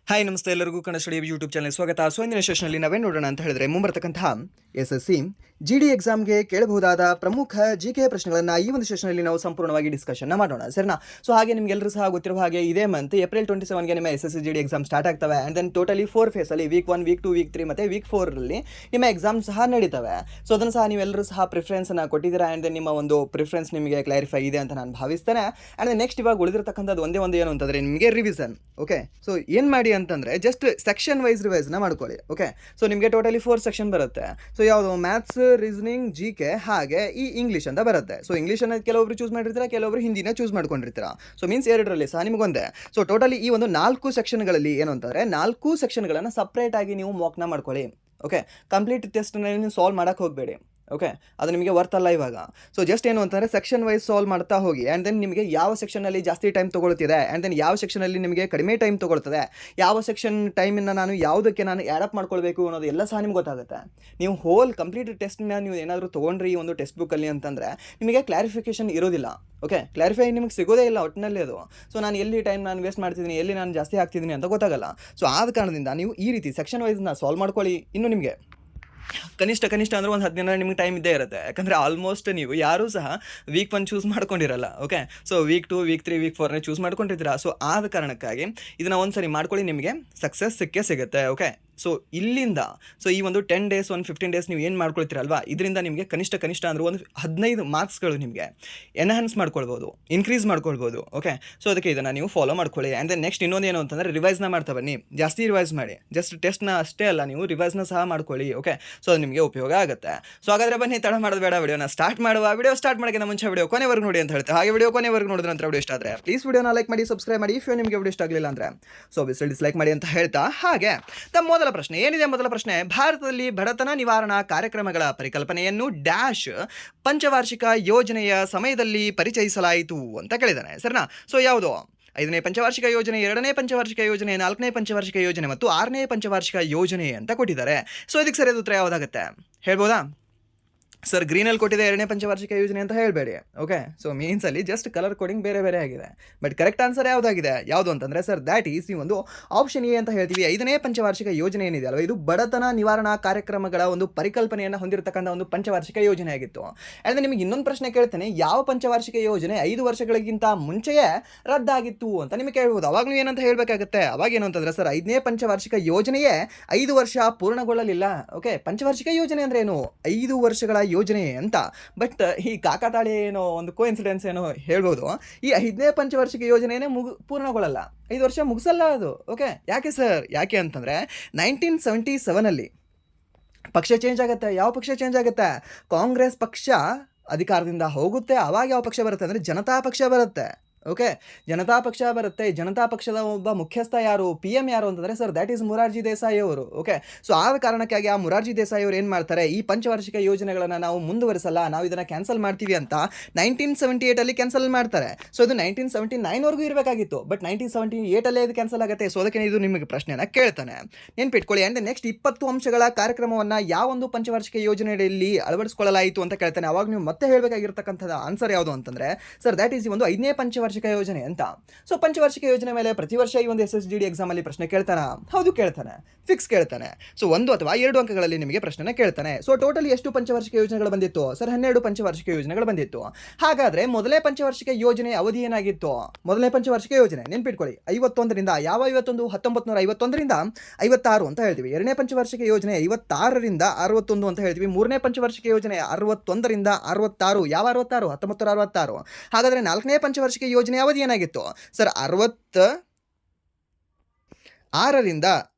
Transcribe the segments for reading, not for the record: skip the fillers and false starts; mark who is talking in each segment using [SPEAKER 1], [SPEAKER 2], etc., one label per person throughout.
[SPEAKER 1] Hi ನಮಸ್ತೆ ಎಲ್ಲರಿಗೂ Kannada study YouTube channel ಸ್ವಾಗತ. ಸೊ ಇಂದಿನ ಸೆಷನಲ್ಲಿ ನಾವೇನು ನೋಡೋಣ ಅಂತ ಹೇಳಿದ್ರೆ ಮುಂಬರತಕ್ಕಂತಹ SSC GD ಎಕ್ಸಾಮ್ಗೆ ಕೇಳಬಹುದಾದ ಪ್ರಮುಖ GK ಪ್ರಶ್ನೆಗಳನ್ನು ಈ ಒಂದು ಸೆಷನಲ್ಲಿ ನಾವು ಸಂಪೂರ್ಣವಾಗಿ ಡಿಸ್ಕಷನ್ ಮಾಡೋಣ ಸರಿನಾ. ಸೊ ಹಾಗೆ ನಿಮಗೆಲ್ಲರೂ ಸಹ ಗೊತ್ತಿರುವ ಹಾಗೆ ಇದೇ ಮಂತ್ ಏಪ್ರಿಲ್ 27ಗೆ ನಿಮ್ಮ SSC GD ಎಕ್ಸಾಮ್ ಸ್ಟಾರ್ಟ್ ಆಗ್ತವೆ. ಆ್ಯಂಡ್ ದೆನ್ ಟೋಟಲಿ 4 ಫೇಸಲ್ಲಿ ವೀಕ್ 1, ವೀಕ್ 2, ವೀಕ್ 3 ಮತ್ತು ವೀಕ್ 4ರಲ್ಲಿ ನಿಮ್ಮ ಎಕ್ಸಾಮ್ ಸಹ ನಡೀತವೆ. ಸೊ ಅದನ್ನು ಸಹ ನೀವೆಲ್ಲರೂ ಸಹ ಪ್ರಿಫರೆನ್ಸನ್ನು ಕೊಟ್ಟಿದ್ದೀರಾ. ಆ್ಯಂಡ್ ದೆನ್ ನಿಮ್ಮ ಒಂದು ಪ್ರಿಫರೆನ್ಸ್ ನಿಮಗೆ ಕ್ಲಾರಿಫೈ ಇದೆ ಅಂತ ನಾನು ಭಾವಿಸ್ತೇನೆ. ಆ್ಯಂಡ್ ನೆಕ್ಸ್ಟ್ ಇವಾಗ ಉಳಿದಿರತಕ್ಕಂಥದ್ದು ಒಂದೇ ಒಂದು ಏನು ಅಂತಂದರೆ ನಿಮಗೆ ರಿವಿಷನ್. ಓಕೆ, ಸೊ ಏನು ಮಾಡಿ ಅಂತಂದರೆ ಜಸ್ಟ್ ಸೆಕ್ಷನ್ ವೈಸ್ ರಿವೈಸ್ನ ಮಾಡ್ಕೊಳ್ಳಿ. ಓಕೆ, ಸೊ ನಿಮಗೆ ಟೋಟಲಿ 4 ಸೆಕ್ಷನ್ ಬರುತ್ತೆ. ಸೊ ಯಾವುದು ಮ್ಯಾಥ್ಸ್, ರೀಸನಿಂಗ್, GK ಹಾಗೆ ಈ ಇಂಗ್ಲೀಷ್ ಅಂತ ಬರುತ್ತೆ. ಸೊ ಇಂಗ್ಲೀಷನ್ನು ಕೆಲವೊಬ್ರು ಚೂಸ್ ಮಾಡಿರ್ತೀರಾ, ಕೆಲವೊಬ್ರು ಹಿಂದಿನ ಚೂಸ್ ಮಾಡ್ಕೊಂಡಿರ್ತೀರಾ. ಸೊ ಮೀನ್ಸ್ ಎರಡರಲ್ಲಿ ಸಹ ನಿಮಗೊಂದೇ. ಸೊ ಟೋಟಲಿ ಈ ಒಂದು 4 ಸೆಕ್ಷನ್ಗಳಲ್ಲಿ ಏನು ಅಂತಂದರೆ 4 ಸೆಕ್ಷನ್ಗಳನ್ನು ಸಪ್ರೇಟಾಗಿ ನೀವು ಮಾಕ್ನ ಮಾಡ್ಕೊಳ್ಳಿ. ಓಕೆ, ಕಂಪ್ಲೀಟ್ ಟೆಸ್ಟ್ನ ನೀವು ಸಾಲ್ವ್ ಮಾಡೋಕ್ಕೆ ಹೋಗಬೇಡಿ. ಓಕೆ, ಅದು ನಿಮಗೆ ವರ್ತ್ ಅಲ್ಲ ಇವಾಗ. ಸೊ ಜಸ್ಟ್ ಏನು ಅಂತಂದರೆ ಸೆಕ್ಷನ್ ವೈಸ್ ಸಾಲ್ವ್ ಮಾಡ್ತಾ ಹೋಗಿ. ಆ್ಯಂಡ್ ದೆನ್ ನಿಮಗೆ ಯಾವ ಸೆಕ್ಷನಲ್ಲಿ ಜಾಸ್ತಿ ಟೈಮ್ ತೊಗೊಳ್ತಿದೆ, ಆ್ಯಂಡ್ ದೆನ್ ಯಾವ ಸೆಕ್ಷನಲ್ಲಿ ನಿಮಗೆ ಕಡಿಮೆ ಟೈಮ್ ತೊಗೊಳ್ತದೆ, ಯಾವ ಸೆಕ್ಷನ್ ಟೈಮನ್ನು ನಾನು ಯಾವುದಕ್ಕೆ ನಾನು ಆ್ಯಡಪ್ ಮಾಡ್ಕೊಳ್ಬೇಕು ಅನ್ನೋದು ಎಲ್ಲ ಸಹ ನಿಮ್ಗೆ ಗೊತ್ತಾಗುತ್ತೆ. ನೀವು ಹೋಲ್ ಕಂಪ್ಲೀಟ್ ಟೆಸ್ಟ್ನ ನೀವು ಏನಾದರೂ ತೊಗೊಂಡ್ರಿ ಈ ಒಂದು ಟೆಕ್ಸ್ಟ್ ಬುಕ್ಕಲ್ಲಿ ಅಂತಂದರೆ ನಿಮಗೆ ಕ್ಲಾರಿಫಿಕೇಷನ್ ಇರೋದಿಲ್ಲ. ಓಕೆ, ಕ್ಲಾರಿಫೈ ನಿಮಗೆ ಸಿಗೋದೇ ಇಲ್ಲ ಒಟ್ಟಿನಲ್ಲಿ ಅದು. ಸೊ ನಾನು ಎಲ್ಲಿ ಟೈಮ್ ನಾನು ವೇಸ್ಟ್ ಮಾಡ್ತಿದ್ದೀನಿ, ಎಲ್ಲಿ ನಾನು ಜಾಸ್ತಿ ಆಗ್ತಿದ್ದೀನಿ ಅಂತ ಗೊತ್ತಾಗಲ್ಲ. ಸೊ ಆದ ಕಾರಣದಿಂದ ನೀವು ಈ ರೀತಿ ಸೆಕ್ಷನ್ ವೈಸ್ನ ಸಾಲ್ವ್ ಮಾಡ್ಕೊಳ್ಳಿ. ಇನ್ನು ನಿಮಗೆ ಕನಿಷ್ಠ ಅಂದರೆ ಒಂದು 10 ದಿನ ನಿಮಗೆ ಟೈಮ್ ಇದ್ದೇ ಇರುತ್ತೆ. ಯಾಕಂದರೆ ಆಲ್ಮೋಸ್ಟ್ ನೀವು ಯಾರೂ ಸಹ ವೀಕ್ 1 ಚೂಸ್ ಮಾಡ್ಕೊಂಡಿರಲ್ಲ. Okay, so week 2, week 3, week 4ನೇ ಚೂಸ್ ಮಾಡ್ಕೊಂಡಿರ್ತೀರಾ. ಸೊ ಆದ ಕಾರಣಕ್ಕಾಗಿ ಇದನ್ನು ಒಂದು ಸರಿ ಮಾಡ್ಕೊಳ್ಳಿ, ನಿಮಗೆ ಸಕ್ಸಸ್ ಸಿಕ್ಕೇ ಸಿಗುತ್ತೆ. ಓಕೆ, ಸೊ ಇಲ್ಲಿಂದ ಸೊ ಈ ಒಂದು 10 ಡೇಸ್, ಒಂದು 15 ಡೇಸ್ ನೀವು ಏನು ಮಾಡ್ಕೊಳ್ತೀರಲ್ವಾ, ಇದರಿಂದ ನಿಮಗೆ ಕನಿಷ್ಠ ಅಂದರೆ ಒಂದು 15 ಮಾರ್ಕ್ಸ್ಗಳು ನಿಮಗೆ ಎನ್ಹಾನ್ಸ್ ಮಾಡ್ಕೊಳ್ಬೋದು, ಇನ್ಕ್ರೀಸ್ ಮಾಡ್ಕೊಳ್ಬೋದು. ಓಕೆ, ಸೊ ಅದಕ್ಕೆ ಇದನ್ನು ನೀವು ಫಾಲೋ ಮಾಡ್ಕೊಳ್ಳಿ. ಆ್ಯಂಡ್ ದೆನ್ ನೆಕ್ಸ್ಟ್ ಇನ್ನೊಂದು ಏನು ಅಂತಂದರೆ ರಿವೈಸ್ನ ಮಾಡ್ತಾ ಬನ್ನಿ. ಜಾಸ್ತಿ ರಿವೈಸ್ ಮಾಡಿ, ಜಸ್ಟ್ ಟೆಸ್ಟ್ನ ಅಷ್ಟೇ ಅಲ್ಲ, ನೀವು ರಿವೈಸ್ನ ಸಹ ಮಾಡ್ಕೊಳ್ಳಿ. ಓಕೆ, ಸೊ ಅದು ನಿಮಗೆ ಉಪಯೋಗ ಆಗುತ್ತೆ. ಸೊ ಹಾಗಾದರೆ ಬನ್ನಿ, ತಡ ಮಾಡೋದು ಬೇಡ, ವಿಡಿಯೋನ ಸ್ಟಾರ್ಟ್ ಮಾಡುವ. ವಿಡಿಯೋ ಸ್ಟಾರ್ಟ್ ಮಾಡೋಕ್ಕಿಂತ ಮುಂಚೆ ವಿಡಿಯೋ ಕೊನೆವರೆಗೂ ನೋಡಿ ಅಂತ ಹೇಳ್ತಾರೆ. ಹಾಗೆ ವಿಡಿಯೋ ಕೊನೆವರೆಗೂ ನೋಡಿದ ನಂತರ ವಿಡಿಯೋ ಇಷ್ಟ ಆದರೆ ಪ್ಲೀಸ್ ವಿಡಿಯೋನ ಲೈಕ್ ಮಾಡಿ, ಸಬ್ಸ್ಕ್ರೈಬ್ ಮಾಡಿ. ಇಫ್ ನಿಮಗೆ ವಿಡಿಯೋ ಇಷ್ಟ ಆಗಲಿಲ್ಲ ಅಂದರೆ ಸೊ ಬಿಸಿ ಡಿಸ್ಲೈಕ್ ಮಾಡಿ ಅಂತ ಹೇಳ್ತಾ, ಹಾಗೆ ಮೊದಲ ಪ್ರಶ್ನೆ ಏನಿದೆ, ಮೊದಲ ಪ್ರಶ್ನೆ, ಭಾರತದಲ್ಲಿ ಬಡತನ ನಿವಾರಣಾ ಕಾರ್ಯಕ್ರಮಗಳ ಪರಿಕಲ್ಪನೆಯನ್ನು ಡ್ಯಾಶ್ ಪಂಚವಾರ್ಷಿಕ ಯೋಜನೆಯ ಸಮಯದಲ್ಲಿ ಪರಿಚಯಿಸಲಾಯಿತು ಅಂತ ಕೇಳಿದ್ದಾನೆ. ಸರಿನಾ. ಸೊ ಯಾವುದು 5ನೇ ಪಂಚವಾರ್ಷಿಕ ಯೋಜನೆ, 2ನೇ ಪಂಚವಾರ್ಷಿಕ ಯೋಜನೆ, 4ನೇ ಪಂಚವಾರ್ಷಿಕ ಯೋಜನೆ ಮತ್ತು 6ನೇ ಪಂಚವಾರ್ಷಿಕ ಯೋಜನೆ ಅಂತ ಕೊಟ್ಟಿದ್ದಾರೆ. ಸೊ ಇದಕ್ಕೆ ಸರಿಯಾದ ಉತ್ತರ ಯಾವುದಾಗುತ್ತೆ ಹೇಳ್ಬೋದಾ? ಸರ್ ಗ್ರೀನಲ್ಲಿ ಕೊಟ್ಟಿದೆ 2ನೇ ಪಂಚವಾರ್ಷಿಕ ಯೋಜನೆ ಅಂತ ಹೇಳಬೇಡಿ. ಓಕೆ, ಸೊ ಮೀನ್ಸಲ್ಲಿ ಜಸ್ಟ್ ಕಲರ್ ಕೋಡಿಂಗ್ ಬೇರೆ ಬೇರೆ ಆಗಿದೆ. ಬಟ್ ಕರೆಕ್ಟ್ ಆನ್ಸರ್ ಯಾವುದಾಗಿದೆ, ಯಾವುದು ಅಂತಂದರೆ ಸರ್ ದ್ಯಾಟ್ ಈಸ್ ಈ ಒಂದು ಆಪ್ಷನ್ ಎ ಅಂತ ಹೇಳ್ತೀವಿ. 5ನೇ ಪಂಚವಾರ್ಷಿಕ ಯೋಜನೆ ಏನಿದೆ ಅಲ್ವಾ, ಇದು ಬಡತನ ನಿವಾರಣಾ ಕಾರ್ಯಕ್ರಮಗಳ ಒಂದು ಪರಿಕಲ್ಪನೆಯನ್ನು ಹೊಂದಿರತಕ್ಕಂಥ ಒಂದು ಪಂಚವಾರ್ಷಿಕ ಯೋಜನೆ ಆಗಿತ್ತು. ಆ್ಯಂಡ್ ನಿಮಗೆ ಇನ್ನೊಂದು ಪ್ರಶ್ನೆ ಕೇಳ್ತೇನೆ, ಯಾವ ಪಂಚವಾರ್ಷಿಕ ಯೋಜನೆ 5 ವರ್ಷಗಳಿಗಿಂತ ಮುಂಚೆಯೇ ರದ್ದಾಗಿತ್ತು ಅಂತ ನಿಮಗೆ ಕೇಳ್ಬೋದು. ಅವಾಗ ನೀವು ಏನಂತ ಹೇಳಬೇಕಾಗುತ್ತೆ, ಅವಾಗ ಏನು ಅಂತಂದರೆ ಸರ್ 5ನೇ ಪಂಚವಾರ್ಷಿಕ ಯೋಜನೆಯೇ 5 ವರ್ಷ ಪೂರ್ಣಗೊಳ್ಳಲಿಲ್ಲ. ಓಕೆ, ಪಂಚವಾರ್ಷಿಕ ಯೋಜನೆ ಅಂದರೆ ಏನು, 5 ವರ್ಷಗಳ ಯೋಜನೆ ಅಂತ. ಬಟ್ ಈ ಕಾಕತಾಳಿ ಏನೋ ಒಂದು ಕೋಇನ್ಸಿಡೆನ್ಸ್ ಏನೋ ಹೇಳ್ಬೋದು, ಈ 5ನೇ ಪಂಚವಾರ್ಷಿಕ ಯೋಜನೆಯೇ ಪೂರ್ಣಗೊಳ್ಳಲ್ಲ, 5 ವರ್ಷ ಮುಗಿಸಲ್ಲ ಅದು. ಓಕೆ, ಯಾಕೆ ಸರ್, ಯಾಕೆ ಅಂತಂದರೆ 1977 ಪಕ್ಷ ಚೇಂಜ್ ಆಗುತ್ತೆ. ಯಾವ ಪಕ್ಷ ಚೇಂಜ್ ಆಗುತ್ತೆ? ಕಾಂಗ್ರೆಸ್ ಪಕ್ಷ ಅಧಿಕಾರದಿಂದ ಹೋಗುತ್ತೆ. ಆವಾಗ ಯಾವ ಪಕ್ಷ ಬರುತ್ತೆ ಅಂದರೆ ಜನತಾ ಪಕ್ಷ ಬರುತ್ತೆ. ಓಕೆ, ಜನತಾ ಪಕ್ಷ ಬರುತ್ತೆ. ಜನತಾ ಪಕ್ಷದ ಒಬ್ಬ ಮುಖ್ಯಸ್ಥ ಯಾರು, PM ಯಾರು ಅಂತಂದರೆ sir that is Morarji Desai ಅವರು. ಓಕೆ, ಸೊ ಆದ ಕಾರಣಕ್ಕಾಗಿ ಆ ಮೊರಾರ್ಜಿ ದೇಸಾಯಿ ಅವರು ಏನು ಮಾಡ್ತಾರೆ, ಈ ಪಂಚವಾರ್ಷಿಕ ಯೋಜನೆಗಳನ್ನು ನಾವು ಮುಂದುವರಿಸಲ್ಲ, ನಾವು ಇದನ್ನು ಕ್ಯಾನ್ಸಲ್ ಮಾಡ್ತೀವಿ ಅಂತ 1978 ಕ್ಯಾನ್ಸಲ್ ಮಾಡ್ತಾರೆ. ಸೊ ಇದು 1979ವರೆಗೂ ಇರಬೇಕಾಗಿತ್ತು. ಬಟ್ 1978 ಇದು ಕ್ಯಾನ್ಸಲ್ ಆಗುತ್ತೆ. ಸೊ ಅದಕ್ಕೆ ಇದು ನಿಮಗೆ ಪ್ರಶ್ನೆನ ಕೇಳ್ತಾನೆ, ನೆನ್ಪಿಟ್ಕೊಳ್ಳಿ. ಆ್ಯಂಡ್ ನೆಕ್ಸ್ಟ್ 20 ಅಂಶಗಳ ಕಾರ್ಯಕ್ರಮವನ್ನು ಯಾವ ಒಂದು ಪಂಚವಾರ್ಷಿಕ ಯೋಜನೆಯಲ್ಲಿ ಅಳವಡಿಸಿಕೊಳ್ಳಲಾಯಿತು ಅಂತ ಕೇಳ್ತಾನೆ. ಅವಾಗ ನೀವು ಮತ್ತೆ ಹೇಳಬೇಕಾಗಿರ್ತಕ್ಕಂಥದ್ದು ಆನ್ಸರ್ ಯಾವುದು ಅಂತಂದರೆ ಸರ್ ದ್ಯಾಟ್ ಈಸ್ ಈ ಒಂದು 5ನೇ ಪಂಚವಾರ್ಷಿಕ ಯೋಜನೆ ಅಂತ. ಸೊ ಪಂಚವಾರ್ಷಿಕ ಯೋಜನೆ ಮೇಲೆ ಪ್ರತಿ ವರ್ಷ ಈ ಒಂದು SSGD ಎಕ್ಸಾಮಲ್ಲಿ ಪ್ರಶ್ನೆ ಕೇಳ್ತಾನ? ಹೌದು ಕೇಳ್ತಾನೆ, ಫಿಕ್ಸ್ ಕೇಳ್ತಾನೆ. ಸೊ 1 ಅಥವಾ 2 ಅಂಕಗಳಲ್ಲಿ ನಿಮಗೆ ಪ್ರಶ್ನೆ ಕೇಳ್ತಾನೆ. ಸೊ ಟೋಟಲಿ ಎಷ್ಟು ಪಂಚವಾರ್ಷಿಕ ಯೋಜನೆಗಳು ಬಂದಿತ್ತು ಸರ್? 12 ಪಂಚವಾರ್ಷಿಕ ಯೋಜನೆಗಳು ಬಂದಿತ್ತು. ಹಾಗಾದರೆ ಮೊದಲೇ ಪಂಚವಾರ್ಷಿಕ ಯೋಜನೆ ಅವಧಿ ಏನಾಗಿತ್ತು? ಮೊದಲನೇ ಪಂಚವಾರ್ಷಿಕ ಯೋಜನೆ ನೆನ್ಪಿಟ್ಕೊಳ್ಳಿ 51ರಿಂದ, ಯಾವ 51? 1951ರಿಂದ 56 ಅಂತ ಹೇಳ್ತೀವಿ. 2ನೇ ಪಂಚವಾರ್ಷಿಕ ಯೋಜನೆ 56ರಿಂದ 61 ಅಂತ ಹೇಳ್ತೀವಿ. 3ನೇ ಪಂಚವಾರ್ಷಿಕ ಯೋಜನೆ 61ರಿಂದ 66. ಯಾವ 66? 1966. ಹಾಗಾದರೆ 4ನೇ ಪಂಚವಾರ್ಷಿಕ ಯೋಜನೆ ಅವಧಿ ಏನಾಗಿತ್ತು ಸರ್? 66ರಿಂದ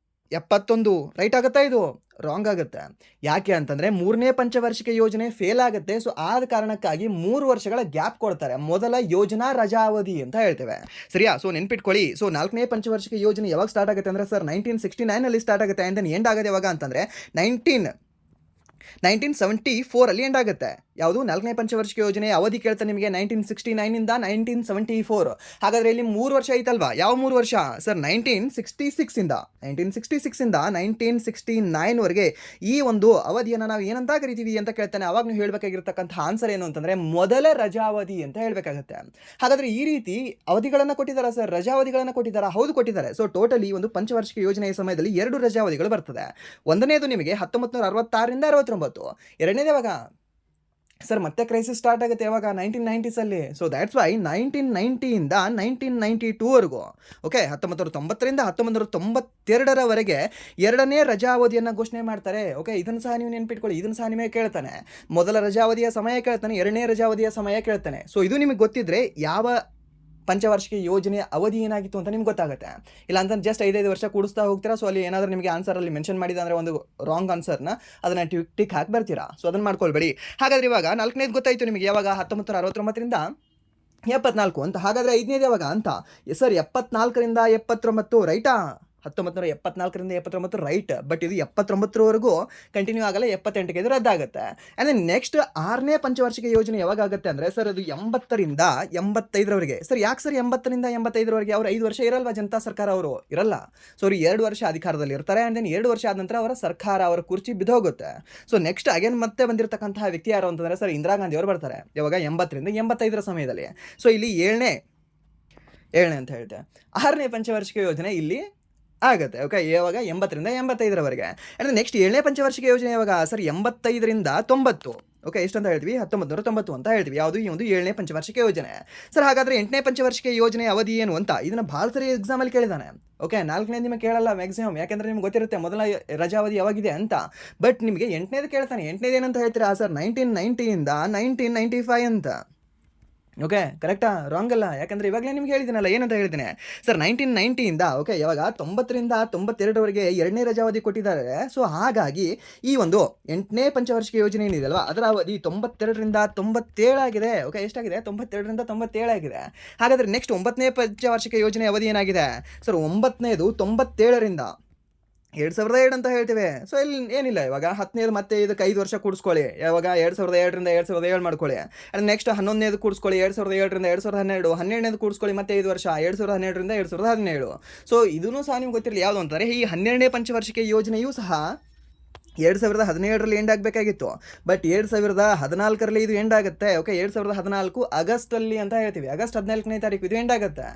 [SPEAKER 1] 71. ರೈಟ್ ಆಗುತ್ತಾ? ಇದು ರಾಂಗ್ ಆಗುತ್ತೆ. ಯಾಕೆ ಅಂತಂದರೆ 3ನೇ ಪಂಚವಾರ್ಷಿಕ ಯೋಜನೆ ಫೇಲ್ ಆಗುತ್ತೆ. ಸೊ ಆದ ಕಾರಣಕ್ಕಾಗಿ 3 ವರ್ಷಗಳ ಗ್ಯಾಪ್ ಕೊಡ್ತಾರೆ. ಮೊದಲ ಯೋಜನಾ ರಜಾವಧಿ ಅಂತ ಹೇಳ್ತೇವೆ. ಸರಿಯಾ? ಸೊ ನೆನ್ಪಿಟ್ಕೊಳ್ಳಿ. ಸೊ 4ನೇ ಪಂಚವಾರ್ಷಿಕ ಯೋಜನೆ ಯಾವಾಗ ಸ್ಟಾರ್ಟ್ ಆಗುತ್ತೆ ಅಂದರೆ ಸರ್ 1969 ಸ್ಟಾರ್ಟ್ ಆಗುತ್ತೆ. ಆ್ಯಂಡ್ ದೆನ್ ಎಂಡ್ ಆಗೋದು ಯಾವಾಗ ಅಂತಂದರೆ 1974 ಎಂಡ್ ಆಗುತ್ತೆ. ಯಾವುದು 4ನೇ ಪಂಚವಾರ್ಷಿಕ ಯೋಜನೆ ಅವಧಿ ಕೇಳ್ತಾನೆ ನಿಮಗೆ 1969 1974. ಹಾಗಾದರೆ ಇಲ್ಲಿ 3 ವರ್ಷ ಐತಲ್ವಾ? ಯಾವ 3 ವರ್ಷ ಸರ್? 1966 ಇಂದ 1969ವರೆಗೆ ಈ ಒಂದು ಅವಧಿಯನ್ನು ನಾವು ಏನಂತ ಕರಿತೀವಿ ಅಂತ ಕೇಳ್ತಾನೆ. ಅವಾಗ ನೀವು ಹೇಳಬೇಕಾಗಿರ್ತಕ್ಕಂಥ ಆನ್ಸರ್ ಏನು ಅಂತಂದರೆ ಮೊದಲ ರಜಾವಧಿ ಅಂತ ಹೇಳಬೇಕಾಗುತ್ತೆ. ಹಾಗಾದರೆ ಈ ರೀತಿ ಅವಧಿಗಳನ್ನು ಕೊಟ್ಟಿದ್ದಾರಾ ಸರ್? ರಜಾವಧಿಗಳನ್ನು ಕೊಟ್ಟಿದ್ದಾರಾ? ಹೌದು ಕೊಟ್ಟಿದ್ದಾರೆ. ಸೊ ಟೋಟಲಿ ಒಂದು ಪಂಚವಾರ್ಷಿಕ ಯೋಜನೆಯ ಸಮಯದಲ್ಲಿ 2 ರಜಾವಧಿಗಳು ಬರ್ತದೆ. ಒಂದನೇದು ನಿಮಗೆ 1966ರಿಂದ 69. ಎರಡನೇದು ಯಾವಾಗ ಸರ್? ಮತ್ತೆ ಕ್ರೈಸಿಸ್ ಸ್ಟಾರ್ಟ್ ಆಗುತ್ತೆ ಯಾವಾಗ? 1990ಸಲ್ಲಿ. ಸೊ ದ್ಯಾಟ್ಸ್ ವೈ 1990ಇಂದ 1992ವರೆಗೂ, ಓಕೆ, 1990ರಿಂದ 1992ರವರೆಗೆ 2ನೇ ರಜಾವಧಿಯನ್ನು ಘೋಷಣೆ ಮಾಡ್ತಾರೆ. ಓಕೆ, ಇದನ್ನು ಸಹ ನೀವು ನೆನ್ಪಿಟ್ಕೊಳ್ಳಿ. ಇದನ್ನು ಸಹ ನಿಮಗೆ ಕೇಳ್ತಾನೆ. ಮೊದಲ ರಜಾವಧಿಯ ಸಮಯ ಕೇಳ್ತಾನೆ, 2ನೇ ರಜಾವಧಿಯ ಸಮಯ ಕೇಳ್ತಾನೆ. ಸೊ ಇದು ನಿಮಗೆ ಗೊತ್ತಿದ್ರೆ ಯಾವ ಪಂಚವಾರ್ಷಿಕ ಯೋಜನೆಯ ಅವಧಿ ಏನಾಗಿತ್ತು ಅಂತ ನಿಮ್ಗೆ ಗೊತ್ತಾಗುತ್ತೆ. ಇಲ್ಲ ಅಂತ ಜಸ್ಟ್ 5 ವರ್ಷ ಕೂಡಿಸ್ತಾ ಹೋಗ್ತೀರಾ. ಸೊ ಅಲ್ಲಿ ಏನಾದರೂ ನಿಮಗೆ ಆನ್ಸರಲ್ಲಿ ಮೆನ್ಷನ್ ಮಾಡಿದ ಅಂದರೆ ಒಂದು ರಾಂಗ್ ಆನ್ಸರ್ನ ಅದನ್ನು ಟಿಕ್ ಹಾಕಿ ಬರ್ತೀರಾ. ಸೊ ಅದನ್ನು ಮಾಡ್ಕೊಳ್ಬೇಡಿ. ಹಾಗಾದರೆ ಇವಾಗ 4ನೇದು ಗೊತ್ತಾಯಿತು ನಿಮಗೆ ಯಾವಾಗ? 1969ರಿಂದ 74 ಅಂತ. ಹಾಗಾದರೆ 5ನೇದು ಯಾವಾಗ ಅಂತ ಸರ್? 74ರಿಂದ 79 ರೈಟಾ? 1974ರಿಂದ 79 ರೈಟ್. ಬಟ್ ಇದು 79ರವರೆಗೂ ಕಂಟಿನ್ಯೂ ಆಗಲ್ಲ, 78ಗೆ ಇದು ರದ್ದಾಗುತ್ತೆ. ಆ್ಯಂಡ್ ದೆನ್ ನೆಕ್ಸ್ಟ್ 6ನೇ ಪಂಚವಾರ್ಷಿಕ ಯೋಜನೆ ಯಾವಾಗ ಆಗುತ್ತೆ ಅಂದರೆ ಸರ್ ಅದು 80ರಿಂದ 85ರವರೆಗೆ. ಸರ್ ಯಾಕೆ ಸರ್ 80ರಿಂದ 85ರವರೆಗೆ? ಅವ್ರು 5 ವರ್ಷ ಇರಲ್ವಾ ಜನತಾ ಸರ್ಕಾರ? ಅವರು ಇರಲ್ಲ. ಸೊ ಅವ್ರು 2 ವರ್ಷ ಅಧಿಕಾರದಲ್ಲಿ ಇರ್ತಾರೆ. ಆ್ಯಂಡ್ ದೆನ್ 2 ವರ್ಷ ಆದ ನಂತರ ಅವರ ಸರ್ಕಾರ, ಅವರ ಕುರ್ಚಿ ಬಿದ್ದೋಗುತ್ತೆ. ಸೊ ನೆಕ್ಸ್ಟ್ ಅಗೇನ್ ಮತ್ತೆ ಬಂದಿರತಕ್ಕಂತಹ ವ್ಯಕ್ತಿ ಯಾರು ಅಂತಂದರೆ ಸರ್ ಇಂದಿರಾ ಗಾಂಧಿ ಅವರು ಬರ್ತಾರೆ. ಯಾವಾಗ? 80ರಿಂದ 85ರ ಸಮಯದಲ್ಲಿ. ಸೊ ಇಲ್ಲಿ ಏಳನೇ ಅಂತ ಹೇಳ್ತೆ. 6ನೇ ಪಂಚವಾರ್ಷಿಕ ಯೋಜನೆ ಇಲ್ಲಿ ಆಗುತ್ತೆ. ಓಕೆ, ಯಾವಾಗ? 80ರಿಂದ 85ರವರೆಗೆ. ಆ್ಯಂಡ್ ನೆಕ್ಸ್ಟ್ 7ನೇ ಪಂಚವಾರ್ಷಿಕ ಯೋಜನೆ ಯಾವಾಗ ಸರ್? 85ರಿಂದ 90. ಓಕೆ, ಎಷ್ಟು ಅಂತ ಹೇಳ್ತೀವಿ? 1990 ಅಂತ ಹೇಳ್ತೀವಿ. ಯಾವುದು? ಈ ಒಂದು 7ನೇ ಪಂಚವಾರ್ಷಿಕ ಯೋಜನೆ. ಸರ್ ಹಾಗಾದರೆ 8ನೇ ಪಂಚವಾರ್ಷಿಕ ಯೋಜನೆ ಅವಧಿ ಏನು ಅಂತ ಇದನ್ನು ಭಾಳ ಸರಿ ಎಕ್ಸಾಮಲ್ಲಿ ಕೇಳಿದಾನೆ. ಓಕೆ, 4ನೇದು ನಿಮಗೆ ಕೇಳಲ್ಲ ಮ್ಯಾಕ್ಸಿಮಮ್, ಯಾಕೆಂದರೆ ನಿಮ್ಗೆ ಗೊತ್ತಿರುತ್ತೆ ಮೊದಲ ರಜಾವಧಿ ಯಾವಾಗಿದೆ ಅಂತ. ಬಟ್ ನಿಮಗೆ 8ನೇದು ಕೇಳ್ತಾನೆ. 8ನೇದು ಏನಂತ ಹೇಳ್ತೀರಾ ಸರ್? 1990ಇಂದ 1995 ಅಂತ. ಓಕೆ, ಕರೆಕ್ಟಾ? ರಾಂಗ್ ಅಲ್ಲ. ಯಾಕಂದರೆ ಇವಾಗಲೇ ನಿಮ್ಗೆ ಹೇಳಿದ್ದೀನಲ್ಲ, ಏನಂತ ಹೇಳಿದ್ದೀನಿ ಸರ್? 1990ಇಂದ ಓಕೆ ಯಾವಾಗ 90ರಿಂದ 92ರವರೆಗೆ 2ನೇ ರಜಾವಧಿ ಕೊಟ್ಟಿದ್ದಾರೆ. ಸೊ ಹಾಗಾಗಿ ಈ ಒಂದು 8ನೇ ಪಂಚವಾರ್ಷಿಕ ಯೋಜನೆ ಏನಿದೆಯಲ್ವಾ ಅದರ ಅವಧಿ 92ರಿಂದ 97 ಆಗಿದೆ. ಓಕೆ, ಎಷ್ಟಾಗಿದೆ? 92ರಿಂದ 97 ಆಗಿದೆ. ಹಾಗಾದರೆ ನೆಕ್ಸ್ಟ್ 9ನೇ ಪಂಚವಾರ್ಷಿಕ ಯೋಜನೆ ಅವಧಿ ಏನಾಗಿದೆ ಸರ್? 9ನೇದು 97ರಿಂದ 2002 ಅಂತ ಹೇಳ್ತೇವೆ. ಸೊ ಇಲ್ಲಿ ಏನಿಲ್ಲ. ಇವಾಗ 10ನೇದು ಮತ್ತೆ ಇದಕ್ಕೆ 5 ವರ್ಷ ಕೂಡಿಸ್ಕೊಳ್ಳಿ. ಯಾವಾಗ? 2002ರಿಂದ 2007 ಮಾಡ್ಕೊಳ್ಳಿ. And next 11ನೇದು ಕೂಡಿಸ್ಕೊಳ್ಳಿ 2007ರಿಂದ 2012. 12ನೇದು ಕೂಡಿಸ್ಕೊಳ್ಳಿ ಮತ್ತೆ 5 ವರ್ಷ 2012ರಿಂದ 2017. ಸೊ ಇದೂ ಸಹ ನಿಮ್ಗೆ ಗೊತ್ತಿರಲಿ ಯಾವುದು ಅಂತಾರೆ. ಈ 12ನೇ ಪಂಚವಾರ್ಷಿಕ ಯೋಜನೆಯೂ ಸಹ 2017ರಲ್ಲಿ ಎಂಡ್ ಆಗಬೇಕಾಗಿತ್ತು. ಬಟ್ 2014ರಲ್ಲಿ ಇದು ಎಂಡ್ ಆಗುತ್ತೆ. ಓಕೆ, 2014 ಆಗಸ್ಟಲ್ಲಿ ಅಂತ ಹೇಳ್ತೀವಿ. ಆಗಸ್ಟ್ 14ನೇ ತಾರೀಕು ಇದು ಎಂಡ್ ಆಗುತ್ತೆ.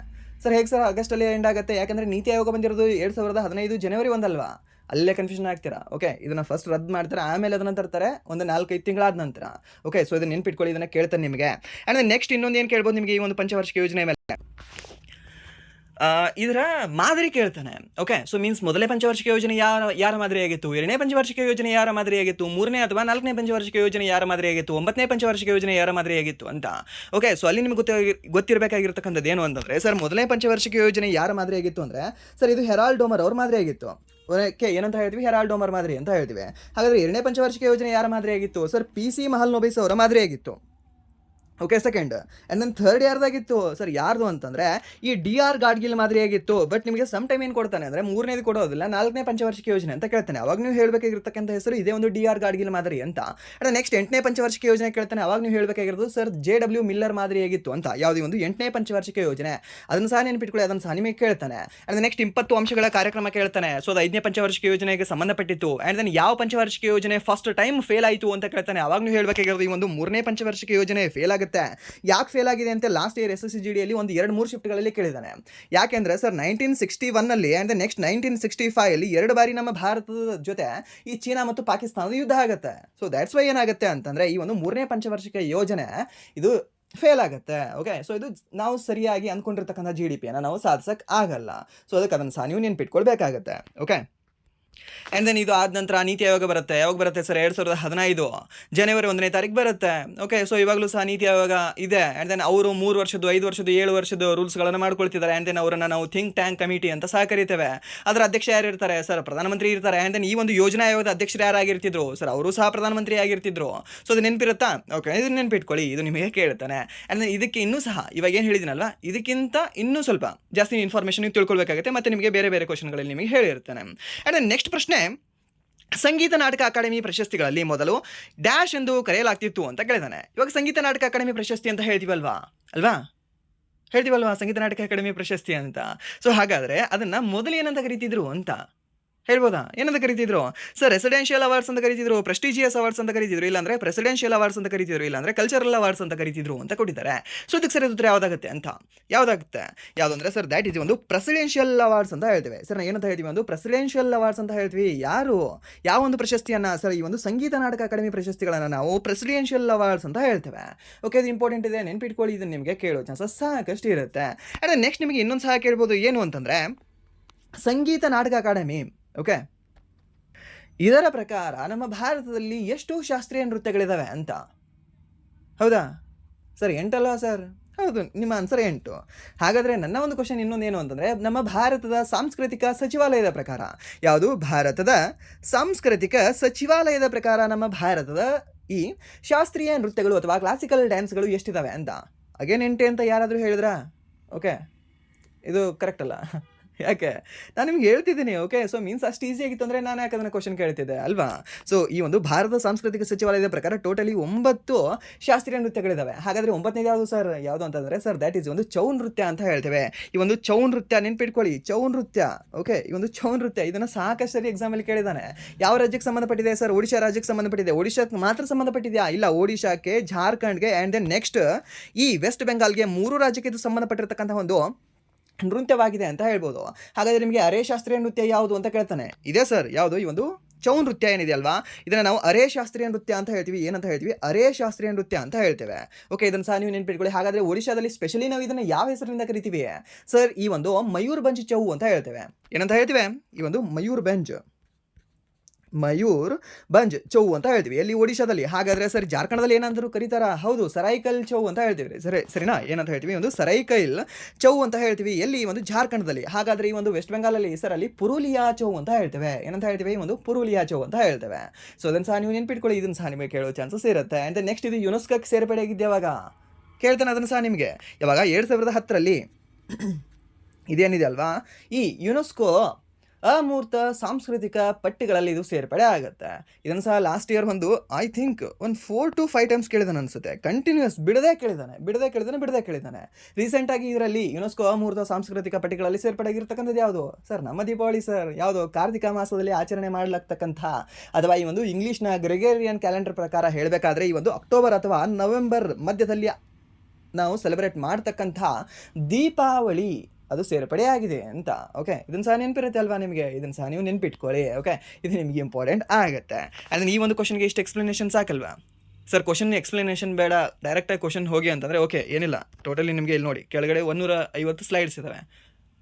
[SPEAKER 1] ಸರ್ ಹೇಗೆ ಸರ್ ಆಗಸ್ಟಲ್ಲಿ ಎಂಡ್ ಆಗುತ್ತೆ? ಯಾಕಂದರೆ ನೀತಿ ಆಯೋಗ ಬಂದಿರೋದು 2015 ಜನವರಿ 1 ಅಲ್ವಾ? ಅಲ್ಲೇ ಕನ್ಫ್ಯೂಷನ್ ಆಗ್ತೀರಾ. ಓಕೆ, ಇದನ್ನು ಫಸ್ಟ್ ರದ್ದು ಮಾಡ್ತಾರೆ, ಆಮೇಲೆ ಅದನ್ನು ತರ್ತಾರೆ ಒಂದು 4-5 ತಿಂಗಳಾದ ನಂತರ. ಓಕೆ, ಸೊ ಇದನ್ನು ನೆನ್ಪಿಟ್ಕೊಳ್ಳಿ, ಇದನ್ನು ಕೇಳ್ತಾನೆ ನಿಮಗೆ. ಆ್ಯಂಡ್ ನೆಕ್ಸ್ಟ್ ಇನ್ನೊಂದು ಏನು ಕೇಳ್ಬೋದು ನಿಮಗೆ ಈ ಒಂದು ಪಂಚವಾರ್ಷಿಕ ಯೋಜನೆ ಮೇಲೆ? ಇದರ ಮಾದರಿ ಕೇಳ್ತಾನೆ. ಓಕೆ, ಸೊ ಮೀನ್ಸ್ ಮೊದಲನೇ ಪಂಚವಾರ್ಷಿಕ ಯೋಜನೆ ಯಾರ ಮಾದರಿಯಾಗಿತ್ತು? 2ನೇ ಪಂಚವಾರ್ಷಿಕ ಯೋಜನೆ ಯಾರ ಮಾದರಿಯಾಗಿತ್ತು? 3ನೇ ಅಥವಾ 4ನೇ ಪಂಚವಾರ್ಷಿಕ ಯೋಜನೆ ಯಾರ ಮಾದರಿಯಾಗಿತ್ತು? 9ನೇ ಪಂಚವಾರ್ಷಿಕ ಯೋಜನೆ ಯಾರ ಮಾದರಿಯಾಗಿತ್ತು ಅಂತ. ಓಕೆ, ಸೊ ಅಲ್ಲಿ ನಿಮಗೆ ಗೊತ್ತಿರಬೇಕಾಗಿರ್ತಕ್ಕಂಥದ್ದು ಏನು ಅಂತಂದರೆ ಸರ್ ಮೊದಲನೇ ಪಂಚವಾರ್ಷಿಕ ಯೋಜನೆ ಯಾರ ಮಾದರಿಯಾಗಿತ್ತು ಅಂದರೆ ಸರ್ ಇದು ಹೆರಾಲ್ಡ್ ಡೋಮರ್ ಅವ್ರ ಮಾದರಿಯಾಗಿತ್ತು. ಓಕೆ, ಏನಂತ ಹೇಳ್ತೀವಿ? ಹೆರಾಲ್ಡ್ ಡೋಮರ್ ಮಾದರಿ ಅಂತ ಹೇಳ್ತೀವಿ. ಹಾಗಾದರೆ 2ನೇ ಪಂಚವಾರ್ಷಿಕ ಯೋಜನೆ ಯಾರ ಮಾದರಿಯಾಗಿತ್ತು ಸರ್? PC ಮಹಲ್ನೋಬಿಸ್ ಅವರ ಮಾದರಿಯಾಗಿತ್ತು. Okay, second. And then third ಯಾರ್ದಾಗಿತ್ತು ಸರ್? ಯಾರ್ದು ಅಂತಂದರೆ ಈ DR ಗಾಡ್ಗಿಲ್ ಮಾದರಿಯಾಗಿತ್ತು. ಬಟ್ ನಿಮಗೆ ಸಮ್ ಟೈಮ್ ಏನು ಕೊಡ್ತಾನೆ ಅಂದರೆ 3ನೇದು ಕೊಡೋದಿಲ್ಲ, 4ನೇ ಪಂಚವಾರ್ಷಿಕ ಯೋಜನೆ ಅಂತ ಕೇಳ್ತಾನೆ. ಅವಾಗ ನೀವು ಹೇಳಬೇಕಾಗಿರ್ತಕ್ಕಂಥ ಹೆಸರು ಇದೇ ಒಂದು DR ಗಾಡ್ಗಿಲ್ ಮಾದರಿ ಅಂತ. ಆ್ಯಂಡ್ ನೆಕ್ಸ್ಟ್ 8ನೇ ಪಂಚವಾರ್ಷಿಕ ಯೋಜನೆ ಕೇಳ್ತಾನೆ. ಅವಾಗ ನೀವು ಹೇಳಬೇಕಾಗಿರೋದು ಸರ್ JW ಮಿಲ್ಲರ್ ಮಾದರಿಯಾಗಿತ್ತು ಅಂತ. ಯಾವುದೇ ಒಂದು 8ನೇ ಪಂಚವಾರ್ಷಿಕ ಯೋಜನೆ, ಅದನ್ನು ಸಹ ನೆನಪಿಟ್ಕೊಳ್ಳಿ, ಅದನ್ನು ಸಹ ನಿಮಗೆ ಕೇಳ್ತಾನೆ. ಆ್ಯಂಡ್ ನೆಕ್ಸ್ಟ್ 20 ಅಂಶಗಳ ಕಾರ್ಯಕ್ರಮ ಕೇಳ್ತಾನೆ. ಸೊ ಅದು 5ನೇ ಪಂಚವಾರ್ಷಿಕ ಯೋಜನೆಗೆ ಸಂಬಂಧಪಟ್ಟಿತ್ತು. ಆ್ಯಂಡ್ ದೆನ್ ಯಾವ ಪಂಚವಾರ್ಷಿಕ ಯೋಜನೆ ಫಸ್ಟ್ ಟೈಮ್ ಫೇಲ್ ಆಯಿತು ಅಂತ ಕೇಳ್ತಾನೆ. ಅವಾಗ ನೀವು ಹೇಳಬೇಕಾಗಿರೋದು ಈ ಒಂದು 3ನೇ ಪಂಚವಾರ್ಷಿಕ ಯೋಜನೆ ಫೇಲ್ ಆಗುತ್ತೆ. ಯಾಕೆ ಫೇಲ್ ಆಗಿದೆ ಅಂತ ಲಾಸ್ಟ್ ಇಯರ್ SSCGDಯಲ್ಲಿ ಒಂದು 2-3 ಶಿಫ್ಟ್ಗಳಲ್ಲಿ ಕೇಳಿದ್ದಾನೆ. ಯಾಕೆಂದರೆ ಸರ್ 1961ನಲ್ಲಿ ಆ್ಯಂಡ್ ನೆಕ್ಸ್ಟ್ 1965ಅಲ್ಲಿ 2 ಬಾರಿ ನಮ್ಮ ಭಾರತದ ಜೊತೆ ಈ ಚೀನಾ ಮತ್ತು ಪಾಕಿಸ್ತಾನದ ಯುದ್ಧ ಆಗುತ್ತೆ. ಸೊ ದ್ಯಾಟ್ಸ್ ವೈ ಏನಾಗುತ್ತೆ ಅಂತಂದರೆ ಈ ಒಂದು 3ನೇ ಪಂಚವಾರ್ಷಿಕ ಯೋಜನೆ ಇದು ಫೇಲ್ ಆಗುತ್ತೆ. ಓಕೆ, ಸೊ ಇದು ನಾವು ಸರಿಯಾಗಿ ಅಂದ್ಕೊಂಡಿರ್ತಕ್ಕಂಥ GDPಯನ್ನು ನಾವು ಸಾಧಿಸೋಕ್ಕೆ ಆಗಲ್ಲ. ಸೊ ಅದಕ್ಕೆ ಅದನ್ನು ಸಹ ನೀವು ನೆನ್ಪಿಟ್ಕೊಳ್ಬೇಕಾಗತ್ತೆ. ಓಕೆ, ಆ್ಯಂಡ್ ದೆನ್ ಇದು ಆದ ನಂತರ ನೀತಿ ಆಯೋಗ ಬರುತ್ತೆ. ಯಾವಾಗ ಬರುತ್ತೆ ಸರ್? 2015 ಜನವರಿ 1ನೇ ತಾರೀಕು ಬರುತ್ತೆ. ಓಕೆ, ಸೊ ಇವಾಗಲೂ ಸಹ ನೀತಿ ಆಯೋಗ ಇದೆ. ಆ್ಯಂಡ್ ದೆನ್ ಅವರು 3 ವರ್ಷದ್ದು 5 ವರ್ಷದ್ದು 7 ವರ್ಷದ ರೂಲ್ಸ್ಗಳನ್ನು ಮಾಡ್ಕೊಳ್ತಿದ್ದಾರೆ. ಆ್ಯಂಡ್ ದೆನ್ ಅವರನ್ನು ನಾವು ಥಿಂಕ್ ಟ್ಯಾಂಕ್ ಕಮಿಟಿ ಅಂತ ಸಹ ಕರಿತೇವೆ. ಅದರ ಅಧ್ಯಕ್ಷ ಯಾರು ಇರ್ತಾರೆ ಸರ್? ಪ್ರಧಾನಮಂತ್ರಿ ಇರ್ತಾರೆ. ಆ್ಯಂಡ್ ದೆನ್ ಈ ಒಂದು ಯೋಜನಾ ಆಯೋಗದ ಅಧ್ಯಕ್ಷರು ಯಾರಾಗಿರ್ತಿದ್ರು ಸರ್? ಅವರು ಸಹ ಪ್ರಧಾನಮಂತ್ರಿ ಆಗಿರ್ತಿದ್ರು. ಸೊ ಅದು ನೆನಪಿರುತ್ತಾ? ಓಕೆ, ಇದನ್ನು ನೆನಪಿಟ್ಕೊಳ್ಳಿ, ಇದು ನಿಮಗೆ ಕೇಳ್ತಾನೆ. ಆ್ಯಂಡ್ ದೆನ್ ಇದಕ್ಕೆ ಇನ್ನೂ ಸಹ ಇವಾಗ ಏನು ಹೇಳಿದ್ದೀನಲ್ವಾ, ಇದಕ್ಕಿಂತ ಇನ್ನೂ ಸ್ವಲ್ಪ ಜಾಸ್ತಿ ಇನ್ಫಾರ್ಮೇಷನ್ ನೀವು ತಿಳ್ಕೊಳ್ಬೇಕಾಗುತ್ತೆ. ಮತ್ತು ನಿಮಗೆ ಬೇರೆ ಬೇರೆ ಕ್ವಶನ್ಗಳಲ್ಲಿ ನಿಮಗೆ ಹೇಳಿರ್ತಾನೆ. ಆ್ಯಂಡ್ ದೆನ್ ನೆಕ್ಸ್ಟ್ ಪ್ರಶ್ನೆ ಸಂಗೀತ ನಾಟಕ ಅಕಾಡೆಮಿ ಪ್ರಶಸ್ತಿಗಳಲ್ಲಿ ಮೊದಲು ಡ್ಯಾಶ್ ಎಂದು ಕರೆಯಲಾಗ್ತಿತ್ತು ಅಂತ ಕೇಳಿದಾನೆ. ಇವಾಗ ಸಂಗೀತ ನಾಟಕ ಅಕಾಡೆಮಿ ಪ್ರಶಸ್ತಿ ಅಂತ ಹೇಳ್ತೀವಲ್ವಾ ಅಲ್ವಾ ಹೇಳ್ತೀವಲ್ವಾ ಸಂಗೀತ ನಾಟಕ ಅಕಾಡೆಮಿ ಪ್ರಶಸ್ತಿ ಅಂತ. ಸೊ ಹಾಗಾದರೆ ಅದನ್ನು ಮೊದಲು ಏನಂತ ಕರೀತಿದ್ರು ಅಂತ ಹೇಳ್ಬೋದಾ? ಏನಂತ ಕರೀತಿದ್ರು ಸರ್? ರೆಸಿಡೆನ್ಷಿಯಲ್ ಅವಾರ್ಡ್ಸ್ ಅಂತ ಕರೀತಿದ್ರು, ಪ್ರೆಸ್ಟಿಜಿಯಸ್ ಅವಾರ್ಡ್ಸ್ ಅಂತ ಕರೀತಿದ್ರು, ಇಲ್ಲಾಂದ್ರೆ ಪ್ರೆಸಿಡೆನ್ಷಿಯಲ್ ಅವಾರ್ಡ್ಸ್ ಅಂತ ಕರೀತಿದ್ರು, ಇಲ್ಲಾಂದ್ರೆ ಕಲ್ಚರಲ್ ಅವಾರ್ಡ್ಸ್ ಅಂತ ಕರೀತಿದ್ರು ಅಂತ ಕೊಟ್ಟಿದ್ದಾರೆ. ಸೊ ಇದಕ್ಕೆ ಸರಿ ಉತ್ತರ ಯಾವುದಾಗುತ್ತೆ ಅಂತ ಯಾವುದಾಗುತ್ತೆ? ಯಾವುದಂದ್ರೆ ಸರ್ ದ್ಯಾಟ್ ಈಸ್ ಒಂದು ಪ್ರೆಸಿಡೆನ್ಷಿಯಲ್ ಅವಾರ್ಡ್ಸ್ ಅಂತ ಹೇಳ್ತೇವೆ. ಸರ್ ನಾವು ಏನಂತ ಹೇಳ್ತೀವಿ? ಒಂದು ಪ್ರೆಸಿಡೆನ್ಷಿಯಲ್ ಅವಾರ್ಡ್ಸ್ ಅಂತ ಹೇಳ್ತೀವಿ. ಯಾವ ಒಂದು ಪ್ರಶಸ್ತಿಯನ್ನು ಸರ್? ಈ ಒಂದು ಸಂಗೀತ ನಾಟಕ ಅಕಾಡೆಮಿ ಪ್ರಶಸ್ತಿಗಳನ್ನು ನಾವು ಪ್ರೆಸಿಡೆನ್ಷಿಯಲ್ ಅವಾರ್ಡ್ಸ್ ಅಂತ ಹೇಳ್ತೇವೆ. ಓಕೆ, ಇದು ಇಂಪಾರ್ಟೆಂಟ್ ಇದೆ, ನೆನ್ಪಿಟ್ಕೊಳ್ಳಿ. ಇದನ್ನು ನಿಮಗೆ ಕೇಳೋ ಚಾನ್ಸಸ್ ಸಾಕಷ್ಟು ಇರುತ್ತೆ. ಆ್ಯಂಡ್ ನೆಕ್ಸ್ಟ್ ನಿಮಗೆ ಇನ್ನೊಂದು ಸಹ ಕೇಳ್ಬೋದು, ಏನು ಅಂತಂದರೆ ಸಂಗೀತ ನಾಟಕ ಅಕಾಡೆಮಿ. ಓಕೆ, ಇದರ ಪ್ರಕಾರ ನಮ್ಮ ಭಾರತದಲ್ಲಿ ಎಷ್ಟು ಶಾಸ್ತ್ರೀಯ ನೃತ್ಯಗಳಿದ್ದಾವೆ ಅಂತ. ಹೌದಾ ಸರ್? 8 ಅಲ್ವಾ ಸರ್? ಹೌದು, ನಿಮ್ಮ ಆನ್ಸರ್ 8. ಹಾಗಾದರೆ ನನ್ನ ಒಂದು ಕ್ವಶನ್ ಇನ್ನೊಂದೇನು ಅಂತಂದರೆ, ನಮ್ಮ ಭಾರತದ ಸಾಂಸ್ಕೃತಿಕ ಸಚಿವಾಲಯದ ಪ್ರಕಾರ, ಯಾವುದು? ಭಾರತದ ಸಾಂಸ್ಕೃತಿಕ ಸಚಿವಾಲಯದ ಪ್ರಕಾರ ನಮ್ಮ ಭಾರತದ ಈ ಶಾಸ್ತ್ರೀಯ ನೃತ್ಯಗಳು ಅಥವಾ ಕ್ಲಾಸಿಕಲ್ ಡ್ಯಾನ್ಸ್ಗಳು ಎಷ್ಟಿದ್ದಾವೆ ಅಂತ. ಅಗೇನ್ 8 ಅಂತ ಯಾರಾದರೂ ಹೇಳಿದ್ರಾ? ಓಕೆ, ಇದು ಕರೆಕ್ಟ್ ಅಲ್ಲ. ಯಾಕೆ? ನಾನು ನಿಮ್ಗೆ ಹೇಳ್ತಿದ್ದೀನಿ. ಓಕೆ, ಸೊ ಮೀನ್ಸ್ ಅಷ್ಟು ಈಸಿ ಆಗಿತ್ತು ಅಂದರೆ ನಾನು ಯಾಕೆ ಅದನ್ನು ಕ್ವಶನ್ ಕೇಳ್ತಿದ್ದೆ ಅಲ್ವಾ? ಸೊ ಈ ಒಂದು ಭಾರತ ಸಾಂಸ್ಕೃತಿಕ ಸಚಿವಾಲಯದ ಪ್ರಕಾರ ಟೋಟಲಿ 9 ಶಾಸ್ತ್ರೀಯ ನೃತ್ಯಗಳಿದ್ದಾವೆ. ಹಾಗಾದರೆ 9ನೇದು ಯಾವುದು ಸರ್? ಯಾವುದು ಅಂತಂದರೆ ಸರ್ ದ್ಯಾಟ್ ಈಸ್ ಒಂದು ಚೌ ನೃತ್ಯ ಅಂತ ಹೇಳ್ತೇವೆ. ಈ ಒಂದು ಚೌ ನೃತ್ಯ ನೆನ್ಪಿಟ್ಕೊಳ್ಳಿ, ಚೌ ನೃತ್ಯ. ಓಕೆ, ಈ ಒಂದು ಚೌ ನೃತ್ಯ ಇದನ್ನು ಸಾಕಷ್ಟು ಸರಿ ಎಕ್ಸಾಮಲ್ಲಿ ಕೇಳಿದ್ದಾನೆ. ಯಾವ ರಾಜ್ಯಕ್ಕೆ ಸಂಬಂಧಪಟ್ಟಿದೆ ಸರ್? ಒಡಿಶಾ ರಾಜ್ಯಕ್ಕೆ ಸಂಬಂಧಪಟ್ಟಿದೆ. ಒಡಿಶಾಕ್ಕೆ ಮಾತ್ರ ಸಂಬಂಧಪಟ್ಟಿದೆಯಾ? ಇಲ್ಲ, ಒಡಿಶಾಕ್ಕೆ, ಜಾರ್ಖಂಡ್ಗೆ ಆ್ಯಂಡ್ ದೆನ್ ನೆಕ್ಸ್ಟ್ ಈ ವೆಸ್ಟ್ ಬೆಂಗಾಲ್ಗೆ 3 ರಾಜ್ಯಕ್ಕೆ ಇದು ಸಂಬಂಧಪಟ್ಟಿರ್ತಕ್ಕಂಥ ಒಂದು ನೃತ್ಯವಾಗಿದೆ ಅಂತ ಹೇಳ್ಬೋದು. ಹಾಗಾದರೆ ನಿಮಗೆ ಅರೆ ಶಾಸ್ತ್ರೀಯ ನೃತ್ಯ ಯಾವುದು ಅಂತ ಕೇಳ್ತಾನೆ. ಇದೆ ಸರ್, ಯಾವುದು? ಈ ಒಂದು ಚೌ ನೃತ್ಯ ಏನಿದೆ ಅಲ್ವಾ, ಇದನ್ನು ನಾವು ಅರೆ ಶಾಸ್ತ್ರೀಯ ನೃತ್ಯ ಅಂತ ಹೇಳ್ತೀವಿ. ಏನಂತ ಹೇಳ್ತೀವಿ? ಅರೆ ಶಾಸ್ತ್ರೀಯ ನೃತ್ಯ ಅಂತ ಹೇಳ್ತೇವೆ. ಓಕೆ, ಇದನ್ನು ಸಹ ನೀವು ನೆನ್ಪಿಟ್ಕೊಳ್ಳಿ. ಹಾಗಾದರೆ ಒಡಿಶಾದಲ್ಲಿ ಸ್ಪೆಷಲಿ ನಾವು ಇದನ್ನು ಯಾವ ಹೆಸರಿನಿಂದ ಕರಿತೀವಿ ಸರ್? ಈ ಒಂದು ಮಯೂರ್ ಬಂಜ್ ಚೌ ಅಂತ ಹೇಳ್ತೇವೆ. ಏನಂತ ಹೇಳ್ತೀವಿ? ಈ ಒಂದು ಮಯೂರ್ ಬಂಜ್ ಚೌ ಅಂತ ಹೇಳ್ತೀವಿ. ಎಲ್ಲಿ? ಒಡಿಶಾದಲ್ಲಿ. ಹಾಗಾದರೆ ಸರ್ ಜಾರ್ಖಂಡದಲ್ಲಿ ಏನಂದರೂ ಕರೀತಾರಾ? ಹೌದು, ಸರೈಕಲ್ ಚೌ ಅಂತ ಹೇಳ್ತೀವಿ. ಸರಿನಾ? ಏನಂತ ಹೇಳ್ತೀವಿ? ಒಂದು ಸರೈಕೈಲ್ ಚೌ ಅಂತ ಹೇಳ್ತೀವಿ. ಎಲ್ಲಿ? ಒಂದು ಜಾರ್ಖಂಡದಲ್ಲಿ. ಹಾಗಾದರೆ ಈ ಒಂದು ವೆಸ್ಟ್ ಬೆಂಗಾಲಲ್ಲಿ ಸರ್ ಅಲ್ಲಿ ಪುರುಲಿಯಾ ಚೌ ಅಂತ ಹೇಳ್ತೇವೆ. ಏನಂತ ಹೇಳ್ತೀವಿ? ಒಂದು ಪುರುಲಿಯಾ ಚೌ ಅಂತ ಹೇಳ್ತೇವೆ. ಸೊ ಅದನ್ನು ಸಹ ನೀವು ನೆನ್ಪಿಟ್ಕೊಳ್ಳಿ. ಇದನ್ನು ಸಹ ನಿಮಗೆ ಕೇಳೋ ಚಾನ್ಸಸ್ ಇರುತ್ತೆ. ಆ್ಯಂಡ್ ನೆಕ್ಸ್ಟ್ ಇದು ಯುನೆಸ್ಕೋಕ್ಕೆ ಸೇರ್ಪಡೆ ಆಗಿದ್ದೆ ಯಾವಾಗ ಕೇಳ್ತಾನೆ, ಅದನ್ನು ಸಹ ನಿಮಗೆ ಯಾವಾಗ 2010ರಲ್ಲಿ ಇದೇನಿದೆ ಅಲ್ವಾ, ಈ ಯುನೆಸ್ಕೋ ಅಮೂರ್ತ ಸಾಂಸ್ಕೃತಿಕ ಪಟ್ಟಿಗಳಲ್ಲಿ ಇದು ಸೇರ್ಪಡೆ ಆಗುತ್ತೆ. ಇದನ್ನು ಸಹ last year I think 4 to 5 times ಕೇಳಿದಾನೆ ಅನಿಸುತ್ತೆ. ಕಂಟಿನ್ಯೂಸ್ ಬಿಡದೇ ಕೇಳಿದಾನೆ. ರೀಸೆಂಟಾಗಿ ಇದರಲ್ಲಿ ಯುನೆಸ್ಕೋ ಅಮೂರ್ತ ಸಾಂಸ್ಕೃತಿಕ ಪಟ್ಟಿಗಳಲ್ಲಿ ಸೇರ್ಪಡೆ ಆಗಿರ್ತಕ್ಕಂಥದ್ದು ಯಾವುದು ಸರ್? ನಮ್ಮ ದೀಪಾವಳಿ ಸರ್. ಯಾವುದು? ಕಾರ್ತಿಕ ಮಾಸದಲ್ಲಿ ಆಚರಣೆ ಮಾಡಲಾಗ್ತಕ್ಕಂಥ, ಅಥವಾ ಈ ಒಂದು ಇಂಗ್ಲೀಷ್ನ ಗ್ರೆಗೇರಿಯನ್ ಕ್ಯಾಲೆಂಡರ್ ಪ್ರಕಾರ ಹೇಳಬೇಕಾದ್ರೆ ಈ ಒಂದು ಅಕ್ಟೋಬರ್ ಅಥವಾ ನವೆಂಬರ್ ಮಧ್ಯದಲ್ಲಿ ನಾವು ಸೆಲೆಬ್ರೇಟ್ ಮಾಡ್ತಕ್ಕಂಥ ದೀಪಾವಳಿ ಅದು ಸೇರ್ಪಡೆಯಾಗಿದೆ ಅಂತ. ಓಕೆ, ಇದನ್ನು ಸಹ ನೆನಪಿರುತ್ತೆ ಅಲ್ವಾ ನಿಮಗೆ? ಇದನ್ನು ಸಹ ನೀವು ನೆನ್ಪಿಟ್ಕೊಳ್ಳಿ. ಓಕೆ, ಇದು ನಿಮಗೆ ಇಂಪಾರ್ಟೆಂಟ್ ಆಗುತ್ತೆ. ಅದನ್ನು ಈ ಒಂದು ಕ್ವಶನ್ಗೆ ಇಷ್ಟು ಎಕ್ಸ್ಪ್ಲನೇಷನ್ ಸಾಕಲ್ವಾ ಸರ್? ಕ್ವಶನ್ ಎಕ್ಸ್ಪ್ಲನೇಷನ್ ಬೇಡ, ಡೈರೆಕ್ಟಾಗಿ ಕ್ವಶನ್ ಹೋಗಿ ಅಂತಂದರೆ ಓಕೆ, ಏನಿಲ್ಲ. ಟೋಟಲಿ ನಿಮಗೆ ಇಲ್ಲಿ ನೋಡಿ ಕೆಳಗಡೆ 150 ಸ್ಲೈಡ್ಸ್ ಇದ್ದಾವೆ,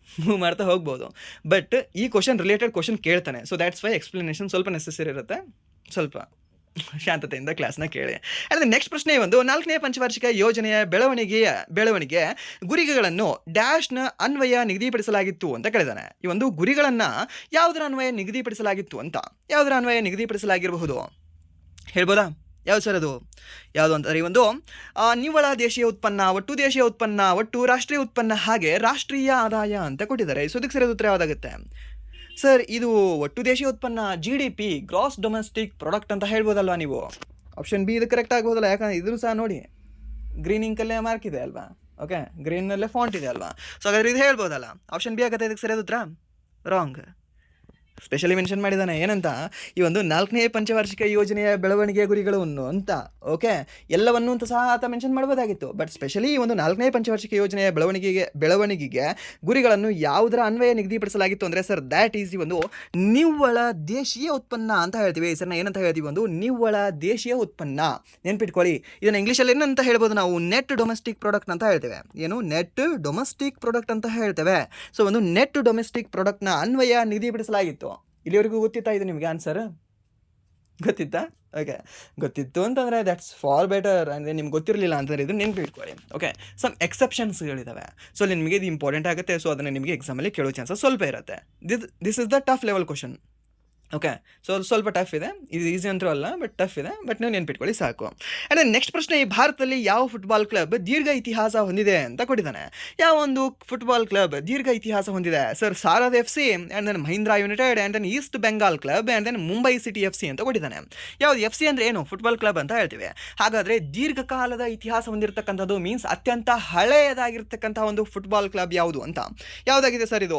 [SPEAKER 1] ಮೂವ್ ಮಾಡ್ತಾ ಹೋಗ್ಬೋದು. ಬಟ್ ಈ ಕ್ವಶನ್ ರಿಲೇಟೆಡ್ ಕ್ವಶನ್ ಕೇಳ್ತಾನೆ. ಸೊ ದ್ಯಾಟ್ಸ್ ವೈ ಎಕ್ಸ್ಪ್ಲನೇಷನ್ ಸ್ವಲ್ಪ ನೆಸೆಸರಿ ಇರುತ್ತೆ. ಸ್ವಲ್ಪ ಶಾಂತತೆಯಿಂದ ಕ್ಲಾಸ್ನ ಕೇಳಿ. ಅಂದರೆ ನೆಕ್ಸ್ಟ್ ಪ್ರಶ್ನೆ 4ನೇ ಪಂಚವಾರ್ಷಿಕ ಯೋಜನೆಯ ಬೆಳವಣಿಗೆ ಗುರಿಗಳನ್ನು ಡ್ಯಾಶ್ನ ಅನ್ವಯ ನಿಗದಿಪಡಿಸಲಾಗಿತ್ತು ಅಂತ ಕೇಳಿದಾನೆ. ಈ ಒಂದು ಗುರಿಗಳನ್ನು ಯಾವುದರ ಅನ್ವಯ ನಿಗದಿಪಡಿಸಲಾಗಿತ್ತು ಅಂತ, ಯಾವುದರ ಅನ್ವಯ ನಿಗದಿಪಡಿಸಲಾಗಿರಬಹುದು ಹೇಳ್ಬೋದಾ? ಯಾವುದು ಸರ್ ಅದು? ಯಾವುದು ಅಂತಂದರೆ ಈ ಒಂದು ನಿವ್ವಳ ದೇಶೀಯ ಉತ್ಪನ್ನ, ಒಟ್ಟು ದೇಶೀಯ ಉತ್ಪನ್ನ, ಒಟ್ಟು ರಾಷ್ಟ್ರೀಯ ಉತ್ಪನ್ನ, ಹಾಗೆ ರಾಷ್ಟ್ರೀಯ ಆದಾಯ ಅಂತ ಕೊಟ್ಟಿದ್ದಾರೆ. ಸೊ ಇದಕ್ಕೆ ಸರಿಯಾದ ಉತ್ತರ ಯಾವುದಾಗುತ್ತೆ ಸರ್? ಇದು ಒಟ್ಟು ದೇಶೀಯ ಉತ್ಪನ್ನ, GDP, ಗ್ರಾಸ್ ಡೊಮೆಸ್ಟಿಕ್ ಪ್ರಾಡಕ್ಟ್ ಅಂತ ಹೇಳ್ಬೋದಲ್ವಾ ನೀವು? ಆಪ್ಷನ್ ಬಿ ಇದು ಕರೆಕ್ಟ್ ಆಗ್ಬೋದಲ್ಲ. ಯಾಕಂದರೆ ಇದ್ರೂ ಸಹ ನೋಡಿ ಗ್ರೀನ್ ಇಂಕಲ್ಲೇ ಮಾರ್ಕ್ ಇದೆ ಅಲ್ವಾ? ಓಕೆ, ಗ್ರೀನ್ನಲ್ಲೇ ಫಾಂಟ್ ಇದೆ ಅಲ್ವಾ? ಸೊ ಹಾಗಾದರೆ ಇದು ಹೇಳ್ಬೋದಲ್ಲ. ಆಪ್ಷನ್ ಬಿ ಆಗುತ್ತೆ ಇದಕ್ಕೆ ಸರಿಯಾದ ಉತ್ತರ? ರಾಂಗ್. ಸ್ಪೆಷಲಿ ಮೆನ್ಷನ್ ಮಾಡಿದ್ದಾನೆ. ಏನಂತ? ಈ ಒಂದು 4ನೇ ಪಂಚವಾರ್ಷಿಕ ಯೋಜನೆಯ ಬೆಳವಣಿಗೆ ಗುರಿಗಳನ್ನು ಅಂತ. ಓಕೆ, ಎಲ್ಲವನ್ನೂ ಅಂತ ಸಹ ಆತ ಮೆನ್ಷನ್ ಮಾಡ್ಬೋದಾಗಿತ್ತು. ಬಟ್ ಸ್ಪೆಷಲಿ ಈ ಒಂದು 4ನೇ ಪಂಚವಾರ್ಷಿಕ ಯೋಜನೆಯ ಬೆಳವಣಿಗೆಗೆ ಗುರಿಗಳನ್ನು ಯಾವುದರ ಅನ್ವಯ ನಿಗದಿಪಡಿಸಲಾಗಿತ್ತು ಅಂದರೆ ಸರ್ ದ್ಯಾಟ್ ಈಸ್ ಈ ಒಂದು ನಿವ್ವಳ ದೇಶೀಯ ಉತ್ಪನ್ನ ಅಂತ ಹೇಳ್ತೀವಿ. ಸರ್ ಏನಂತ ಹೇಳ್ತೀವಿ? ಒಂದು ನಿವ್ವಳ ದೇಶೀಯ ಉತ್ಪನ್ನ. ನೆನ್ಪಿಟ್ಕೊಳ್ಳಿ. ಇದನ್ನು ಇಂಗ್ಲೀಷಲ್ಲಿ ಏನಂತ ಹೇಳ್ಬೋದು ನಾವು? ನೆಟ್ ಡೊಮೆಸ್ಟಿಕ್ ಪ್ರಾಡಕ್ಟ್ ಅಂತ ಹೇಳ್ತೇವೆ. ಏನು? ನೆಟ್ ಡೊಮೆಸ್ಟಿಕ್ ಪ್ರಾಡಕ್ಟ್ ಅಂತ ಹೇಳ್ತೇವೆ. ಸೊ ಒಂದು ನೆಟ್ ಡೊಮೆಸ್ಟಿಕ್ ಪ್ರಾಡಕ್ಟ್ನ ಅನ್ವಯ ನಿಗದಿಪಡಿಸಲಾಗಿತ್ತು. ಇಲ್ಲಿವರೆಗೂ ಗೊತ್ತಿತ್ತಾ ಇದು ನಿಮಗೆ? ಆನ್ಸರ್ ಗೊತ್ತಿತ್ತಾ? ಓಕೆ, ಗೊತ್ತಿತ್ತು ಅಂತಂದರೆ ದ್ಯಾಟ್ಸ್ ಫಾರ್ ಬೆಟರ್. ಅಂದರೆ ನಿಮ್ಗೆ ಗೊತ್ತಿರಲಿಲ್ಲ ಅಂತಂದರೆ ಇದು ನೆನ್ಪಿಟ್ಕೊಳ್ಳಿ. Okay, some ಎಕ್ಸೆಪ್ಷನ್ಸ್ಗಳಿದ್ದಾವೆ. ಸೊ ನಿಮಗೆ ಇದು ಇಂಪಾರ್ಟೆಂಟ್ ಆಗುತ್ತೆ. ಸೊ ಅದನ್ನು ನಿಮಗೆ ಎಕ್ಸಾಮಲ್ಲಿ ಕೇಳೋ ಚಾನ್ಸಸ್ ಸ್ವಲ್ಪ ಇರುತ್ತೆ. This is the tough level question. Okay, so ಅದು ಸ್ವಲ್ಪ ಟಫ್ ಇದೆ, ಇದು ಈಸಿ ಅಂತೂ ಅಲ್ಲ, ಬಟ್ ಟಫ್ ಇದೆ, ಬಟ್ ನೀವು ನೆನ್ಪಿಟ್ಕೊಳ್ಳಿ ಸಾಕು. ಆ್ಯಂಡ್ ನೆಕ್ಸ್ಟ್ ಪ್ರಶ್ನೆ, ಈ ಭಾರತದಲ್ಲಿ ಯಾವ ಫುಟ್ಬಾಲ್ ಕ್ಲಬ್ ದೀರ್ಘ ಇತಿಹಾಸ ಹೊಂದಿದೆ ಅಂತ ಕೊಟ್ಟಿದ್ದಾನೆ. ಯಾವ ಒಂದು ಫುಟ್ಬಾಲ್ ಕ್ಲಬ್ ದೀರ್ಘ ಇತಿಹಾಸ ಹೊಂದಿದೆ? ಸರ್ ಸಾರದ್ FC, and then Mahindra United, and then East Bengal club, and then Mumbai City FC ಅಂತ ಕೊಟ್ಟಿದ್ದಾನೆ. ಯಾವುದು FC ಅಂದರೆ ಏನು? ಫುಟ್ಬಾಲ್ ಕ್ಲಬ್ ಅಂತ ಹೇಳ್ತೀವಿ. ಹಾಗಾದರೆ ದೀರ್ಘಕಾಲದ ಇತಿಹಾಸ ಹೊಂದಿರತಕ್ಕಂಥದ್ದು ಮೀನ್ಸ್ ಅತ್ಯಂತ ಹಳೆಯದಾಗಿರ್ತಕ್ಕಂಥ ಒಂದು ಫುಟ್ಬಾಲ್ ಕ್ಲಬ್ ಯಾವುದು ಅಂತ ಯಾವುದಾಗಿದೆ ಸರ್ ಇದು?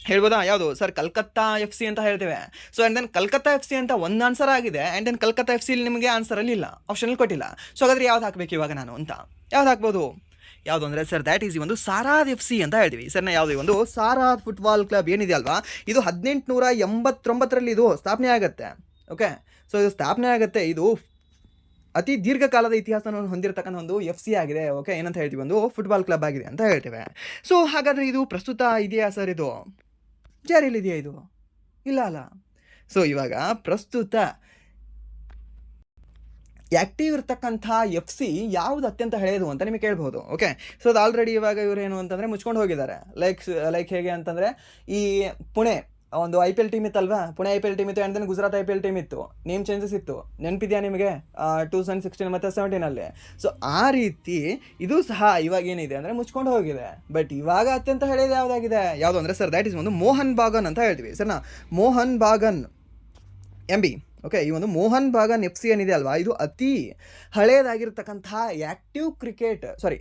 [SPEAKER 1] ಹೇಳ್ಬೋದಾ? ಯಾವುದು ಸರ್? ಕಲ್ಕತ್ತಾ FC ಅಂತ ಹೇಳ್ತೇವೆ. So and then Calcutta FC ಅಂತ ಒಂದು ಆನ್ಸರ್ ಆಗಿದೆ, ಆ್ಯಂಡ್ ದೆನ್ ಕಲ್ಕತ್ತಾ FC ನಿಮಗೆ ಆನ್ಸರಲ್ಲಿ ಇಲ್ಲ, ಆಪ್ಷನಲ್ಲಿ ಕೊಟ್ಟಿಲ್ಲ. ಸೊ ಹಾಗಾದರೆ ಯಾವ್ದು ಹಾಕಬೇಕು ಇವಾಗ ನಾನು ಅಂತ? ಯಾವ್ದು ಹಾಕ್ಬೋದು? ಯಾವುದು ಅಂದರೆ ಸರ್ ದ್ಯಾಟ್ ಈಸ್ ಈ ಒಂದು ಸಾರಾದ್ FC ಅಂತ ಹೇಳ್ತೀವಿ. ಸರ್ನ ಯಾವುದು? ಈ ಒಂದು ಸಾರಾದ್ ಫುಟ್ಬಾಲ್ ಕ್ಲಬ್ ಏನಿದೆ ಅಲ್ವಾ, ಇದು 1889ರಲ್ಲಿ ಇದು ಸ್ಥಾಪನೆ ಆಗುತ್ತೆ. ಓಕೆ, ಸೊ ಇದು ಸ್ಥಾಪನೆ ಆಗುತ್ತೆ. ಇದು ಅತಿ ದೀರ್ಘಕಾಲದ ಇತಿಹಾಸವನ್ನು ಹೊಂದಿರತಕ್ಕಂಥ ಒಂದು FC ಆಗಿದೆ. ಓಕೆ, ಏನಂತ ಹೇಳ್ತೀವಿ? ಒಂದು ಫುಟ್ಬಾಲ್ ಕ್ಲಬ್ ಆಗಿದೆ ಅಂತ ಹೇಳ್ತೇವೆ. ಸೊ ಹಾಗಾದರೆ ಇದು ಪ್ರಸ್ತುತ ಇದೆಯಾ ಸರ್? ಇದು ಜಾರಿಯಲ್ಲಿದೆಯಾ? ಇದು ಇಲ್ಲ ಅಲ್ಲ. ಸೊ ಇವಾಗ ಪ್ರಸ್ತುತ ಆ್ಯಕ್ಟಿವ್ ಇರ್ತಕ್ಕಂಥ FC ಯಾವುದು ಅತ್ಯಂತ ಹಳೆಯದು ಅಂತ ನಿಮಗೆ ಕೇಳ್ಬೋದು. ಓಕೆ, ಸೊ ಅದು ಆಲ್ರೆಡಿ ಇವಾಗ ಇವರು ಏನು ಅಂತಂದರೆ ಮುಚ್ಕೊಂಡು ಹೋಗಿದ್ದಾರೆ. ಲೈಕ್ ಹೇಗೆ ಅಂತಂದರೆ, ಈ ಪುಣೆ ಒಂದು IPL ಟೀಮ್ ಇತ್ತಲ್ವಾ, ಪುಣೆ IPL ಟೀಮ್ ಇತ್ತು, and then Gujarat IPL team ಇತ್ತು, ನೇಮ್ ಚೇಂಜಸ್ ಇತ್ತು, ನೆನಪಿದೆಯಾ ನಿಮಗೆ? 2016 ಮತ್ತು 17ನಲ್ಲಿ. ಸೊ ಆ ರೀತಿ ಇದು ಸಹ ಇವಾಗ ಏನಿದೆ ಅಂದರೆ ಮುಚ್ಕೊಂಡು ಹೋಗಿದೆ. ಬಟ್ ಇವಾಗ ಅತ್ಯಂತ ಹಳೆಯದು ಯಾವುದಾಗಿದೆ? ಯಾವುದು ಅಂದರೆ ಸರ್ ದ್ಯಾಟ್ ಈಸ್ ಒಂದು ಮೋಹನ್ ಬಾಗನ್ ಅಂತ ಹೇಳ್ತೀವಿ. ಸರ್ನಾ ಮೋಹನ್ ಬಾಗನ್ MB. ಓಕೆ, ಈ ಒಂದು ಮೋಹನ್ ಬಾಗನ್ FC ಏನಿದೆ ಅಲ್ವಾ, ಇದು ಅತಿ ಹಳೆಯದಾಗಿರ್ತಕ್ಕಂಥ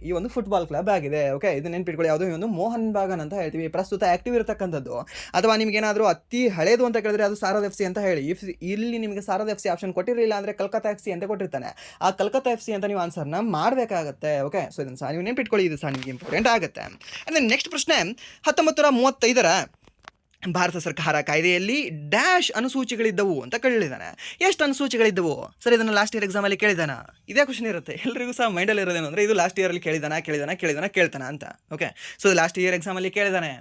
[SPEAKER 1] ಈ ಒಂದು ಫುಟ್ಬಾಲ್ ಕ್ಲಬ್ ಆಗಿದೆ. ಓಕೆ, ಇದು ನೆನ್ಪಿಟ್ಕೊಳ್ಳಿ, ಯಾವುದು? ಈ ಒಂದು ಮೋಹನ್ ಬಾಗನ್ ಅಂತ ಹೇಳ್ತೀವಿ. ಪ್ರಸ್ತುತ ಆ್ಯಕ್ಟಿವ್ ಇರತಕ್ಕಂಥದ್ದು. ಅಥವಾ ನಿಮಗೇನಾದರೂ ಅತಿ ಹಳೆಯದು ಅಂತ ಕೇಳಿದ್ರೆ ಅದು ಸಾರದ್ FC ಅಂತ ಹೇಳಿ. ಇಲ್ಲಿ ನಿಮಗೆ ಸಾರದ್ FC ಆಪ್ಷನ್ ಕೊಟ್ಟಿರಲಿಲ್ಲ ಅಂದರೆ ಕಲ್ಕತ್ತಾ FC ಅಂತ ಕೊಟ್ಟಿರ್ತಾನೆ. ಆ ಕಲ್ಕತ್ತಾ FC ಅಂತ ನೀವು ಆನ್ಸರ್ನ ಮಾಡಬೇಕಾಗತ್ತೆ. ಓಕೆ, ಸೊ ಇದನ್ನು ಸಹ ನೀವು ನೆನ್ಪಿಟ್ಕೊಳ್ಳಿ, ಇದು ಸಹ ನಿಮಗೆ ಇಂಪಾರ್ಟೆಂಟ್ ಆಗುತ್ತೆ. ಆ್ಯಂಡ್ ನೆಕ್ಸ್ಟ್ ಪ್ರಶ್ನೆ, 1935ರ ಭಾರತ ಸರ್ಕಾರ ಕಾಯ್ದೆಯಲ್ಲಿ ಡ್ಯಾಶ್ ಅನುಸೂಚಿಗಳಿದ್ದವು ಅಂತ ಕೇಳಿದ್ದಾನೆ. ಎಷ್ಟು ಅನುಸೂಚಿಗಳಿದ್ದವು ಸರ್? ಇದನ್ನು ಲಾಸ್ಟ್ ಇಯರ್ ಎಕ್ಸಾಮಲ್ಲಿ ಕೇಳಿದಾನ? ಇದೇ ಕ್ವಶನ್ ಇರುತ್ತೆ ಎಲ್ರಿಗೂ ಸಹ ಮೈಂಡಲ್ಲಿ ಇರೋದೇನು ಅಂದರೆ, ಇದು ಲಾಸ್ಟ್ ಇಯರಲ್ಲಿ ಕೇಳ್ತಾನ ಅಂತ. ಓಕೆ, ಸೊ ಲಾಸ್ಟ್ ಇಯರ್ ಎಕ್ಸಾಮಲ್ಲಿ ಕೇಳಿದಾನೆ.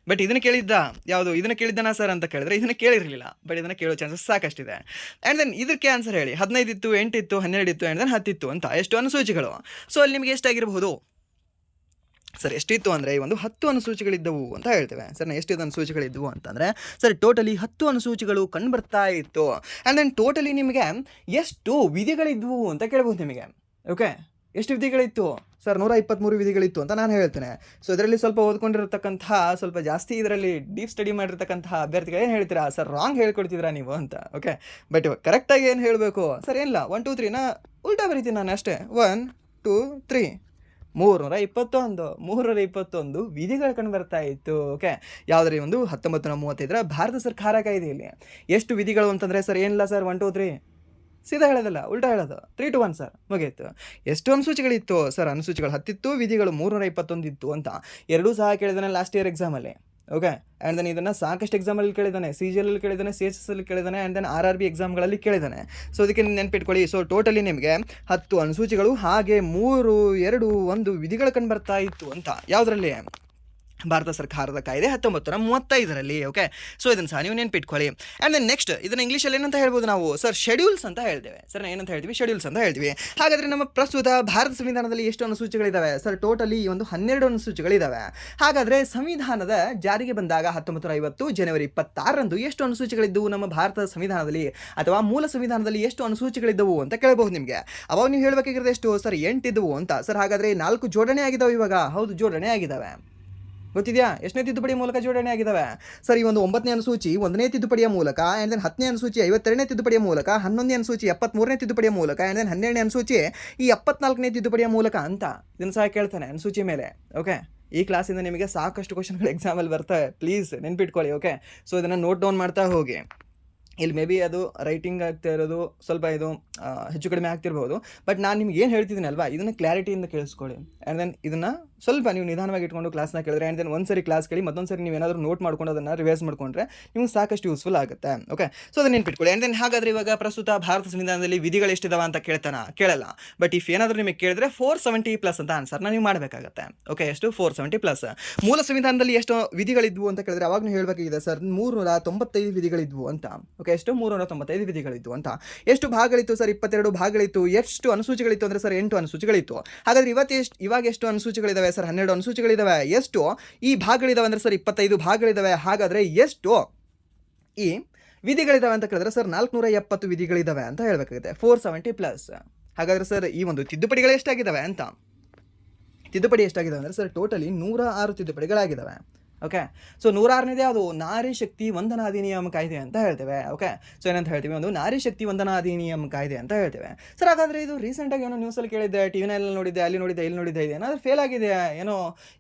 [SPEAKER 1] ಬಟ್ ಇದನ್ನು ಕೇಳಿದ್ದ ಯಾವುದು? ಇದನ್ನು ಕೇಳಿದ್ದಾನ ಸರ್ ಅಂತ ಕೇಳಿದ್ರೆ ಇದನ್ನು ಕೇಳಿರಲಿಲ್ಲ, ಬಟ್ ಇದನ್ನು ಕೇಳೋ ಚಾನ್ಸಸ್ ಸಾಕಷ್ಟಿದೆ. ಆ್ಯಂಡ್ ದೆನ್ ಇದಕ್ಕೆ ಆನ್ಸರ್ ಹೇಳಿ. 15 ಇತ್ತು, 8 ಇತ್ತು, 12 ಇತ್ತು, ಆ್ಯಂಡ್ ದೆನ್ 10 ಇತ್ತು ಅಂತ. ಎಷ್ಟು ಅನುಸೂಚಿಗಳು? ಸೊ ಅಲ್ಲಿ ನಿಮಗೆ ಎಷ್ಟಾಗಿರ್ಬೋದು ಸರ್? ಎಷ್ಟಿತ್ತು ಅಂದರೆ ಈ ಒಂದು 10 ಅನುಸೂಚಿಗಳಿದ್ದವು ಅಂತ ಹೇಳ್ತೇವೆ. ಸರ್ ಎಷ್ಟಿದ್ದು ಅನುಸೂಚಿಗಳಿದ್ದವು ಅಂತಂದರೆ ಸರ್ ಟೋಟಲಿ 10 ಅನುಸೂಚಿಗಳು ಕಂಡುಬರ್ತಾ ಇತ್ತು. ಆ್ಯಂಡ್ ದೆನ್ ಟೋಟಲಿ ನಿಮಗೆ ಎಷ್ಟು ವಿಧಿಗಳಿದ್ವು ಅಂತ ಕೇಳ್ಬೋದು ನಿಮಗೆ. ಓಕೆ, ಎಷ್ಟು ವಿಧಿಗಳಿತ್ತು ಸರ್? 123 ವಿಧಿಗಳಿತ್ತು ಅಂತ ನಾನು ಹೇಳ್ತೇನೆ. ಸೊ ಇದರಲ್ಲಿ ಸ್ವಲ್ಪ ಓದ್ಕೊಂಡಿರತಕ್ಕಂಥ, ಸ್ವಲ್ಪ ಜಾಸ್ತಿ ಇದರಲ್ಲಿ ಡೀಪ್ ಸ್ಟಡಿ ಮಾಡಿರ್ತಕ್ಕಂತಹ ಅಭ್ಯರ್ಥಿಗಳು ಏನು ಹೇಳ್ತೀರಾ ಸರ್? ರಾಂಗ್ ಹೇಳ್ಕೊಡ್ತಿದ್ದೀರಾ ನೀವು ಅಂತ. ಓಕೆ, ಬಟ್ ಕರೆಕ್ಟಾಗಿ ಏನು ಹೇಳಬೇಕು ಸರ್? ಏನಿಲ್ಲ 1 2 3 ಉಲ್ಟಾ ಬರೀತೀನಿ ನಾನು ಅಷ್ಟೇ. 1 2 3 321 ವಿಧಿಗಳು ಕಂಡು ಬರ್ತಾ ಇತ್ತು. ಓಕೆ, ಯಾವುದ್ರಿ? ಒಂದು 1935ರ ಭಾರತ ಸರ್ಕಾರ ಕಾಯ್ದೆಯಲ್ಲಿ ಎಷ್ಟು ವಿಧಿಗಳು ಅಂತಂದರೆ ಸರ್ ಏನಿಲ್ಲ ಸರ್ 1 2 3 ಸೀದಾ ಹೇಳೋದಲ್ಲ, ಉಲ್ಟಾ ಹೇಳೋದು. 3 2 1 ಸರ್, ಮುಗಿಯಿತು. ಎಷ್ಟು ಅನುಸೂಚಿಗಳಿತ್ತು ಸರ್? ಅನುಸೂಚಿಗಳು 10 ಇತ್ತು, ವಿಧಿಗಳು 321 ಇತ್ತು ಅಂತ. ಎರಡೂ ಸಹ ಕೇಳಿದಾನೆ ಲಾಸ್ಟ್ ಇಯರ್ ಎಕ್ಸಾಮಲ್ಲಿ. ಓಕೆ, ಆ್ಯಂಡ್ ದೆನ್ ಇದನ್ನು ಸಾಕಷ್ಟು ಎಕ್ಸಾಮಲ್ಲಿ ಕೇಳಿದ್ದಾನೆ. CGL ಅಲ್ಲಿ ಕೇಳಿದ್ದಾನೆ, CHS ಅಲ್ಲಿ ಕೇಳಿದ್ದಾನೆ, ಆ್ಯಂಡ್ ದೆನ್ RRB ಎಕ್ಸಾಮ್ಗಳಲ್ಲಿ ಕೇಳಿದ್ದಾನೆ. ಸೊ ಅದಕ್ಕೆ ನೆನ್ಪಿಟ್ಕೊಳ್ಳಿ. ಸೊ ಟೋಟಲಿ ನಿಮಗೆ 10 ಅನುಸೂಚಿಗಳು ಹಾಗೆ 3 2 1 ವಿಧಿಗಳು ಕಂಡು ಬರ್ತಾ ಇತ್ತು ಅಂತ. ಯಾವುದರಲ್ಲಿ? ಭಾರತ ಸರ್ಕಾರದ ಕಾಯ್ದೆ 1935ರಲ್ಲಿ. ಓಕೆ, ಸೊ ಇದನ್ನು ಸಹ ನೀವು ನೆನ್ಪಿಟ್ಕೊಳ್ಳಿ. ಆ್ಯಂಡ್ ದೆನ್ ನೆಕ್ಸ್ಟ್, ಇದನ್ನು ಇಂಗ್ಲೀಷಲ್ಲಿ ಏನಂತ ಹೇಳ್ಬೋದು ನಾವು ಸರ್? ಶೆಡ್ಯೂಲ್ಸ್ ಅಂತ ಹೇಳ್ತೇವೆ. ಸರ್ ಏನಂತ ಹೇಳ್ತೀವಿ? ಶೆಡ್ಯೂಲ್ಸ್ ಅಂತ ಹೇಳ್ತೀವಿ. ಹಾಗಾದರೆ ನಮ್ಮ ಪ್ರಸ್ತುತ ಭಾರತ ಸಂವಿಧಾನದಲ್ಲಿ ಎಷ್ಟು ಅನುಸೂಚಿಗಳಿದ್ದಾವೆ ಸರ್? ಟೋಟಲಿ ಒಂದು 12 ಅನುಸೂಚಿಗಳಿದ್ದಾವೆ. ಹಾಗಾದರೆ ಸಂವಿಧಾನದ ಜಾರಿಗೆ ಬಂದಾಗ 1950 ಜನವರಿ 26ರಂದು ಎಷ್ಟು ಅನುಸೂಚಿಗಳಿದ್ದವು ನಮ್ಮ ಭಾರತದ ಸಂವಿಧಾನದಲ್ಲಿ, ಅಥವಾ ಮೂಲ ಸಂವಿಧಾನದಲ್ಲಿ ಎಷ್ಟು ಅನುಸೂಚಿಗಳಿದ್ದವು ಅಂತ ಕೇಳಬಹುದು ನಿಮಗೆ. ಅವಾಗ ನೀವು ಹೇಳಬೇಕಾಗಿರೋದು ಎಷ್ಟು ಸರ್? 8 ಇದ್ದವು ಅಂತ. ಸರ್ ಹಾಗಾದರೆ 4 ಜೋಡಣೆ ಆಗಿದ್ದಾವೆ ಇವಾಗ? ಹೌದು, ಜೋಡಣೆ ಆಗಿದ್ದಾವೆ. ಗೊತ್ತಿದೆಯಾ? ಎಷ್ಟನೇ ತಿದ್ದುಪಡಿಯ ಮೂಲಕ ಜೋಡಣೆ ಆಗಿದ್ದಾವೆ ಸರ್? ಈ ಒಂದು 9ನೇ ಅನುಸೂಚಿ 1ನೇ ತಿದ್ದುಪಡಿಯ ಮೂಲಕ, ಆ್ಯಂಡ್ ದೆನ್ 10ನೇ ಅನುಸೂಚಿ 52ನೇ ತಿದ್ದುಪಡಿಯ ಮೂಲಕ, 11ನೇ ಅನುಸೂಚಿ 73ನೇ ತಿದ್ದುಪಡಿಯ ಮೂಲಕ, ಆ್ಯಂಡ್ ದೆನ್ 12ನೇ ಅನುಸೂಚಿ ಈ 74ನೇ ತಿದ್ದುಪಡಿಯ ಮೂಲಕ ಅಂತ. ಇದನ್ನು ಸಹ ಕೇಳ್ತಾನೆ ಅನುಸೂಚಿ ಮೇಲೆ. ಓಕೆ, ಈ ಕ್ಲಾಸಿಂದ ನಿಮಗೆ ಸಾಕಷ್ಟು ಕ್ವಶನ್ಗಳು ಎಕ್ಸಾಮಲ್ಲಿ ಬರ್ತವೆ, ಪ್ಲೀಸ್ ನೆನ್ಪಿಟ್ಕೊಳ್ಳಿ. ಓಕೆ, ಸೊ ಇದನ್ನು ನೋಟ್ ಡೌನ್ ಮಾಡ್ತಾ ಹೋಗಿ. ಇಲ್ಲಿ ಮೇ ಬಿ ಅದು ರೈಟಿಂಗ್ ಆಗ್ತಾ ಇರೋದು ಸ್ವಲ್ಪ ಇದು ಹೆಚ್ಚು ಕಡಿಮೆ ಆಗ್ತಿರ್ಬೋದು, ಬಟ್ ನಾನು ನಿಮ್ಗೆ ಏನು ಹೇಳ್ತಿದ್ದೀನಿ ಅಲ್ವಾ, ಇದನ್ನು ಕ್ಲಾರಿಟಿಯಿಂದ ಕೇಳಿಸ್ಕೊಳ್ಳಿ. ಆ್ಯಂಡ್ ದೆನ್ ಇದನ್ನು ಸ್ವಲ್ಪ ನೀವು ನಿಧಾನವಾಗಿ ಇಟ್ಕೊಂಡು ಕ್ಲಾಸ್ನ ಕೇಳಿದ್ರೆ, ಆ್ಯಂಡ್ ದೆನ್ ಒಂದು ಸರಿ ಕ್ಲಾಸ್ ಕೇಳಿ ಮತ್ತೊಂದು ಸರಿ ನೀವು ಏನಾದರೂ ನೋಟ್ ಮಾಡ್ಕೊಂಡು ಅದನ್ನು ರಿವೈಸ್ ಮಾಡಿಕೊಂಡ್ರೆ ನಿಮ್ಗೆ ಸಾಕಷ್ಟು ಯೂಸ್ಫುಲ್ ಆಗುತ್ತೆ. ಓಕೆ, ಸೊ ಅದನ್ನು ನೆನ್ಪಿಟ್ಕೊಳ್ಳಿ. ಆ್ಯಂಡ್ ದೆನ್ ಹಾಗಾದರೆ ಇವಾಗ ಪ್ರಸ್ತುತ ಭಾರತ ಸಂವಿಧಾನದಲ್ಲಿ ವಿಧಿಗಳು ಎಷ್ಟಿದಾವೆ ಅಂತ ಕೇಳಲ್ಲ. ಬಟ್ ಇಫ್ ಏನಾದರೂ ನಿಮಗೆ ಕೇಳಿದ್ರೆ 470+ ಅಂತ ಆನ್ಸರ್ನ ನೀವು ಮಾಡಬೇಕಾಗತ್ತೆ. ಓಕೆ, ಎಷ್ಟು? 470+. ಮೂಲ ಸಂವಿಧಾನದಲ್ಲಿ ಎಷ್ಟು ವಿಧಿಗಳಿದ್ವು ಅಂತ ಕೇಳಿದ್ರೆ ಅವಾಗ ನೀವು ಹೇಳಬೇಕಾಗಿದೆ ಸರ್ 395 ವಿಧಿಗಳಿದ್ವು ಅಂತ. ಓಕೆ, ಎಷ್ಟು? 395 ವಿಧಿಗಳಿದ್ವು ಅಂತ. ಎಷ್ಟು ಭಾಗಗಳಿತ್ತು ಸರ್? 22 ಭಾಗಗಳಿತ್ತು. ಎಷ್ಟು ಅನುಸೂಚಿಗಳಿತ್ತು ಅಂದರೆ ಸರ್ 8 ಅನುಸೂಚಿಗಳಿತ್ತು. ಹಾಗಾದರೆ ಇವಾಗ ಎಷ್ಟು ಅನುಸೂಚಿಗಳಿದ್ದಾವೆ ಸರ್? 12 ಅನುಸೂಚಿಗಳಿದ್ದಾವೆ. ಎಷ್ಟು ಈ ಭಾಗಗಳಿದ್ದಾವೆ ಅಂದರೆ ಸರ್ 25 ಭಾಗಗಳಿದ್ದಾವೆ. ಹಾಗಾದರೆ ಎಷ್ಟು ಈ ವಿಧಿಗಳಿದಾವೆ ಅಂತ ಕೇಳಿದ್ರೆ ಸರ್ 470 ವಿಧಿಗಳಿದಾವೆ ಅಂತ ಹೇಳಬೇಕಾಗುತ್ತೆ, 470+. ಹಾಗಾದರೆ ಸರ್ ಈ ಒಂದು ತಿದ್ದುಪಡಿಗಳು ಎಷ್ಟಾಗಿದ್ದಾವೆ ಅಂತ, ತಿದ್ದುಪಡಿ ಎಷ್ಟಾಗಿದ್ದಾವೆ ಅಂದರೆ ಸರ್ ಟೋಟಲಿ 106 ತಿದ್ದುಪಡಿಗಳಾಗಿದ್ದಾವೆ. ಓಕೆ, ಸೊ 106ನೇದೇ ಅದು ನಾರಿ ಶಕ್ತಿ ವಂದನಾ ಅಧಿನಿಯಮ ಕಾಯ್ದೆ ಅಂತ ಹೇಳ್ತೇವೆ. ಓಕೆ, ಸೊ ಏನಂತ ಹೇಳ್ತೀವಿ, ಒಂದು ನಾರಿ ಶಕ್ತಿ ವಂದನಾ ಅಧಿನಿಯಮ ಕಾಯ್ದೆ ಅಂತ ಹೇಳ್ತೇವೆ. ಸರ್ ಹಾಗಾದರೆ ಇದು ರೀಸೆಂಟಾಗಿ ಏನೋ ನ್ಯೂಸಲ್ಲಿ ಕೇಳಿದ್ದೆ, ಟಿ ವಿನಲ್ಲಿ ನೋಡಿದ್ದೆ, ಅಲ್ಲಿ ನೋಡಿದ್ದೆ, ಇಲ್ಲಿ ನೋಡಿದ್ದೆ, ಇದೆ ಏನಾದರೂ ಫೇಲ್ ಆಗಿದೆ ಏನೋ,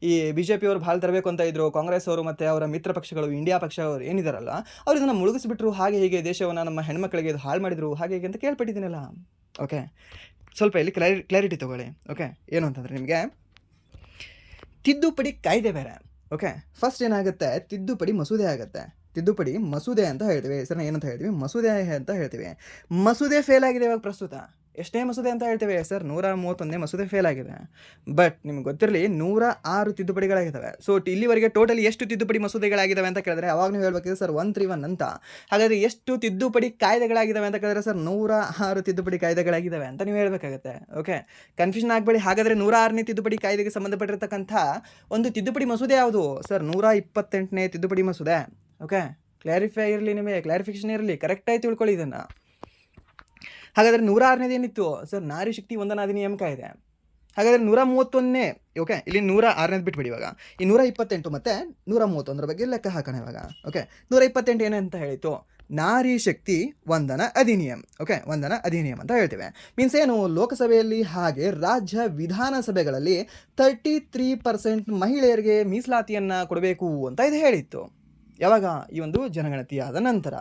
[SPEAKER 1] ಈ BJP ಅವರು ಭಾಳ ತರಬೇಕು ಅಂತ ಇದ್ರು, ಕಾಂಗ್ರೆಸ್ ಅವರು ಮತ್ತು ಅವರ ಮಿತ್ರ ಪಕ್ಷಗಳು ಇಂಡಿಯಾ ಪಕ್ಷ ಅವರು ಏನಿದಾರಲ್ಲ ಅವ್ರು ಇದನ್ನು ಮುಳುಗಿಸ್ಬಿಟ್ರು, ಹಾಗೆ ಹೀಗೆ ದೇಶವನ್ನು ನಮ್ಮ ಹೆಣ್ಮಕ್ಳಿಗೆ ಇದು ಹಾಳು ಮಾಡಿದ್ರು, ಹಾಗೆ ಹೀಗೆ ಅಂತ ಕೇಳ್ಪಟ್ಟಿದ್ದೀನಲ್ಲ. ಓಕೆ, ಸ್ವಲ್ಪ ಇಲ್ಲಿ ಕ್ಲಾರಿಟಿ ತೊಗೊಳ್ಳಿ. ಓಕೆ, ಏನು ಅಂತಂದರೆ ನಿಮಗೆ ತಿದ್ದುಪಡಿ ಕಾಯ್ದೆ ಬೇರೆ. ಓಕೆ, ಫಸ್ಟ್ ಏನಾಗುತ್ತೆ, ತಿದ್ದುಪಡಿ ಮಸೂದೆ ಆಗುತ್ತೆ. ತಿದ್ದುಪಡಿ ಮಸೂದೆ ಅಂತ ಹೇಳ್ತೀವಿ, ಹೆಸರನ್ನ ಏನಂತ ಹೇಳ್ತೀವಿ, ಮಸೂದೆ ಅಂತ ಹೇಳ್ತೀವಿ. ಮಸೂದೆ ಫೇಲ್ ಆಗಿದೆ ಇವಾಗ ಪ್ರಸ್ತುತ. ಎಷ್ಟೇ ಮಸೂದೆ ಅಂತ ಹೇಳ್ತೇವೆ ಸರ್, 131ನೇ ಮಸೂದೆ ಫೇಲ್ ಆಗಿದೆ. ಬಟ್ ನಿಮ್ಗೆ ಗೊತ್ತಿರಲಿ 106 ತಿದ್ದುಪಡಿಗಳಾಗಿದ್ದಾವೆ. ಸೊ ಇಲ್ಲಿವರೆಗೆ ಟೋಟಲಿ ಎಷ್ಟು ತಿದ್ದುಪಡಿ ಮಸೂದೆಗಳಾಗಿದ್ದಾವೆ ಅಂತ ಕೇಳಿದ್ರೆ ಅವಾಗ ನೀವು ಹೇಳ್ಬೇಕಿದೆ ಸರ್ 131 ಅಂತ. ಹಾಗಾದರೆ ಎಷ್ಟು ತಿದ್ದುಪಡಿ ಕಾಯ್ದೆಗಳಾಗಿದ್ದಾವೆ ಅಂತ ಕೇಳಿದ್ರೆ ಸರ್ 106 ತಿದ್ದುಪಡಿ ಕಾಯ್ದೆಗಳಾಗಿದ್ದಾವೆ ಅಂತ ನೀವು ಹೇಳಬೇಕಾಗತ್ತೆ. ಓಕೆ, ಕನ್ಫ್ಯೂಷನ್ ಆಗಬೇಡಿ. ಹಾಗಾದರೆ 106ನೇ ತಿದ್ದುಪಡಿ ಕಾಯ್ದೆಗೆ ಸಂಬಂಧಪಟ್ಟಿರ್ತಕ್ಕಂಥ ಒಂದು ತಿದ್ದುಪಡಿ ಮಸೂದೆ ಯಾವುದು ಸರ್, 128ನೇ ತಿದ್ದುಪಡಿ ಮಸೂದೆ. ಓಕೆ, ಕ್ಲಾರಿಫೈ ಇರಲಿ, ನಿಮಗೆ ಕ್ಲಾರಿಫಿಕೇಷನ್ ಇರಲಿ, ಕರೆಕ್ಟಾಗಿ ತಿಳ್ಕೊಳ್ಳಿ ಇದನ್ನು. ಹಾಗಾದರೆ 106ನೇದು ಏನಿತ್ತು ಸರ್, ನಾರಿ ಶಕ್ತಿ ವಂದನಾ ಅಧಿನಿಯಮ ಕಾಯ್ದೆ. ಹಾಗಾದರೆ 131ನೇ, ಓಕೆ ಇಲ್ಲಿ 106ನೇದು ಬಿಟ್ಬಿಡಿ. ಇವಾಗ ಈ 128 ಮತ್ತು 131 ಬಗ್ಗೆ ಲೆಕ್ಕ ಹಾಕೋಣ ಇವಾಗ. ಓಕೆ, 128 ಏನಂತ ಹೇಳಿತು, ನಾರಿ ಶಕ್ತಿ ವಂದನಾ ಅಧಿನಿಯಮ. ಓಕೆ, ವಂದನಾ ಅಧಿನಿಯಮ ಅಂತ ಹೇಳ್ತೇವೆ. ಮೀನ್ಸ್ ಏನು, ಲೋಕಸಭೆಯಲ್ಲಿ ಹಾಗೆ ರಾಜ್ಯ ವಿಧಾನಸಭೆಗಳಲ್ಲಿ 33% ಮಹಿಳೆಯರಿಗೆ ಮೀಸಲಾತಿಯನ್ನು ಕೊಡಬೇಕು ಅಂತ ಇದು ಹೇಳಿತ್ತು. ಯಾವಾಗ, ಈ ಒಂದು ಜನಗಣತಿಯಾದ ನಂತರ,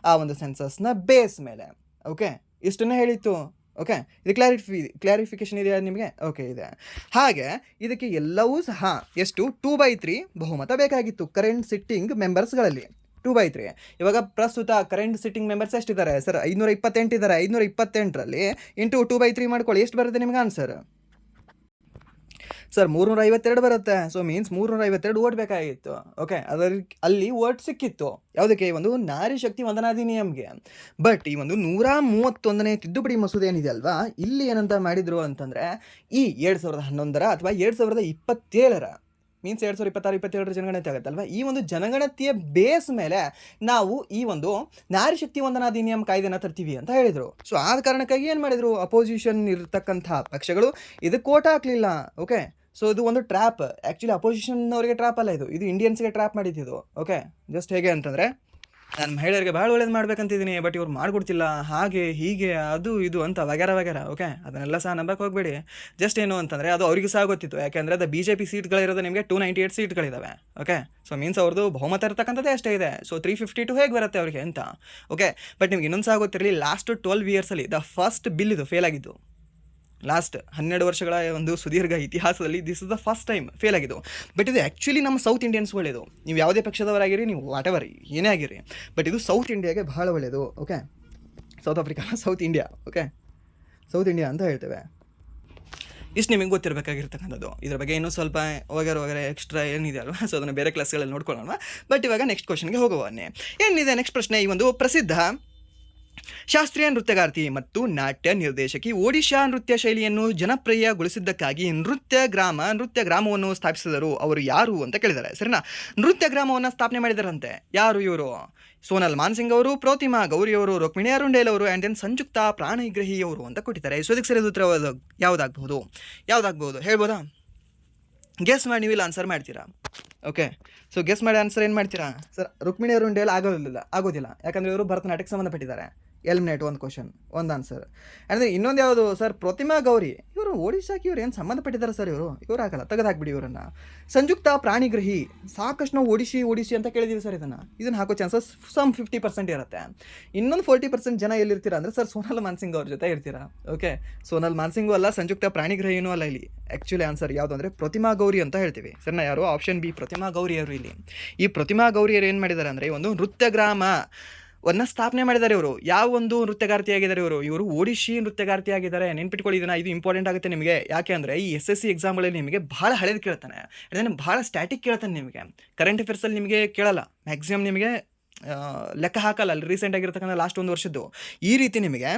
[SPEAKER 1] ಆ ಒಂದು ಸೆನ್ಸಸ್ನ ಬೇಸ್ ಮೇಲೆ. ಓಕೆ, ಇಷ್ಟನ್ನೇ ಹೇಳಿತ್ತು. ಓಕೆ, ಇದು ಕ್ಲಾರಿಫಿಕೇಷನ್ ಇದೆಯಾ ನಿಮಗೆ? ಓಕೆ, ಇದೆ. ಹಾಗೆ ಇದಕ್ಕೆ ಎಲ್ಲವೂ ಸಹ ಎಷ್ಟು 2/3 ಬಹುಮತ ಬೇಕಾಗಿತ್ತು ಕರೆಂಟ್ ಸಿಟ್ಟಿಂಗ್ ಮೆಂಬರ್ಸ್ಗಳಲ್ಲಿ. 2/3. ಇವಾಗ ಪ್ರಸ್ತುತ ಕರೆಂಟ್ ಸಿಟ್ಟಿಂಗ್ ಮೆಂಬರ್ಸ್ ಎಷ್ಟಿದ್ದಾರೆ ಸರ್, 528 ಇದ್ದಾರೆ. 528ರಲ್ಲಿ ಇಂಟು 2/3 ಮಾಡ್ಕೊಳ್ಳಿ, ಎಷ್ಟು ಬರುತ್ತೆ ನಿಮ್ಗೆ ಆನ್ಸರ್ ಸರ್? 352 ಬರುತ್ತೆ. ಸೊ ಮೀನ್ಸ್ 352 ಓಟ್ ಬೇಕಾಗಿತ್ತು. ಓಕೆ, ಅಲ್ಲಿ ಓಟ್ ಸಿಕ್ಕಿತ್ತು ಯಾವುದಕ್ಕೆ, ಒಂದು ನಾರಿ ಶಕ್ತಿ ವಂದನಾ ಅಧಿನಿಯಮ್ಗೆ. ಬಟ್ ಈ ಒಂದು 131ನೇ ತಿದ್ದುಪಡಿ ಮಸೂದೆ ಏನಿದೆ ಅಲ್ವಾ, ಇಲ್ಲಿ ಏನಂತ ಮಾಡಿದ್ರು ಅಂತಂದರೆ, ಈ 2011 ಅಥವಾ 2027 ಮೀನ್ಸ್ 2026-27 ಜನಗಣತಿ ಆಗುತ್ತಲ್ವ, ಈ ಒಂದು ಜನಗಣತಿಯ ಬೇಸ್ ಮೇಲೆ ನಾವು ಈ ಒಂದು ನಾರಿ ಶಕ್ತಿ ವಂದನಾ ಅಧಿನಿಯಮ ಕಾಯ್ದೆನ ತರ್ತೀವಿ ಅಂತ ಹೇಳಿದರು. ಸೊ ಆದ ಕಾರಣಕ್ಕಾಗಿ ಏನು ಮಾಡಿದರು, ಅಪೋಸಿಷನ್ ಇರತಕ್ಕಂಥ ಪಕ್ಷಗಳು ಇದಕ್ಕೆ ಓಟ್ ಹಾಕಲಿಲ್ಲ. ಓಕೆ, ಸೊ ಇದು ಒಂದು ಟ್ರ್ಯಾಪ್. ಆ್ಯಕ್ಚುಲಿ ಅಪೋಸಿಷನ್ನವರಿಗೆ ಟ್ರ್ಯಾಪ್ ಅಲ್ಲ, ಇದು ಇಂಡಿಯನ್ಸ್ಗೆ ಟ್ರ್ಯಾಪ್ ಮಾಡಿದ್ದು. ಓಕೆ, ಜಸ್ಟ್ ಹೇಗೆ ಅಂತಂದರೆ, ನಾನು ಮಹಿಳೆಯರಿಗೆ ಭಾಳ ಒಳ್ಳೇದು ಮಾಡ್ಬೇಕಂತಿದ್ದೀನಿ, ಬಟ್ ಇವ್ರು ಮಾಡ್ಕೊಡ್ತಿಲ್ಲ, ಹಾಗೆ ಹೀಗೆ ಅದು ಇದು ಅಂತ ವಗೇರ. ಓಕೆ, ಅದನ್ನೆಲ್ಲ ಸಹ ನಂಬಕ್ಕೆ ಹೋಗಬೇಡಿ. ಜಸ್ಟ್ ಏನು ಅಂತಂದರೆ ಅದು ಅವರಿಗೂ ಸಹ ಗೊತ್ತಿತ್ತು. ಯಾಕೆಂದರೆ ಅದು BJP ಸೀಟ್ಗಳಿರೋದು ನಿಮಗೆ 298 ಸೀಟ್ಗಳಿದ್ದಾವೆ. ಓಕೆ, ಸೊ ಮೀನ್ಸ್ ಅವ್ರದ್ದು ಬಹುಮತ ಇರತಕ್ಕಂಥದ್ದೇ ಅಷ್ಟೇ ಇದೆ. ಸೊ 352 ಹೇಗೆ ಬರುತ್ತೆ ಅವರಿಗೆ ಅಂತ. ಓಕೆ, ಬಟ್ ನಿಮ್ಗೆ ಇನ್ನೊಂದು ಸಹ ಗೊತ್ತಿರಲಿ, ಲಾಸ್ಟ್ 12 ಇಯರ್ಸಲ್ಲಿ ದ ಫಸ್ಟ್ ಬಿಲ್ ಇದು ಫೇಲ್ ಆಗಿದ್ದು. ಲಾಸ್ಟ್ 12 ವರ್ಷಗಳ ಒಂದು ಸುದೀರ್ಘ ಇತಿಹಾಸದಲ್ಲಿ this is the first time fail ಆಗಿದ್ದು. ಬಟ್ ಇದು ಆ್ಯಕ್ಚುಲಿ ನಮ್ಮ ಸೌತ್ ಇಂಡಿಯನ್ಸ್ ಒಳ್ಳೆಯದು. ನೀವು ಯಾವುದೇ ಪಕ್ಷದವರಾಗಿರಿ, ನೀವು ವಾಟ್ ಎವರ್ ಏನೇ ಆಗಿರಿ, ಬಟ್ ಇದು ಸೌತ್ ಇಂಡಿಯಾಗೆ ಬಹಳ ಒಳ್ಳೆಯದು. Okay, south Africa, south India. Okay, south India ಅಂತ ಹೇಳ್ತೇವೆ. ಇಷ್ಟು ನಿಮಗೆ ಗೊತ್ತಿರಬೇಕಾಗಿರ್ತಕ್ಕಂಥದ್ದು. ಇದ್ರ ಬಗ್ಗೆ ಇನ್ನೂ ಸ್ವಲ್ಪ ವಗೇರೆ ಎಕ್ಸ್ಟ್ರಾ ಏನಿದೆ ಅಲ್ವಾ, ಸೊ ಅದನ್ನು ಬೇರೆ ಕ್ಲಾಸ್ಗಳಲ್ಲಿ ನೋಡ್ಕೊಳ್ಳೋಣ. ಬಟ್ ಇವಾಗ ನೆಕ್ಸ್ಟ್ ಕ್ವಶನ್ಗೆ ಹೋಗುವನ್ನೇ. ಏನಿದೆ ನೆಕ್ಸ್ಟ್ ಪ್ರಶ್ನೆ, ಈ ಒಂದು ಪ್ರಸಿದ್ಧ ಶಾಸ್ತ್ರೀಯ ನೃತ್ಯಗಾರ್ತಿ ಮತ್ತು ನಾಟ್ಯ ನಿರ್ದೇಶಕಿ ಒಡಿಶಾ ನೃತ್ಯ ಶೈಲಿಯನ್ನು ಜನಪ್ರಿಯಗೊಳಿಸಿದ್ದಕ್ಕಾಗಿ ನೃತ್ಯ ಗ್ರಾಮವನ್ನು ಸ್ಥಾಪಿಸಿದರು. ಅವರು ಯಾರು ಅಂತ ಕೇಳಿದ್ದಾರೆ, ಸರಿನಾ? ನೃತ್ಯ ಗ್ರಾಮವನ್ನು ಸ್ಥಾಪನೆ ಮಾಡಿದರಂತೆ. ಯಾರು ಇವರು? ಸೋನಲ್ ಮಾನ್ಸಿಂಗ್ ಅವರು, ಪ್ರತಿಮಾ ಗೌರಿ ಅವರು, ರುಕ್ಮಿಣಿ ಅರುಂಡೇಲ್ ಅವರು, ಆ್ಯಂಡ್ ದೆನ್ ಸಂಯುಕ್ತ ಪ್ರಾಣಿಗ್ರಹಿ ಅವರು ಅಂತ ಕೊಟ್ಟಿದ್ದಾರೆ. ಸೊ ಇದಕ್ಕೆ ಸರಿಯಾದ ಉತ್ತರ ಯಾವುದಾಗ್ಬೋದು ಹೇಳ್ಬೋದಾ? ಗೆಸ್ ಮಾಡಿ, ನೀವು ಇಲ್ಲ ಆನ್ಸರ್ ಮಾಡ್ತೀರಾ? ಓಕೆ, ಸೊ ಗೆಸ್ ಮಾಡಿ ಆನ್ಸರ್ ಏನು ಮಾಡ್ತೀರಾ ಸರ್? ರುಕ್ಮಿಣಿ ಅರುಂಡೇಲ್ ಆಗೋದಿಲ್ಲ, ಯಾಕಂದರೆ ಇವರು ಭರತನಾಟ್ಯಕ್ಕೆ ಸಂಬಂಧಪಟ್ಟಿದ್ದಾರೆ. ಎಲಿಮಿನೇಟ್ ಒಂದು ಕ್ವಶನ್, ಒಂದು ಆನ್ಸರ್. ಅಂದರೆ ಇನ್ನೊಂದು ಯಾವುದು ಸರ್? ಪ್ರತಿಮಾ ಗೌರಿ, ಇವರು ಒಡಿಶಾಕ್ಕೆ ಇವ್ರು ಏನು ಸಂಬಂಧಪಟ್ಟಿದ್ದಾರೆ ಸರ್? ಇವರು ಆಗಲ್ಲ, ತೆಗೆದುಹಾಕ್ಬಿಡಿ ಇವರನ್ನು. ಸಂಯುಕ್ತ ಪ್ರಾಣಿಗ್ರಹಿ, ಸಾಕಷ್ಟು ನಾವು ಒಡಿಶಿ ಅಂತ ಕೇಳಿದ್ದೀವಿ ಸರ್. ಇದನ್ನು ಹಾಕೋ ಚಾನ್ಸಸ್ ಸಮ್ 50% ಇರುತ್ತೆ. ಇನ್ನೊಂದು 40% ಜನ ಎಲ್ಲಿರ್ತೀರಾ ಅಂದರೆ ಸರ್ ಸೋನಲ್ ಮಾನ್ಸಿಂಗ್ ಅವ್ರ ಜೊತೆ ಇರ್ತೀರಾ. ಓಕೆ, ಸೋನಲ್ ಮಾನ್ಸಿಂಗು ಅಲ್ಲ, ಸಂಯುಕ್ತ ಪ್ರಾಣಿಗ್ರಹಿನೂ ಅಲ್ಲ. ಇಲ್ಲಿ ಆ್ಯಕ್ಚುಲಿ ಆನ್ಸರ್ ಯಾವುದು ಅಂದರೆ ಪ್ರತಿಮಾ ಗೌರಿ ಅಂತ ಹೇಳ್ತೀವಿ. ಸರಿನಾ? ಯಾರು? ಆಪ್ಷನ್ ಬಿ, ಪ್ರತಿಮಾ ಗೌರಿಯವರು. ಇಲ್ಲಿ ಈ ಪ್ರತಿಮಾ ಗೌರಿಯರು ಏನು ಮಾಡಿದ್ದಾರೆ ಅಂದರೆ ಒಂದು ನೃತ್ಯ ಗ್ರಾಮವನ್ನು ಸ್ಥಾಪನೆ ಮಾಡಿದ್ದಾರೆ. ಇವರು ಯಾವ ಒಂದು ನೃತ್ಯಗಾರ್ತಿಯಾಗಿದ್ದಾರೆ? ಇವರು ಒಡಿಶಿ ನೃತ್ಯಗಾರ್ತಿಯಾಗಿದ್ದಾರೆ. ನೆನ್ಪಿಟ್ಕೊಳ್ಳಿ, ಇದು ಇಂಪಾರ್ಟೆಂಟ್ ಆಗುತ್ತೆ ನಿಮಗೆ. ಯಾಕೆ ಅಂದರೆ ಈ SSC ಎಕ್ಸಾಮ್ಗಳಲ್ಲಿ ನಿಮಗೆ ಭಾಳ ಹಳೇದು ಕೇಳ್ತಾನೆ, ಅದನ್ನು ಭಾಳ ಸ್ಟ್ಯಾಟಿಕ್ ಕೇಳ್ತಾನೆ. ನಿಮಗೆ ಕರೆಂಟ್ ಅಫೇರ್ಸಲ್ಲಿ ನಿಮಗೆ ಕೇಳಲ್ಲ, ಮ್ಯಾಕ್ಸಿಮಮ್ ನಿಮಗೆ ಲೆಕ್ಕ ಹಾಕಲ್ಲ. ಅಲ್ಲಿ ರೀಸೆಂಟ್ ಆಗಿರ್ತಕ್ಕಂಥ ಲಾಸ್ಟ್ 1 ವರ್ಷದ್ದು ಈ ರೀತಿ ನಿಮಗೆ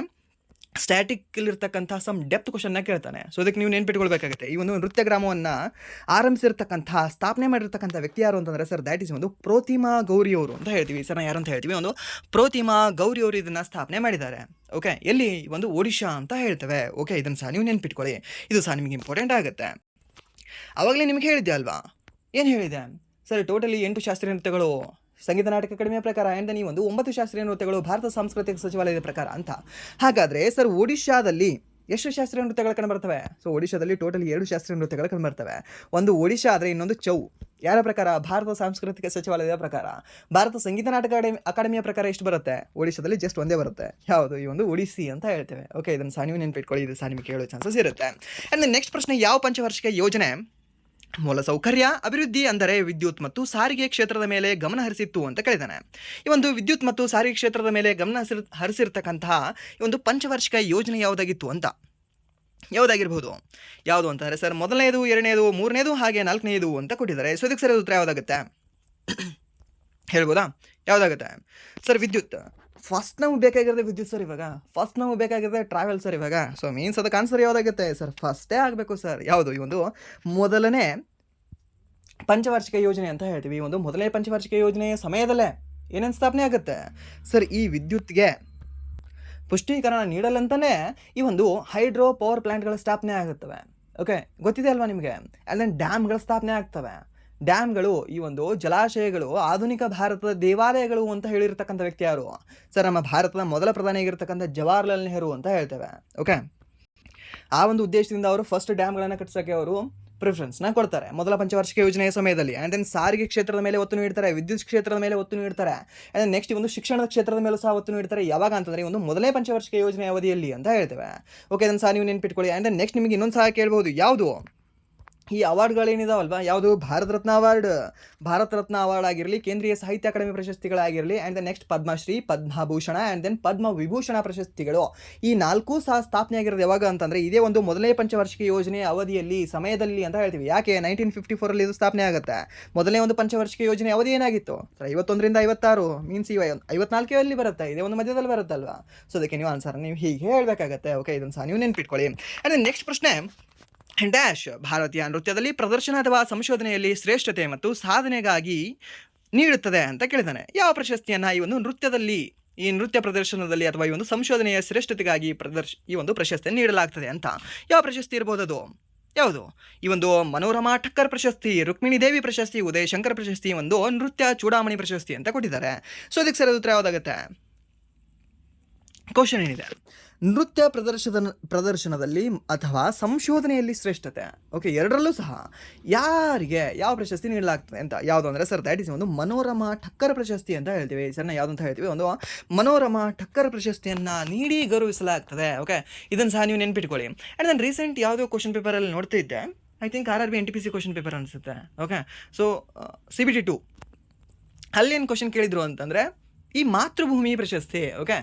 [SPEAKER 1] ಸ್ಟ್ಯಾಟಿಕ್ಕಲ್ಲಿರ್ತಕ್ಕಂಥ ಸಮ್ ಡೆಪ್ತ್ ಕ್ವಶನ್ನ ಕೇಳ್ತಾನೆ. ಸೊ ಅದಕ್ಕೆ ನೀವು ನೆನ್ಪಿಟ್ಕೊಳ್ಬೇಕಾಗುತ್ತೆ. ಈ ಒಂದು ನೃತ್ಯ ಗ್ರಾಮವನ್ನು ಆರಂಭಿಸಿರ್ತಕ್ಕಂಥ ಸ್ಥಾಪನೆ ಮಾಡಿರ್ತಕ್ಕಂಥ ವ್ಯಕ್ತಿ ಯಾರು ಅಂತಂದರೆ ಸರ್ ದ್ಯಾಟ್ ಈಸ್ ಒಂದು ಪ್ರೋತಿಮಾ ಗೌರಿ ಅವರು ಅಂತ ಹೇಳ್ತೀವಿ. ಸರ್ ಯಾರು ಅಂತ ಹೇಳ್ತೀವಿ, ಒಂದು ಪ್ರೋತಿಮಾ ಗೌರಿ ಅವರು ಇದನ್ನು ಸ್ಥಾಪನೆ ಮಾಡಿದ್ದಾರೆ. ಓಕೆ, ಎಲ್ಲಿ ಒಂದು ಒಡಿಶಾ ಅಂತ ಹೇಳ್ತೇವೆ. ಓಕೆ, ಇದನ್ನು ಸಹ ನೀವು ನೆನ್ಪಿಟ್ಕೊಳ್ಳಿ, ಇದು ಸಹ ನಿಮಗೆ ಇಂಪಾರ್ಟೆಂಟ್ ಆಗುತ್ತೆ. ಆವಾಗಲೇ ನಿಮಗೆ ಹೇಳಿದ್ದೆ ಅಲ್ವಾ, ಏನು ಹೇಳಿದೆ ಸರ್, ಟೋಟಲಿ 8 ಶಾಸ್ತ್ರೀಯ ನೃತ್ಯಗಳು ಸಂಗೀತ ನಾಟಕ ಅಕಾಡೆಮಿಯ ಪ್ರಕಾರ, ಆ್ಯಂಡ್ ನೀವು ಒಂದು 9 ಶಾಸ್ತ್ರೀಯ ನೃತ್ಯಗಳು ಭಾರತ ಸಾಂಸ್ಕೃತಿಕ ಸಚಿವಾಲಯದ ಪ್ರಕಾರ ಅಂತ. ಹಾಗಾದರೆ ಸರ್ ಒಡಿಶಾದಲ್ಲಿ ಎಷ್ಟು ಶಾಸ್ತ್ರೀಯ ನೃತ್ಯಗಳು ಕಂಡುಬರ್ತವೆ? ಸೊ ಒಡಿಶಾದಲ್ಲಿ ಟೋಟಲಿ 2 ಶಾಸ್ತ್ರೀಯ ನೃತ್ಯಗಳು ಕಂಡುಬರ್ತವೆ. ಒಂದು ಒಡಿಶಾ ಆದರೆ ಇನ್ನೊಂದು ಚೌ. ಯಾರ ಪ್ರಕಾರ? ಭಾರತ ಸಾಂಸ್ಕೃತಿಕ ಸಚಿವಾಲಯದ ಪ್ರಕಾರ. ಭಾರತ ಸಂಗೀತ ನಾಟಕ ಅಕಾಡೆಮಿಯ ಪ್ರಕಾರ ಎಷ್ಟು ಬರುತ್ತೆ? ಒಡಿಶಾದಲ್ಲಿ ಜಸ್ಟ್ ಒಂದೇ ಬರುತ್ತೆ. ಯಾವುದು? ಈ ಒಂದು ಒಡಿಸ್ಸಿ ಅಂತ ಹೇಳ್ತೇವೆ. ಓಕೆ, ಇದನ್ನು ಸಹ ನೀವು ನೆನ್ಪಿಟ್ಕೊಳ್ಳಿ, ಇದು ಸಹ ನಿಮಗೆ ಕೇಳೋ ಚಾನ್ಸಸ್ ಇರುತ್ತೆ. ಆ್ಯಂಡ್ ನೆಕ್ಸ್ಟ್ ಪ್ರಶ್ನೆ, ಯಾವ ಪಂಚವಾರ್ಷಿಕ ಯೋಜನೆ ಮೂಲಸೌಕರ್ಯ ಅಭಿವೃದ್ಧಿ ಅಂದರೆ ವಿದ್ಯುತ್ ಮತ್ತು ಸಾರಿಗೆ ಕ್ಷೇತ್ರದ ಮೇಲೆ ಗಮನ ಹರಿಸಿತ್ತು ಅಂತ ಕೇಳಿದ್ದಾನೆ. ಈ ಒಂದು ವಿದ್ಯುತ್ ಮತ್ತು ಸಾರಿಗೆ ಕ್ಷೇತ್ರದ ಮೇಲೆ ಗಮನ ಹರಿಸಿರ್ತಕ್ಕಂತಹ ಈ ಒಂದು ಪಂಚವಾರ್ಷಿಕ ಯೋಜನೆ ಯಾವುದಾಗಿತ್ತು ಅಂತ, ಯಾವುದಾಗಿರ್ಬೋದು? ಯಾವುದು ಅಂತಂದರೆ ಸರ್ ಮೊದಲನೇದು, ಎರಡನೇದು, ಮೂರನೇದು ಹಾಗೆ ನಾಲ್ಕನೇದು ಅಂತ ಕೊಟ್ಟಿದ್ದಾರೆ. ಸೊ ಇದಕ್ಕೆ ಸರಿಯಾದ ಉತ್ತರ ಯಾವುದಾಗುತ್ತೆ ಹೇಳ್ಬೋದಾ? ಯಾವುದಾಗುತ್ತೆ ಸರ್? ವಿದ್ಯುತ್. ಫಸ್ಟ್ ನಮಗೆ ಬೇಕಾಗಿರೋದು ವಿದ್ಯುತ್ ಸರ್. ಇವಾಗ ಫಸ್ಟ್ ನಮಗೆ ಬೇಕಾಗಿರೋದು ಟ್ರಾವೆಲ್ ಸರ್ ಇವಾಗ. ಸೊ ಮೀನ್ಸ್ ಅದಕ್ಕೆ ಆನ್ಸರ್ ಯಾವುದಾಗುತ್ತೆ ಸರ್? ಫಸ್ಟೇ ಆಗಬೇಕು ಸರ್. ಯಾವುದು? ಈ ಒಂದು ಮೊದಲನೇ ಪಂಚವಾರ್ಷಿಕ ಯೋಜನೆ ಅಂತ ಹೇಳ್ತೀವಿ. ಈ ಒಂದು ಮೊದಲನೇ ಪಂಚವಾರ್ಷಿಕ ಯೋಜನೆಯ ಸಮಯದಲ್ಲೇ ಏನೇನು ಸ್ಥಾಪನೆ ಆಗುತ್ತೆ ಸರ್? ಈ ವಿದ್ಯುತ್ಗೆ ಪುಷ್ಟೀಕರಣ ನೀಡಲಂತಲೇ ಈ ಒಂದು ಹೈಡ್ರೋ ಪವರ್ ಪ್ಲ್ಯಾಂಟ್ಗಳ ಸ್ಥಾಪನೆ ಆಗುತ್ತವೆ. ಓಕೆ, ಗೊತ್ತಿದೆ ಅಲ್ವಾ ನಿಮಗೆ? ಆ್ಯಂಡ್ ದೆನ್ ಡ್ಯಾಮ್ಗಳ ಸ್ಥಾಪನೆ ಆಗ್ತವೆ. ಡ್ಯಾಮ್ಗಳು, ಈ ಒಂದು ಜಲಾಶಯಗಳು ಆಧುನಿಕ ಭಾರತದ ದೇವಾಲಯಗಳು ಅಂತ ಹೇಳಿರ್ತಕ್ಕಂಥ ವ್ಯಕ್ತಿ ಯಾರು ಸರ್? ನಮ್ಮ ಭಾರತದ ಮೊದಲ ಪ್ರಧಾನಿ ಆಗಿರ್ತಕ್ಕಂಥ ಜವಾಹರ್ಲಾಲ್ ನೆಹರು ಅಂತ ಹೇಳ್ತೇವೆ. ಓಕೆ, ಆ ಒಂದು ಉದ್ದೇಶದಿಂದ ಅವರು ಫಸ್ಟ್ ಡ್ಯಾಮ್ಗಳನ್ನು ಕಟ್ಟಿಸೋಕ್ಕೆ ಅವರು ಪ್ರಿಫರೆನ್ಸ್ನ ಕೊಡ್ತಾರೆ ಮೊದಲ ಪಂಚವಾರ್ಷಿಕ ಯೋಜನೆಯ ಸಮಯದಲ್ಲಿ. ಆ್ಯಂಡ್ ದೆನ್ ಸಾರಿಗೆ ಕ್ಷೇತ್ರದ ಮೇಲೆ ಒತ್ತು ನೀಡ್ತಾರೆ, ವಿದ್ಯುತ್ ಕ್ಷೇತ್ರದ ಮೇಲೆ ಒತ್ತು ನೀಡ್ತಾರೆ, ಆ್ಯಂಡ್ ನೆಕ್ಸ್ಟ್ ಒಂದು ಶಿಕ್ಷಣದ ಕ್ಷೇತ್ರದ ಮೇಲೂ ಸಹ ಒತ್ತು ನೀಡ್ತಾರೆ. ಯಾವಾಗ ಅಂತಂದರೆ ಒಂದು ಮೊದಲನೇ ಪಂಚವಾರ್ಷಿಕ ಯೋಜನೆ ಅವಧಿಯಲ್ಲಿ ಅಂತ ಹೇಳ್ತೇವೆ. ಓಕೆ, ಅದನ್ನು ಸಹ ನೀವು ನೆನ್ಪಿಟ್ಕೊಳ್ಳಿ. ಆ್ಯಂಡ್ ದೆನ್ ನೆಕ್ಸ್ಟ್ ನಿಮಗೆ ಇನ್ನೊಂದು ಸಹ ಕೇಳ್ಬೋದು, ಯಾವುದು ಈ ಅವಾರ್ಡ್ಗಳೇನಿದಾವಲ್ವ, ಯಾವುದು? ಭಾರತ ರತ್ನ ಅವಾರ್ಡ್. ಭಾರತ ರತ್ನ ಅವಾರ್ಡ್ ಆಗಿರಲಿ, ಕೇಂದ್ರೀಯ ಸಾಹಿತ್ಯ ಅಕಾಡೆಮಿ ಪ್ರಶಸ್ತಿಗಳಾಗಿರಲಿ, and then next Padmashri, Padmabhushan and then Padma Vibhushan ಪ್ರಶಸ್ತಿಗಳು, ಈ 4 ಸಹ ಸ್ಥಾಪನೆ ಆಗಿರೋದು ಯಾವಾಗ ಅಂತಂದರೆ ಇದೇ ಒಂದು ಮೊದಲನೇ ಪಂಚವಾರ್ಷಿಕ ಯೋಜನೆಯ ಅವಧಿಯಲ್ಲಿ, ಸಮಯದಲ್ಲಿ ಅಂತ ಹೇಳ್ತೀವಿ. ಯಾಕೆ? 1954 ಇದು ಸ್ಥಾಪನೆ ಆಗುತ್ತೆ. ಮೊದಲನೇ ಒಂದು ಪಂಚವಾರ್ಷಿಕ ಯೋಜನೆ ಅವಧಿ ಏನಾಗಿತ್ತು? 51ರಿಂದ 56 ಮೀನ್ಸ್ 54 ಬರುತ್ತೆ, ಇದೇ ಒಂದು ಮಧ್ಯದಲ್ಲಿ ಬರುತ್ತಲ್ವಾ. ಸೊ ಅದಕ್ಕೆ ನೀವು ಆನ್ಸರ್ ನೀವು ಹೀಗೆ ಹೇಳಬೇಕಾಗತ್ತೆ. ಓಕೆ, ಇದನ್ನು ಸಹ ನೀವು ನೆನ್ಪಿಟ್ಕೊಳ್ಳಿ. ಆ್ಯಂಡ್ ನೆಕ್ಸ್ಟ್ ಪ್ರಶ್ನೆ, ಡ್ಯಾಶ್ ಭಾರತೀಯ ನೃತ್ಯದಲ್ಲಿ ಪ್ರದರ್ಶನ ಅಥವಾ ಸಂಶೋಧನೆಯಲ್ಲಿ ಶ್ರೇಷ್ಠತೆ ಮತ್ತು ಸಾಧನೆಗಾಗಿ ನೀಡುತ್ತದೆ ಅಂತ ಕೇಳಿದ್ದಾನೆ. ಯಾವ ಪ್ರಶಸ್ತಿಯನ್ನು ಈ ಒಂದು ನೃತ್ಯದಲ್ಲಿ, ಈ ನೃತ್ಯ ಪ್ರದರ್ಶನದಲ್ಲಿ ಅಥವಾ ಈ ಒಂದು ಸಂಶೋಧನೆಯ ಶ್ರೇಷ್ಠತೆಗಾಗಿ ಈ ಒಂದು ಪ್ರಶಸ್ತಿಯನ್ನು ನೀಡಲಾಗ್ತದೆ ಅಂತ? ಯಾವ ಪ್ರಶಸ್ತಿ ಇರ್ಬೋದು ಅದು? ಯಾವುದು? ಈ ಒಂದು ಮನೋರಮಾ ಠಕ್ಕರ್ ಪ್ರಶಸ್ತಿ, ರುಕ್ಮಿಣಿ ದೇವಿ ಪ್ರಶಸ್ತಿ, ಉದಯ ಶಂಕರ್ ಪ್ರಶಸ್ತಿ, ಒಂದು ನೃತ್ಯ ಚೂಡಾಮಣಿ ಪ್ರಶಸ್ತಿ ಅಂತ ಕೊಟ್ಟಿದ್ದಾರೆ. ಸೊ ಅದಕ್ಕೆ ಸರಿಯಾದ ಉತ್ತರ ಯಾವುದಾಗುತ್ತೆ? ಕ್ವಶನ್ ಏನಿದೆ, ನೃತ್ಯ ಪ್ರದರ್ಶನದಲ್ಲಿ ಅಥವಾ ಸಂಶೋಧನೆಯಲ್ಲಿ ಶ್ರೇಷ್ಠತೆ. ಓಕೆ, ಎರಡರಲ್ಲೂ ಸಹ ಯಾರಿಗೆ ಯಾವ ಪ್ರಶಸ್ತಿ ನೀಡಲಾಗ್ತದೆ ಅಂತ? ಯಾವುದು ಅಂದರೆ ಸರ್ ದ್ಯಾಟ್ ಈಸ್ ಒಂದು ಮನೋರಮಾ ಠಕ್ಕರ್ ಪ್ರಶಸ್ತಿ ಅಂತ ಹೇಳ್ತೀವಿ. ಸರ್ ಯಾವುದು ಅಂತ ಹೇಳ್ತೀವಿ? ಒಂದು ಮನೋರಮಾ ಠಕ್ಕರ್ ಪ್ರಶಸ್ತಿಯನ್ನು ನೀಡಿ ಗೌರವಿಸಲಾಗ್ತದೆ. ಓಕೆ, ಇದನ್ನು ಸಹ ನೀವು ನೆನ್ಪಿಟ್ಕೊಳ್ಳಿ. ಆ್ಯಂಡ್ ನಾನು ರೀಸೆಂಟ್ ಯಾವುದೋ ಕ್ವಶನ್ ಪೇಪರಲ್ಲಿ ನೋಡ್ತಾ ಇದ್ದೆ, I think RRB NTPC question paper ಅನಿಸುತ್ತೆ. ಓಕೆ, ಸೊ CBT 2 ಅಲ್ಲೇನು ಕ್ವಶನ್ ಕೇಳಿದ್ರು ಅಂತಂದರೆ ಈ ಮಾತೃಭೂಮಿ ಪ್ರಶಸ್ತಿ. ಓಕೆ,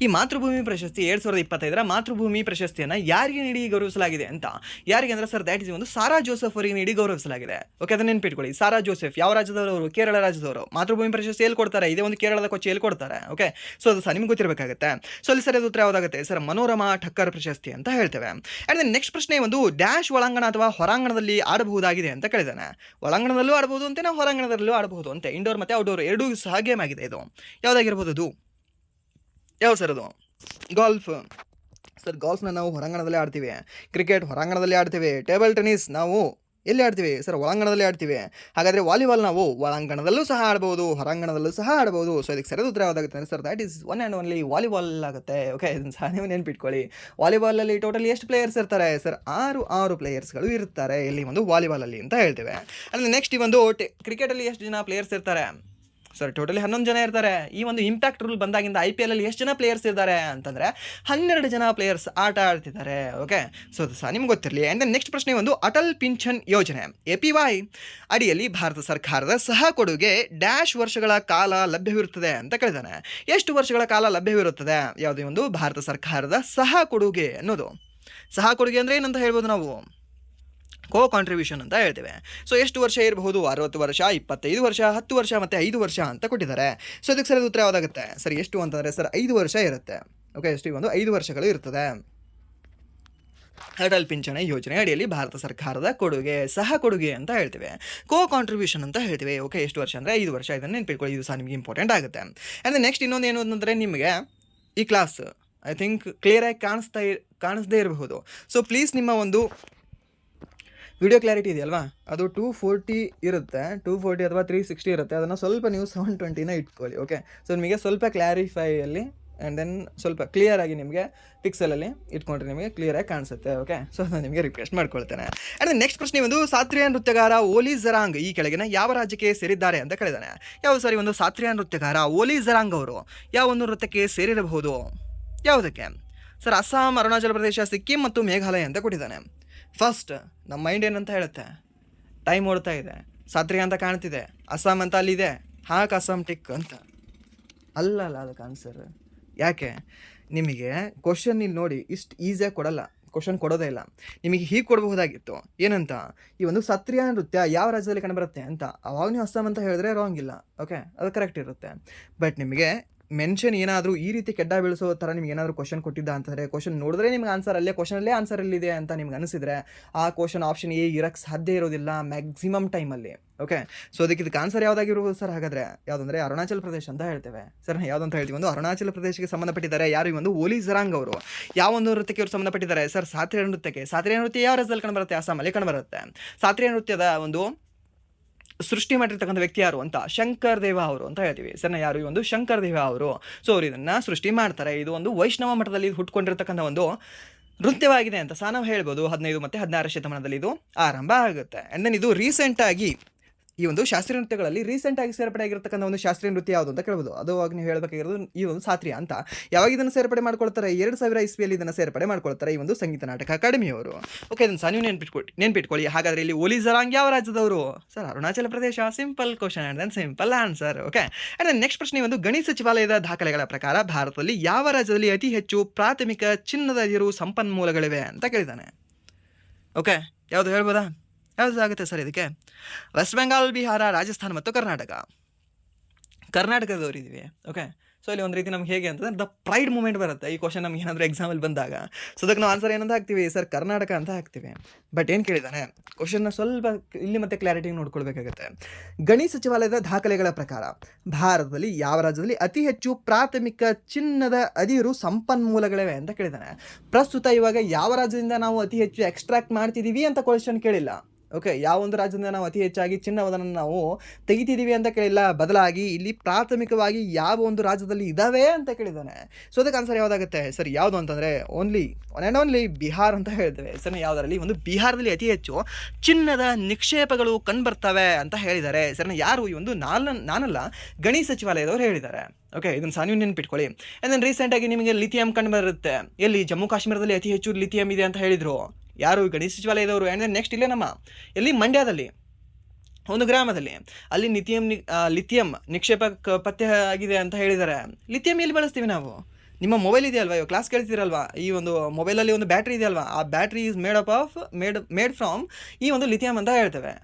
[SPEAKER 1] ಈ ಮಾತೃಭೂಮಿ ಪ್ರಶಸ್ತಿ 2025 ಮಾತೃಭೂಮಿ ಪ್ರಶಸ್ತಿಯನ್ನು ಯಾರಿಗೆ ನೀಡಿ ಗೌರವಿಸಲಾಗಿದೆ ಅಂತ? ಯಾರಿಗೆ ಅಂದರೆ ಸರ್ ದ್ಯಾಟ್ ಇಸ್ ಒಂದು ಸಾರಾ ಜೋಸೆಫ್ ಅವರಿಗೆ ನೀಡಿ ಗೌರವಿಸಲಾಗಿದೆ. ಓಕೆ, ಅದನ್ನು ನೆನ್ಪಿಟ್ಕೊಳ್ಳಿ. ಸಾರಾ ಜೋಸೆಫ್ ಯಾವ ರಾಜ್ಯದವರು? ಕೇರಳ ರಾಜ್ಯದವರು. ಮಾತೃಭೂಮಿ ಪ್ರಶಸ್ತಿ ಎಲ್ಲಿ ಕೊಡ್ತಾರೆ? ಇದೇ ಒಂದು ಕೇರಳದ ಕೊಚ್ಚಿಯಲ್ಲಿ ಕೊಡ್ತಾರೆ. ಓಕೆ, ಸೊ ಅದು ಸಹ ನಿಮ್ಗೆ ಗೊತ್ತಿರಬೇಕಾಗುತ್ತೆ. ಸೊ ಅಲ್ಲಿ ಸರಿಯಾದ ಉತ್ತರ ಯಾವುದಾಗುತ್ತೆ ಸರ್? ಮನೋರಮಾ ಠಕ್ಕರ್ ಪ್ರಶಸ್ತಿ ಅಂತ ಹೇಳ್ತೇವೆ. ಆ್ಯಂಡ್ ದೆನ್ ನೆಕ್ಸ್ಟ್ ಪ್ರಶ್ನೆ, ಒಂದು ಡ್ಯಾಶ್ ಒಳಾಂಗಣ ಅಥವಾ ಹೊರಾಂಗಣದಲ್ಲಿ ಆಡಬಹುದಾಗಿದೆ ಅಂತ ಕೇಳಿದ್ದಾನೆ. ಒಳಾಂಗಣದಲ್ಲೂ ಆಡಬಹುದು ಅಂತೆ, ನಾವು ಹೊರಾಂಗಣದಲ್ಲೂ ಆಡಬಹುದು ಅಂತೆ. ಇಂಡೋರ್ ಮತ್ತು ಔಟ್ಡೋರ್ ಎರಡೂ ಸಹ ಗೇಮ್ ಆಗಿದೆ. ಇದು ಯಾವುದಾಗಿರ್ಬೋದು? ಅದು ಯಾವ ಸರ್? ಅದು ಗಾಲ್ಫ್. ಸರ್ ಗಾಲ್ಫ್ನ ನಾವು ಹೊರಾಂಗಣದಲ್ಲೇ ಆಡ್ತೀವಿ. ಕ್ರಿಕೆಟ್ ಹೊರಾಂಗಣದಲ್ಲಿ ಆಡ್ತೀವಿ. ಟೇಬಲ್ ಟೆನ್ನಿಸ್ ನಾವು ಎಲ್ಲಿ ಆಡ್ತೀವಿ ಸರ್? ಒಳಾಂಗಣದಲ್ಲಿ ಆಡ್ತೀವಿ. ಹಾಗಾದರೆ ವಾಲಿಬಾಲ್ ನಾವು ಒಳಾಂಗಣದಲ್ಲೂ ಸಹ ಆಡ್ಬೋದು, ಹೊರಾಂಗಣದಲ್ಲೂ ಸಹ ಆಡ್ಬೋದು. ಸೊ ಇದಕ್ಕೆ ಸರಿಯಾದ ಉತ್ತರ ಯಾವುದಾಗುತ್ತೆ sir? That is one and only volleyball ಆಗುತ್ತೆ. ಓಕೆ, ಇದನ್ನು ಸಹ ನೀವು ನೆನ್ಪಿಟ್ಕೊಳ್ಳಿ. ವಾಲಿಬಾಲಲ್ಲಿ ಟೋಟಲ್ ಎಷ್ಟು ಪ್ಲೇಯರ್ಸ್ ಇರ್ತಾರೆ ಸರ್? 6 ಪ್ಲೇಯರ್ಸ್ಗಳು ಇರ್ತಾರೆ ಇಲ್ಲಿ ಒಂದು ವಾಲಿಬಾಲಲ್ಲಿ ಅಂತ ಹೇಳ್ತೇವೆ. ಅಂದರೆ ನೆಕ್ಸ್ಟ್ ಈ ಒಂದು ಕ್ರಿಕೆಟಲ್ಲಿ ಎಷ್ಟು ಜನ ಪ್ಲೇಯರ್ಸ್ ಇರ್ತಾರೆ ಸರ್? ಟೋಟಲಿ 11 ಜನ ಇರ್ತಾರೆ. ಈ ಒಂದು ಇಂಪ್ಯಾಕ್ಟ್ ರೂಲ್ ಬಂದಾಗಿಂದ IPL ಅಲ್ಲಿ ಎಷ್ಟು ಜನ ಪ್ಲೇಯರ್ಸ್ ಇದ್ದಾರೆ ಅಂತಂದರೆ 12 ಜನ ಪ್ಲೇಯರ್ಸ್ ಆಟ ಆಡ್ತಿದ್ದಾರೆ. ಓಕೆ, ಸೊ ಅದು ಸಹ ನಿಮ್ಗೆ ಗೊತ್ತಿರಲಿ. ಆ್ಯಂಡ್ ದೆನ್ ನೆಕ್ಸ್ಟ್ ಪ್ರಶ್ನೆ, ಒಂದು ಅಟಲ್ ಪಿಂಚನ್ ಯೋಜನೆ APY ಅಡಿಯಲ್ಲಿ ಭಾರತ ಸರ್ಕಾರದ ಸಹ ಕೊಡುಗೆ ಡ್ಯಾಶ್ ವರ್ಷಗಳ ಕಾಲ ಲಭ್ಯವಿರುತ್ತದೆ ಅಂತ ಕೇಳಿದಾನೆ. ಎಷ್ಟು ವರ್ಷಗಳ ಕಾಲ ಲಭ್ಯವಿರುತ್ತದೆ? ಯಾವುದೇ ಒಂದು ಭಾರತ ಸರ್ಕಾರದ ಸಹ ಕೊಡುಗೆ ಅನ್ನೋದು. ಸಹ ಕೊಡುಗೆ ಅಂದರೆ ಏನಂತ ಹೇಳ್ಬೋದು ನಾವು? ಕಾಂಟ್ರಿಬ್ಯೂಷನ್ ಅಂತ ಹೇಳ್ತೇವೆ. ಸೊ ಎಷ್ಟು ವರ್ಷ ಇರಬಹುದು? 60 ವರ್ಷ, 25 ವರ್ಷ, 10 ವರ್ಷ ಮತ್ತು 5 ವರ್ಷ ಅಂತ ಕೊಟ್ಟಿದ್ದಾರೆ. ಸೊ ಇದಕ್ಕೆ ಸರಿಯಾದ ಉತ್ತರ ಯಾವುದಾಗುತ್ತೆ ಸರ್? ಎಷ್ಟು ಅಂತಂದರೆ ಸರ್ 5 ವರ್ಷ ಇರುತ್ತೆ. ಓಕೆ, ಎಷ್ಟು? ಈ ಒಂದು 5 ವರ್ಷಗಳು ಇರ್ತದೆ. ಅಟಲ್ ಪಿಂಚಣಿ ಯೋಜನೆ ಅಡಿಯಲ್ಲಿ ಭಾರತ ಸರ್ಕಾರದ ಕೊಡುಗೆ, ಸಹ ಕೊಡುಗೆ ಅಂತ ಹೇಳ್ತೇವೆ, ಕಾಂಟ್ರಿಬ್ಯೂಷನ್ ಅಂತ ಹೇಳ್ತೀವಿ. ಓಕೆ, ಎಷ್ಟು ವರ್ಷ ಅಂದರೆ 5 ವರ್ಷ. ಇದನ್ನು ನೆನ್ಪಿಟ್ಕೊಳ್ಳಿ, ಇದು ಸಹ ನಿಮಗೆ ಇಂಪಾರ್ಟೆಂಟ್ ಆಗುತ್ತೆ. ಆ್ಯಂಡ್ ನೆಕ್ಸ್ಟ್ ಇನ್ನೊಂದು ಏನು ಅಂತಂದರೆ, ನಿಮಗೆ ಈ ಕ್ಲಾಸ್ ಐ ಥಿಂಕ್ ಕ್ಲಿಯರಾಗಿ ಕಾಣಿಸ್ದೇ ಇರಬಹುದು. ಸೊ ಪ್ಲೀಸ್ ನಿಮ್ಮ ಒಂದು ವಿಡಿಯೋ ಕ್ಲಾರಿಟಿ ಇದೆಯಲ್ವಾ, ಅದು 240 ಇರುತ್ತೆ, 240 ಅಥವಾ 360 ಇರುತ್ತೆ. ಅದನ್ನು ಸ್ವಲ್ಪ ನೀವು 720ನ ಇಟ್ಕೊಳ್ಳಿ. ಓಕೆ, ಸೊ ನಿಮಗೆ ಸ್ವಲ್ಪ ಕ್ಲಾರಿಫೈಯಲ್ಲಿ ಆ್ಯಂಡ್ ದೆನ್ ಸ್ವಲ್ಪ ಕ್ಲಿಯರಾಗಿ ನಿಮಗೆ ಪಿಕ್ಸಲಲ್ಲಿ ಇಟ್ಕೊಂಡ್ರೆ ನಿಮಗೆ ಕ್ಲಿಯರಾಗಿ ಕಾಣಿಸುತ್ತೆ. ಓಕೆ, ಸೊ ನಾನು ನಿಮಗೆ ರಿಕ್ವೆಸ್ಟ್ ಮಾಡ್ಕೊಳ್ತೇನೆ. ಆ್ಯಂಡ್ ನೆಕ್ಸ್ಟ್ ಪ್ರಶ್ನೆ ಒಂದು, ಶಾಸ್ತ್ರೀಯ ನೃತ್ಯಗಾರ ಓಲಿ ಜರಾಂಗ್ ಈ ಕೆಳಗಿನ ಯಾವ ರಾಜ್ಯಕ್ಕೆ ಸೇರಿದ್ದಾರೆ ಅಂತ ಕೇಳಿದ್ದಾನೆ. ಯಾವ ಸಾರಿ ಒಂದು ಶಾಸ್ತ್ರೀಯ ನೃತ್ಯಗಾರ ಓಲಿ ಜರಾಂಗ್ ಅವರು ಯಾವ ಒಂದು ನೃತ್ಯಕ್ಕೆ ಸೇರಿರಬಹುದು? ಯಾವುದಕ್ಕೆ ಸರ್? ಅಸ್ಸಾಂ, ಅರುಣಾಚಲ ಪ್ರದೇಶ, ಸಿಕ್ಕಿಂ ಮತ್ತು ಮೇಘಾಲಯ ಅಂತ ಕೊಟ್ಟಿದ್ದಾನೆ. ಫಸ್ಟ್ ನಮ್ಮ ಮೈಂಡ್ ಏನಂತ ಹೇಳುತ್ತೆ, ಟೈಮ್ ಓಡ್ತಾ ಇದೆ, ಶಾಸ್ತ್ರೀಯ ಅಂತ ಕಾಣ್ತಿದೆ, ಅಸ್ಸಾಂ ಅಂತ ಅಲ್ಲಿದೆ, ಹಾಕ್ ಅಸ್ಸಾಂ ಟಿಕ್ ಅಂತ. ಅಲ್ಲ ಅದಕ್ಕೆ ಆನ್ಸರ್. ಯಾಕೆ? ನಿಮಗೆ ಕ್ವಶನ್ ಇಲ್ಲಿ ನೋಡಿ, ಇಷ್ಟು ಈಸಿಯಾಗಿ ಕೊಡಲ್ಲ, ಕ್ವಶನ್ ಕೊಡೋದೇ ಇಲ್ಲ. ನಿಮಗೆ ಹೀಗೆ ಕೊಡಬಹುದಾಗಿತ್ತು, ಏನಂತ, ಈ ಒಂದು ಶಾಸ್ತ್ರೀಯ ನೃತ್ಯ ಯಾವ ರಾಜ್ಯದಲ್ಲಿ ಕಂಡುಬರುತ್ತೆ ಅಂತ. ಅವಾಗ ನೀವು ಅಸ್ಸಾಂ ಅಂತ ಹೇಳಿದ್ರೆ ರಾಂಗ್ ಇಲ್ಲ. ಓಕೆ, ಅದು ಕರೆಕ್ಟ್ ಇರುತ್ತೆ. ಬಟ್ ನಿಮಗೆ ಮೆನ್ಷನ್ ಏನಾದರೂ ಈ ರೀತಿ ಕೆಡ್ಡ ಬೀಳಿಸೋ ಥರ ನಿಮ್ಗೆ ಏನಾದರೂ ಕ್ವಶನ್ ಕೊಟ್ಟಿದ್ದ ಅಂತಂದರೆ, ಕ್ವಶನ್ ನೋಡಿದ್ರೆ ನಿಮ್ಗೆ ಆನ್ಸರ್ ಅಲ್ಲೇ ಕ್ವಶನಲ್ಲೇ ಆನ್ಸರ್ ಎಲ್ಲಿದೆ ಅಂತ ನಿಮ್ಗೆ ಅನಿಸಿದರೆ, ಆ ಕ್ವಶನ್ ಆಪ್ಷನ್ ಎ ಇರೋಕ್ಕೆ ಸಾಧ್ಯ ಇರೋದಿಲ್ಲ ಮ್ಯಾಕ್ಸಿಮಮ್ ಟೈಮಲ್ಲಿ. ಓಕೆ, ಸೊ ಇದಕ್ಕೆ ಆನ್ಸರ್ ಯಾವುದಾಗಿರ್ಬೋದು ಸರ್? ಹಾಗಾದರೆ ಯಾವುದಂದರೆ ಅರುಣಾಚಲ ಪ್ರದೇಶ ಅಂತ ಹೇಳ್ತೇವೆ ಸರ್. ಯಾವುದಂತ ಹೇಳ್ತೀವಿ, ಒಂದು ಅರುಣಾಚಲ ಪ್ರದೇಶಕ್ಕೆ ಸಂಬಂಧಪಟ್ಟಿದ್ದಾರೆ. ಯಾರು? ಈ ಒಂದು ಓಲಿ ಜರಾಂಗ್ ಅವರು. ಯಾವ ಒಂದು ನೃತ್ಯಕ್ಕೆ ಅವರು ಸಂಬಂಧಪಟ್ಟಿದ್ದಾರೆ ಸರ್? ಶಾಸ್ತ್ರೀಯ ನೃತ್ಯಕ್ಕೆ. ಶಾಸ್ತ್ರೀಯ ನೃತ್ಯ ಯಾವ ರಾಜ್ಯದಲ್ಲಿ ಕಂಡುಬರುತ್ತೆ? ಅಸ್ಸಾಮಲ್ಲಿ ಕಂಡುಬರುತ್ತೆ. ಶಾಸ್ತ್ರೀಯ ನೃತ್ಯದ ಒಂದು ಸೃಷ್ಟಿ ಮಾಡಿರ್ತಕ್ಕಂಥ ವ್ಯಕ್ತಿ ಯಾರು ಅಂತ? ಶಂಕರ್ ದೇವ ಅವರು ಅಂತ ಹೇಳ್ತೀವಿ ಸರ್. ಯಾರು? ಈ ಒಂದು ಶಂಕರ್ ದೇವ ಅವರು. ಸೊ ಅವರು ಇದನ್ನು ಸೃಷ್ಟಿ ಮಾಡ್ತಾರೆ. ಇದು ಒಂದು ವೈಷ್ಣವ ಮಠದಲ್ಲಿ ಹುಟ್ಕೊಂಡಿರ್ತಕ್ಕಂಥ ಒಂದು ನೃತ್ಯವಾಗಿದೆ ಅಂತ ಸಹ ನಾವು ಹೇಳ್ಬೋದು. 15 ಮತ್ತು 16 ಶತಮಾನದಲ್ಲಿ ಇದು ಆರಂಭ ಆಗುತ್ತೆ. ಆ್ಯಂಡ್ ದೆನ್ ಇದು ರೀಸೆಂಟಾಗಿ ಈ ಒಂದು ಶಾಸ್ತ್ರೀಯ ನೃತ್ಯಗಳಲ್ಲಿ ರೀಸೆಂಟಾಗಿ ಸೇರ್ಪಡೆ ಆಗಿರ್ತಕ್ಕಂಥ ಒಂದು ಶಾಸ್ತ್ರೀಯ ನೃತ್ಯ ಯಾವುದು ಅಂತ ಕೇಳ್ಬೋದು. ಅದು ಅವಾಗ ನೀವು ಹೇಳಬೇಕಾಗಿರೋದು ಈ ಒಂದು ಶಾಸ್ತ್ರೀಯ ಅಂತ. ಯಾವಾಗ ಇದನ್ನು ಸೇರ್ಪಡೆ ಮಾಡ್ಕೊಳ್ತಾರೆ? 2000 ಇಸ್ವಿಯಲ್ಲಿ ಇದನ್ನು ಸೇರ್ಪಡೆ ಮಾಡ್ಕೊಳ್ತಾರೆ ಈ ಒಂದು ಸಂಗೀತ ನಾಟಕ ಅಕಾಡೆಮಿಯವರು. ಓಕೆ, ಇದನ್ನು ಸಹ ನೀವು ನೆನ್ಪಿಟ್ಕೊಳ್ಳಿ. ಹಾಗಾದರೆ ಇಲ್ಲಿ ಓಲಿ ಜರಾಂಗ್ ಯಾವ ರಾಜ್ಯದವರು sir? Arunachal Pradesh. Simple question and then simple answer. Okay, and then next ಪ್ರಶ್ನೆ ಒಂದು, ಗಣಿ ಸಚಿವಾಲಯದ ದಾಖಲೆಗಳ ಪ್ರಕಾರ ಭಾರತದಲ್ಲಿ ಯಾವ ರಾಜ್ಯದಲ್ಲಿ ಅತಿ ಹೆಚ್ಚು ಪ್ರಾಥಮಿಕ ಚಿನ್ನದ ಅದಿರು ಸಂಪನ್ಮೂಲಗಳಿವೆ ಅಂತ ಕೇಳಿದ್ದಾನೆ. ಓಕೆ, ಯಾವುದು ಹೇಳ್ಬೋದಾ? ಯಾವುದು ಆಗುತ್ತೆ ಸರ್ ಇದಕ್ಕೆ? ವೆಸ್ಟ್ ಬೆಂಗಾಲ್, ಬಿಹಾರ, ರಾಜಸ್ಥಾನ ಮತ್ತು ಕರ್ನಾಟಕದವರಿದ್ದೀವಿ. ಓಕೆ, ಸೊ ಇಲ್ಲಿ ಒಂದು ರೀತಿ ನಮ್ಗೆ ಹೇಗೆ ಅಂತಂದರೆ ದ ಪ್ರೈಡ್ ಮೂಮೆಂಟ್ ಬರುತ್ತೆ ಈ ಕ್ವಶನ್ ನಮ್ಗೆ ಏನಾದರೂ ಎಕ್ಸಾಮಲ್ಲಿ ಬಂದಾಗ. ಸೊ ಅದಕ್ಕೆ ನಾವು ಆನ್ಸರ್ ಏನಂತ ಹಾಕ್ತೀವಿ ಸರ್? ಕರ್ನಾಟಕ ಅಂತ ಹಾಕ್ತೀವಿ. ಬಟ್ ಏನು ಕೇಳಿದ್ದಾನೆ ಕ್ವಶನ್ನ ಸ್ವಲ್ಪ ಇಲ್ಲಿ ಮತ್ತೆ ಕ್ಲಾರಿಟಿ ನೋಡ್ಕೊಳ್ಬೇಕಾಗುತ್ತೆ. ಗಣಿ ಸಚಿವಾಲಯದ ದಾಖಲೆಗಳ ಪ್ರಕಾರ ಭಾರತದಲ್ಲಿ ಯಾವ ರಾಜ್ಯದಲ್ಲಿ ಅತಿ ಹೆಚ್ಚು ಪ್ರಾಥಮಿಕ ಚಿನ್ನದ ಅದಿರು ಸಂಪನ್ಮೂಲಗಳಿವೆ ಅಂತ ಕೇಳಿದ್ದಾನೆ. ಪ್ರಸ್ತುತ ಇವಾಗ ಯಾವ ರಾಜ್ಯದಿಂದ ನಾವು ಅತಿ ಹೆಚ್ಚು ಎಕ್ಸ್ಟ್ರಾಕ್ಟ್ ಮಾಡ್ತಿದ್ದೀವಿ ಅಂತ ಕ್ವಶನ್ ಕೇಳಿಲ್ಲ. ಓಕೆ, ಯಾವ ಒಂದು ರಾಜ್ಯದಿಂದ ನಾವು ಅತಿ ಹೆಚ್ಚಾಗಿ ಚಿನ್ನವನ್ನು ನಾವು ತೆಗಿತಿದ್ದೀವಿ ಅಂತ ಕೇಳಿಲ್ಲ. ಬದಲಾಗಿ ಇಲ್ಲಿ ಪ್ರಾಥಮಿಕವಾಗಿ ಯಾವ ಒಂದು ರಾಜ್ಯದಲ್ಲಿ ಇದ್ದಾವೆ ಅಂತ ಕೇಳಿದ್ದಾನೆ. ಸೊ ಅದಕ್ಕೆ ಆನ್ಸರ್ ಯಾವುದಾಗುತ್ತೆ ಸರ್? ಯಾವುದು ಅಂತಂದರೆ ಒನ್ ಆ್ಯಂಡ್ ಓನ್ಲಿ ಬಿಹಾರ್ ಅಂತ ಹೇಳ್ತೇವೆ ಸರ್. ಯಾವುದರಲ್ಲಿ? ಒಂದು ಬಿಹಾರದಲ್ಲಿ ಅತಿ ಹೆಚ್ಚು ಚಿನ್ನದ ನಿಕ್ಷೇಪಗಳು ಕಂಡುಬರ್ತವೆ ಅಂತ ಹೇಳಿದ್ದಾರೆ ಸರ್. ಯಾರು? ಈ ಒಂದು ನಾನಲ್ಲ, ಗಣಿ ಸಚಿವಾಲಯದವರು ಹೇಳಿದ್ದಾರೆ. ಓಕೆ, ಇದನ್ನು ಸಹ ನೀವು ನೆನ್ಪಿಟ್ಕೊಳ್ಳಿ. ಆ್ಯಂಡ್ ದೆನ್ ರೀಸೆಂಟಾಗಿ ನಿಮಗೆ ಲಿಥಿಯಂ ಕಂಡುಬರುತ್ತೆ. ಎಲ್ಲಿ? ಜಮ್ಮು ಕಾಶ್ಮೀರದಲ್ಲಿ ಅತಿ ಹೆಚ್ಚು ಲಿಥಿಯಂ ಇದೆ ಅಂತ ಹೇಳಿದರು ಯಾರು? ಗಣಿ ಸಚಿವಾಲಯದವರು. ಆ್ಯಂಡ್ ದೆನ್ ನೆಕ್ಸ್ಟ್ ಇಲ್ಲೇ ನಮ್ಮ ಎಲ್ಲಿ ಮಂಡ್ಯದಲ್ಲಿ ಒಂದು ಗ್ರಾಮದಲ್ಲಿ ಅಲ್ಲಿ ಲಿಥಿಯಂ ನಿಕ್ಷೇಪ ಪತ್ತೆ ಆಗಿದೆ ಅಂತ ಹೇಳಿದ್ದಾರೆ. ಲಿಥಿಯಂ ಎಲ್ಲಿ ಬಳಸ್ತೀವಿ ನಾವು? ನಿಮ್ಮ ಮೊಬೈಲ್ ಇದೆಯಲ್ವಾ, ಇವಾಗ ಕ್ಲಾಸ್ ಕೇಳ್ತೀರಲ್ವಾ, ಈ ಒಂದು ಮೊಬೈಲಲ್ಲಿ ಒಂದು ಬ್ಯಾಟ್ರಿ ಇದೆಯಲ್ವಾ, ಆ ಬ್ಯಾಟ್ರಿ ಈಸ್ ಮೇಡ್ ಫ್ರಾಮ್ ಈ ಒಂದು ಲಿಥಿಯಂ ಅಂತ ಹೇಳ್ತೇವೆ.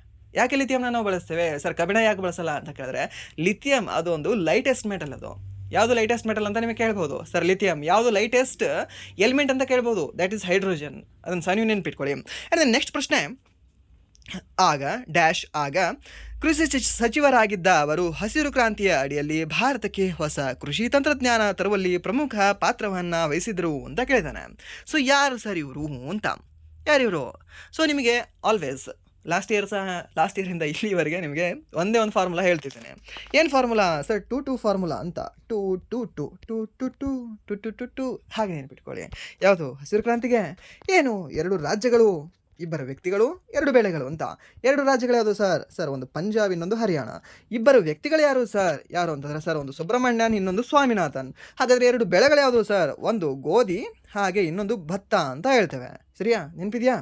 [SPEAKER 1] ಯಾಕೆ ಲಿಥಿಯಂನ ನಾವು ಬಳಸ್ತೇವೆ ಸರ್? ಕಬ್ಬಿಣ ಯಾಕೆ ಬಳಸಲ್ಲ ಅಂತ ಕೇಳಿದ್ರೆ, ಲಿಥಿಯಂ ಅದು ಒಂದು ಲೈಟೆಸ್ಟ್ ಮೆಟಲ್. ಅದು ಯಾವುದು ಲೈಟೆಸ್ಟ್ ಮೆಟಲ್ ಅಂತ ನಿಮಗೆ ಕೇಳ್ಬೋದು ಸರ್? ಲಿಥಿಯಂ. ಯಾವುದು ಲೈಟೆಸ್ಟ್ ಎಲಿಮೆಂಟ್ ಅಂತ ಕೇಳ್ಬೋದು? That is hydrogen. ಅದನ್ನು ಸಹ ನೀವು ನೆನ್ಪಿಟ್ಕೊಳ್ಳಿ. ಆ್ಯಂಡ್ ದೆನ್ ನೆಕ್ಸ್ಟ್ ಪ್ರಶ್ನೆ, ಆಗ ಕೃಷಿ ಸಚಿವರಾಗಿದ್ದ ಅವರು ಹಸಿರು ಕ್ರಾಂತಿಯ ಅಡಿಯಲ್ಲಿ ಭಾರತಕ್ಕೆ ಹೊಸ ಕೃಷಿ ತಂತ್ರಜ್ಞಾನ ತರುವಲ್ಲಿ ಪ್ರಮುಖ ಪಾತ್ರವನ್ನು ವಹಿಸಿದರು ಅಂತ ಕೇಳಿದಾನೆ. ಸೊ ಯಾರು ಸರ್ ಇವರು ಅಂತ? ಯಾರಿವರು? ಸೊ ನಿಮಗೆ ಆಲ್ವೇಸ್ ಲಾಸ್ಟ್ ಇಯರಿಂದ ಇಲ್ಲಿವರೆಗೆ ನಿಮಗೆ ಒಂದೇ ಒಂದು ಫಾರ್ಮುಲಾ ಹೇಳ್ತಿದ್ದೇನೆ. ಏನು ಫಾರ್ಮುಲಾ ಸರ್? 2 ಫಾರ್ಮುಲಾ ಅಂತ. 2 ಹಾಗೆ ನೆನ್ಪಿಟ್ಕೊಳ್ಳಿ. ಯಾವುದು? ಹಸಿರು ಕ್ರಾಂತಿಗೆ ಏನು? 2 ರಾಜ್ಯಗಳು, 2 ವ್ಯಕ್ತಿಗಳು, 2 ಬೆಳೆಗಳು ಅಂತ. 2 ರಾಜ್ಯಗಳು ಯಾವುದು ಸರ್? ಸರ್ ಒಂದು ಪಂಜಾಬ್, ಇನ್ನೊಂದು ಹರಿಯಾಣ. 2 ವ್ಯಕ್ತಿಗಳು ಯಾರು ಸರ್? ಯಾರು ಅಂತಂದರೆ ಸರ್ ಒಂದು ಸುಬ್ರಹ್ಮಣ್ಯನ್, ಇನ್ನೊಂದು ಸ್ವಾಮಿನಾಥನ್. ಹಾಗಾದರೆ 2 ಬೆಳೆಗಳು ಯಾವುದು ಸರ್? ಒಂದು ಗೋಧಿ, ಹಾಗೆ ಇನ್ನೊಂದು ಭತ್ತ ಅಂತ ಹೇಳ್ತೇವೆ. ಸರಿಯಾ? ನೆನಪಿದೆಯಾ?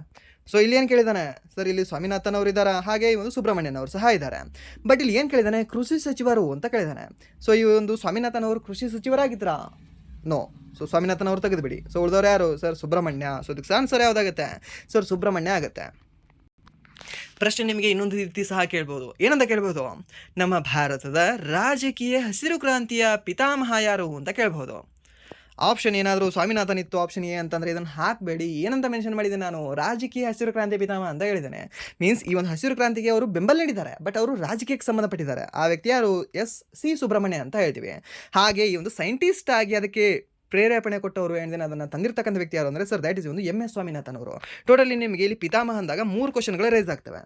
[SPEAKER 1] ಸೊ ಇಲ್ಲಿ ಏನು ಕೇಳಿದ್ದಾನೆ ಸರ್? ಇಲ್ಲಿ ಸ್ವಾಮಿನಾಥನ್ ಅವರು ಇದ್ದಾರೆ, ಹಾಗೆ ಈ ಒಂದು ಸುಬ್ರಹ್ಮಣ್ಯನ್ ಅವರು ಸಹ ಇದ್ದಾರೆ. ಬಟ್ ಇಲ್ಲಿ ಏನು ಕೇಳಿದ್ದಾನೆ? ಕೃಷಿ ಸಚಿವರು ಅಂತ ಕೇಳಿದ್ದಾನೆ. ಸೊ ಈ ಒಂದು ಸ್ವಾಮಿನಾಥನ್ ಅವರು ಕೃಷಿ ಸಚಿವರಾಗಿದ್ರಾ? ನೋ. ಸೊ ಸ್ವಾಮಿನಾಥನ್ ಅವರು ತೆಗೆದುಬಿಡಿ. ಸೊ ಉಳಿದವ್ರು ಯಾರು ಸರ್? ಸುಬ್ರಹ್ಮಣ್ಯ. ಸೊ ಇದಕ್ಕೆ ಆನ್ಸರ್ ಯಾವುದಾಗುತ್ತೆ ಸರ್? ಸುಬ್ರಹ್ಮಣ್ಯ ಆಗುತ್ತೆ. ಪ್ರಶ್ನೆ ನಿಮಗೆ ಇನ್ನೊಂದು ರೀತಿ ಸಹ ಕೇಳ್ಬೋದು. ಏನಂತ ಕೇಳ್ಬೋದು? ನಮ್ಮ ಭಾರತದ ರಾಜಕೀಯ ಹಸಿರು ಕ್ರಾಂತಿಯ ಪಿತಾಮಹ ಯಾರು ಅಂತ ಕೇಳ್ಬೋದು. ಆಪ್ಷನ್ ಏನಾದರೂ ಸ್ವಾಮಿನಾಥನ್ ಇತ್ತು ಆಪ್ಷನ್ ಎ ಅಂತಂದರೆ ಇದನ್ನು ಹಾಕಬೇಡಿ. ಏನಂತ ಮೆನ್ಷನ್ ಮಾಡಿದೆ ನಾನು, ರಾಜಕೀಯ ಹಸಿರು ಕ್ರಾಂತಿ ಪಿತಾಮಹ ಅಂತ ಹೇಳಿದ್ದೇನೆ. ಮೀನ್ಸ್ ಈ ಒಂದು ಹಸಿರು ಕ್ರಾಂತಿಗೆ ಅವರು ಬೆಂಬಲ ನೀಡಿದ್ದಾರೆ, ಬಟ್ ಅವರು ರಾಜಕೀಯಕ್ಕೆ ಸಂಬಂಧಪಟ್ಟಿದ್ದಾರೆ. ಆ ವ್ಯಕ್ತಿ ಯಾರು, ಸಿ ಸುಬ್ರಹ್ಮಣ್ಯ ಅಂತ ಹೇಳ್ತೀವಿ. ಹಾಗೆ ಈ ಒಂದು ಸೈಂಟಿಸ್ಟ್ ಆಗಿ ಅದಕ್ಕೆ ಪ್ರೇರೇಪಣೆ ಕೊಟ್ಟವರು ಏನಿದೆ ಅದನ್ನು ತಂದಿರ್ತಕ್ಕಂಥ ವ್ಯಕ್ತಿ ಯಾರು ಅಂದರೆ ಸರ್ ದ್ಯಾಟ್ ಇಸ್ ಒಂದು MS ಸ್ವಾಮಿನಾಥನ್ ಅವರು. ಟೋಟಲಿ ನಿಮಗೆ ಇಲ್ಲಿ ಪಿತಾಮಹ ಅಂದಾಗ 3 ಕ್ವಶನ್ಗಳು ರೈಸ್ ಆಗ್ತವೆ.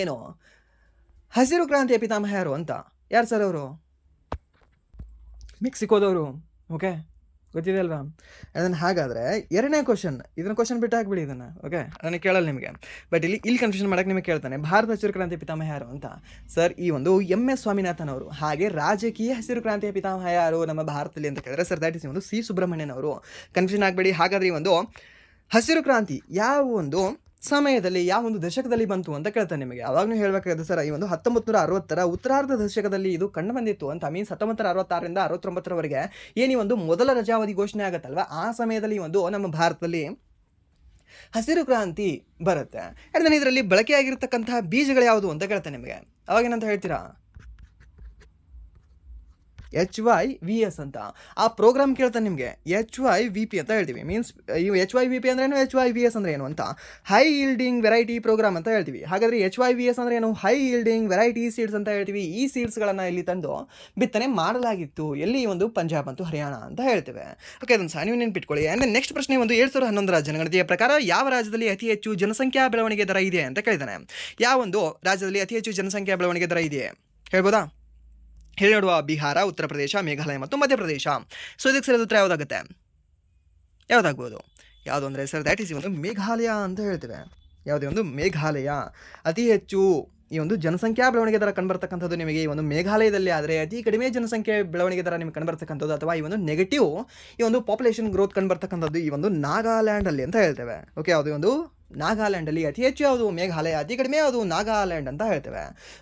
[SPEAKER 1] ಏನು, ಹಸಿರು ಕ್ರಾಂತಿಯ ಪಿತಾಮಹ ಯಾರು ಅಂತ, ಯಾರು ಸರ್ ಅವರು, ಮೆಕ್ಸಿಕೋದವರು. ಓಕೆ, ಗೊತ್ತಿದೆ ಅಲ್ವಾ? ಅದನ್ನು ಹಾಗಾದರೆ ಎರಡನೇ ಕ್ವಶನ್, ಇದನ್ನು ಕ್ವಶನ್ ಬಿಟ್ಟು ಹಾಕ್ಬಿಡಿ ಇದನ್ನು. ಓಕೆ, ನನಗೆ ಕೇಳಲ್ಲ ನಿಮಗೆ, ಬಟ್ ಇಲ್ಲಿ ಕನ್ಫ್ಯೂಷನ್ ಮಾಡೋಕ್ಕೆ ನಿಮಗೆ ಕೇಳ್ತಾನೆ, ಭಾರತ ಹಸಿರು ಕ್ರಾಂತಿ ಪಿತಾಮಹ ಯಾರು ಅಂತ. ಸರ್ ಈ ಒಂದು MS ಸ್ವಾಮಿನಾಥನ್ ಅವರು. ಹಾಗೆ ರಾಜಕೀಯ ಹಸಿರು ಕ್ರಾಂತಿಯ ಪಿತಾಮಹ ಯಾರು ನಮ್ಮ ಭಾರತದಲ್ಲಿ ಅಂತ ಕೇಳಿದ್ರೆ ಸರ್ ದ್ಯಾಟ್ ಇಸ್ ಒಂದು ಸಿ ಸುಬ್ರಹ್ಮಣ್ಯನ್ ಅವರು. ಕನ್ಫ್ಯೂಷನ್ ಆಗಬೇಡಿ. ಹಾಗಾದರೆ ಈ ಒಂದು ಹಸಿರು ಕ್ರಾಂತಿ ಯಾವ ಒಂದು ಸಮಯದಲ್ಲಿ, ಯಾವ ಒಂದು ದಶಕದಲ್ಲಿ ಬಂತು ಅಂತ ಕೇಳ್ತಾನೆ ನಿಮಗೆ. ಅವಾಗಲೂ ಹೇಳಬೇಕಾದ್ರೆ ಸರ್ ಈ ಒಂದು 1960ರ ಉತ್ತರಾರ್ಧ ದಶಕದಲ್ಲಿ ಇದು ಕಂಡು ಬಂದಿತ್ತು ಅಂತ. ಮೀನ್ಸ್ 1966ರಿಂದ 69ರವರೆಗೆ ಏನು ಈ ಒಂದು ಮೊದಲ ರಜಾವಧಿ ಘೋಷಣೆ ಆಗುತ್ತಲ್ವ, ಆ ಸಮಯದಲ್ಲಿ ಒಂದು ನಮ್ಮ ಭಾರತದಲ್ಲಿ ಹಸಿರು ಕ್ರಾಂತಿ ಬರುತ್ತೆ. ಯಾಕಂದರೆ ಇದರಲ್ಲಿ ಬಳಕೆಯಾಗಿರ್ತಕ್ಕಂತಹ ಬೀಜಗಳು ಯಾವುದು ಅಂತ ಕೇಳ್ತಾನೆ ನಿಮಗೆ. ಅವಾಗೇನಂತ ಹೇಳ್ತೀರಾ, HYVS ಅಂತ. ಆ ಪ್ರೋಗ್ರಾಮ್ ಕೇಳ್ತಾನೆ ನಿಮಗೆ, HYVP ಅಂತ ಹೇಳ್ತೀವಿ. ಮೀನ್ಸ್ ಇವು HYVP ಅಂದ್ರೆ ಏನು, HYVS ಅಂದ್ರೆ ಏನು ಅಂತ, ಹೈ ಈಲ್ಡಿಂಗ್ ವೆರೈಟಿ ಪ್ರೋಗ್ರಾಮ್ ಅಂತ ಹೇಳ್ತೀವಿ. ಹಾಗಾದರೆ HYVS ಅಂದ್ರೆ ಏನು, ಹೈ ಈಲ್ಡಿಂಗ್ ವೆರೈಟಿ ಸೀಡ್ಸ್ ಅಂತ ಹೇಳ್ತೀವಿ. ಈ ಸೀಡ್ಸ್ಗಳನ್ನು ಇಲ್ಲಿ ತಂದು ಬಿತ್ತನೆ ಮಾಡಲಾಗಿತ್ತು. ಎಲ್ಲಿ, ಒಂದು ಪಂಜಾಬ್ ಮತ್ತು ಹರಿಯಾಣ ಅಂತ ಹೇಳ್ತೇವೆ. ಓಕೆ, ಅದನ್ನು ಸಹ ನೀವು ನೆನ್ಪಿಟ್ಕೊಳ್ಳಿ. ಅಂದರೆ ನೆಕ್ಸ್ಟ್ ಪ್ರಶ್ನೆ ಒಂದು 2011ರ ಜನಗಣತಿಯ ಪ್ರಕಾರ ಯಾವ ರಾಜ್ಯದಲ್ಲಿ ಅತಿ ಹೆಚ್ಚು ಜನಸಂಖ್ಯಾ ಬೆಳವಣಿಗೆ ದರ ಇದೆ ಅಂತ ಕೇಳಿದ್ದಾನೆ. ಯಾವ ಒಂದು ರಾಜ್ಯದಲ್ಲಿ ಅತಿ ಹೆಚ್ಚು ಜನಸಂಖ್ಯಾ ಬೆಳವಣಿಗೆ ದರ ಇದೆ ಹೇಳ್ಬೋದಾ? ಹೇಳಿ ನೋಡುವ. ಬಿಹಾರ, ಉತ್ತರ ಪ್ರದೇಶ, ಮೇಘಾಲಯ ಮತ್ತು ಮಧ್ಯಪ್ರದೇಶ. ಸೊ ಇದಕ್ಕೆ ಸರಿಯಾದ ಉತ್ತರ ಯಾವುದಾಗುತ್ತೆ, ಯಾವುದಾಗ್ಬೋದು? ಯಾವುದು ಅಂದರೆ ಸರ್ ದ್ಯಾಟ್ ಈಸ್ ಒಂದು ಮೇಘಾಲಯ ಅಂತ ಹೇಳ್ತೇವೆ. ಯಾವುದೇ ಒಂದು ಮೇಘಾಲಯ ಅತಿ ಹೆಚ್ಚು ಈ ಒಂದು ಜನಸಂಖ್ಯಾ ಬೆಳವಣಿಗೆ ದರ ಕಂಡುಬರ್ತಕ್ಕಂಥದ್ದು ನಿಮಗೆ ಈ ಒಂದು ಮೇಘಾಲಯದಲ್ಲಿ. ಆದರೆ ಅತಿ ಕಡಿಮೆ ಜನಸಂಖ್ಯೆ ಬೆಳವಣಿಗೆ ದರ ನಿಮಗೆ ಕಂಡುಬರ್ತಕ್ಕಂಥದ್ದು, ಅಥವಾ ಈ ಒಂದು ನೆಗೆಟಿವ್ ಈ ಒಂದು ಪಾಪ್ಯುಲೇಷನ್ ಗ್ರೋತ್ ಕಂಡುಬರ್ತಕ್ಕಂಥದ್ದು ಈ ಒಂದು ನಾಗಾಲ್ಯಾಂಡಲ್ಲಿ ಅಂತ ಹೇಳ್ತೇವೆ. ಓಕೆ, ಯಾವುದೇ ಒಂದು ನಾಗಾಲ್ಯಾಂಡಲ್ಲಿ ಅತಿ ಹೆಚ್ಚು ಯಾವುದು ಮೇಘಾಲಯ, ಅತಿ ಕಡಿಮೆ ಯಾವುದು ನಾಗಾಲ್ಯಾಂಡ್ ಅಂತ ಹೇಳ್ತೇವೆ.